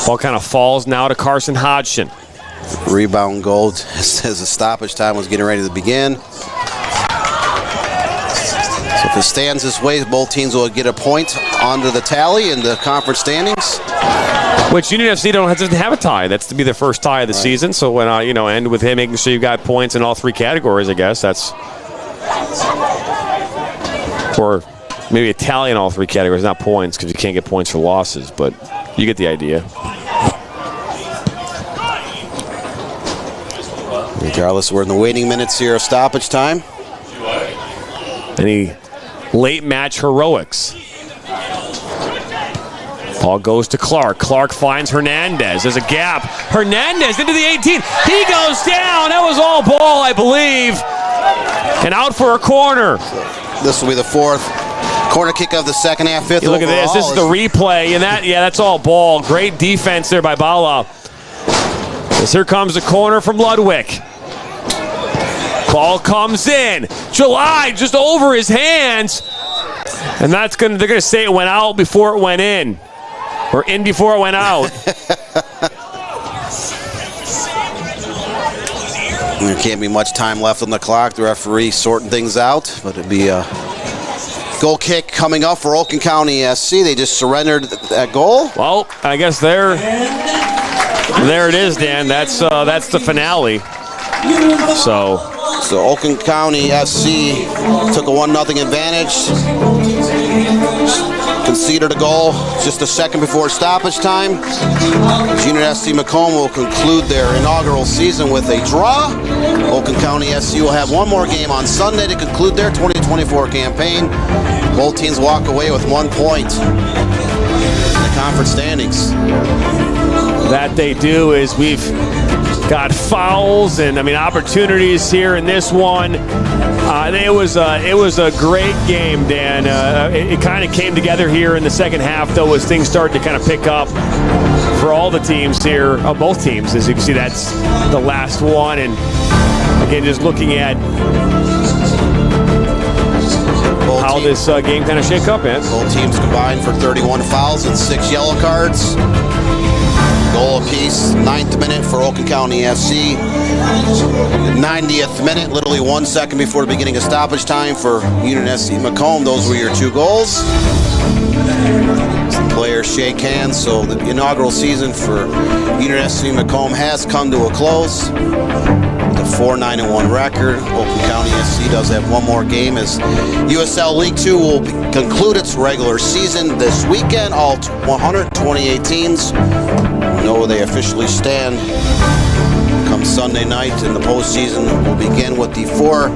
Ball kind of falls now to Carson Hodgson. Rebound goal as the stoppage time was getting ready to begin. So if it stands this way, both teams will get a point onto the tally in the conference standings. Which Union FC doesn't have a tie. That's to be their first tie of the season. So when end with him making sure you've got points in all 3 categories, I guess that's, or maybe a tally in all 3 categories, not points, because you can't get points for losses. But you get the idea. Regardless, we're in the waiting minutes here of stoppage time. Any late match heroics? Ball goes to Clark. Clark finds Hernandez. There's a gap. Hernandez into the 18. He goes down. That was all ball, I believe. And out for a corner. This will be the 4th corner kick of the second half, 5th. Look at this. This is the replay. And that's all ball. Great defense there by Bala. As here comes the corner from Ludwig. Ball comes in. July just over his hands. And they're gonna say it went out before it went in. Or in before it went out. There can't be much time left on the clock. The referee sorting things out, but it'd be a goal kick coming up for Oakland County SC. They just surrendered that goal. Well, I guess there it is, Dan. That's the finale. So Oakland County SC took a 1-0 advantage. Conceded a goal just a second before stoppage time. Junior FC MACOMB will conclude their inaugural season with a draw. Oakland County SC will have one more game on Sunday to conclude their 2024 campaign. Both teams walk away with 1 point in the conference standings. That they do. Is we've got fouls and opportunities here in this one. It was a great game, Dan. It kind of came together here in the second half, though, as things started to kind of pick up for all the teams here, both teams. As you can see, that's the last one. And again, just looking at how this game kind of shake up, man. Both teams combined for 31 fouls and 6 yellow cards. Goal apiece, 9th minute for Oakland County FC. 90th minute, literally 1 second before the beginning of stoppage time for Union SC MACOMB. Those were your 2 goals. The players shake hands, so the inaugural season for Union SC MACOMB has come to a close. With a 4-9-1 record, Oakland County SC does have one more game as USL League 2 will conclude its regular season this weekend. All 128 teams know where they officially stand come Sunday night, and the postseason will begin with the 4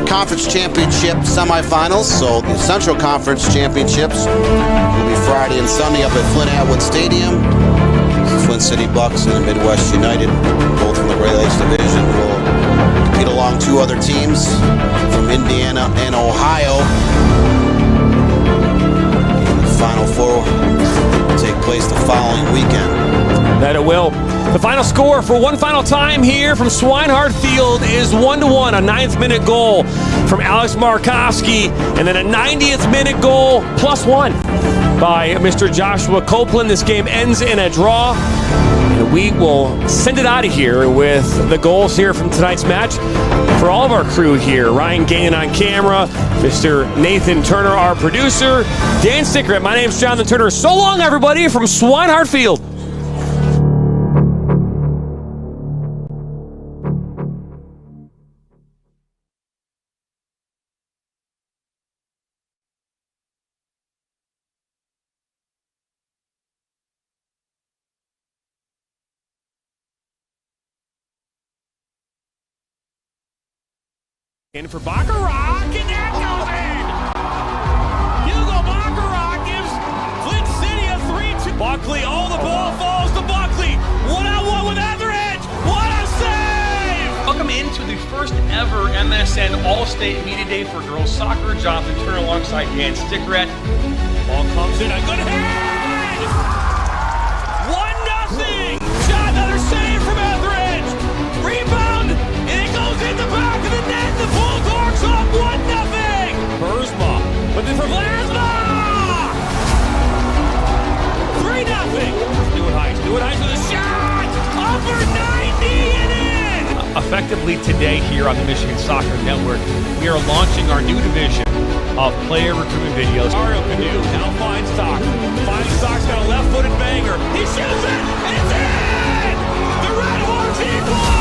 conference championship semifinals. So the Central Conference Championships will be Friday and Sunday up at Flint Atwood Stadium. The Flint City Bucks and the Midwest United, both from the Great Lakes Division, will compete along 2 other teams from Indiana and Ohio. The Final 4 will take place the following weekend. That it will. The final score for one final time here from Swinehart Field is 1-1. A 9th minute goal from Alex Markowski, and then a 90th minute goal +1 by Mr. Joshua Copeland. This game ends in a draw, and we will send it out of here with the goals here from tonight's match. For all of our crew here, Ryan Gagnon on camera, Mr. Nathan Turner, our producer, Dan Stickert, my name's Jonathan Turner. So long, everybody, from Swinehart Field. In for Baccarat, and that goes in! Hugo Baccarat gives Buckley, oh, the ball falls to Buckley. One-on-one with Etheridge. What a save! Welcome into the first ever MSN All-State Media Day for girls soccer. Jonathan Turner alongside Dan Stickrett. Ball comes in, a good hit! 1-0. Shot, another save from Etheridge. Rebound, and it goes in the back of the net. The Bulldogs up 1-0. Burzma, but then for Vlasma! 3-0. Stewart Heights with a shot! Upper 90 and in! Effectively today here on the Michigan Soccer Network, we are launching our new division of player recruitment videos. Mario Canoe now finds Stock. Got a left-footed banger. He shoots it, and it's in! The Red Hawks equal!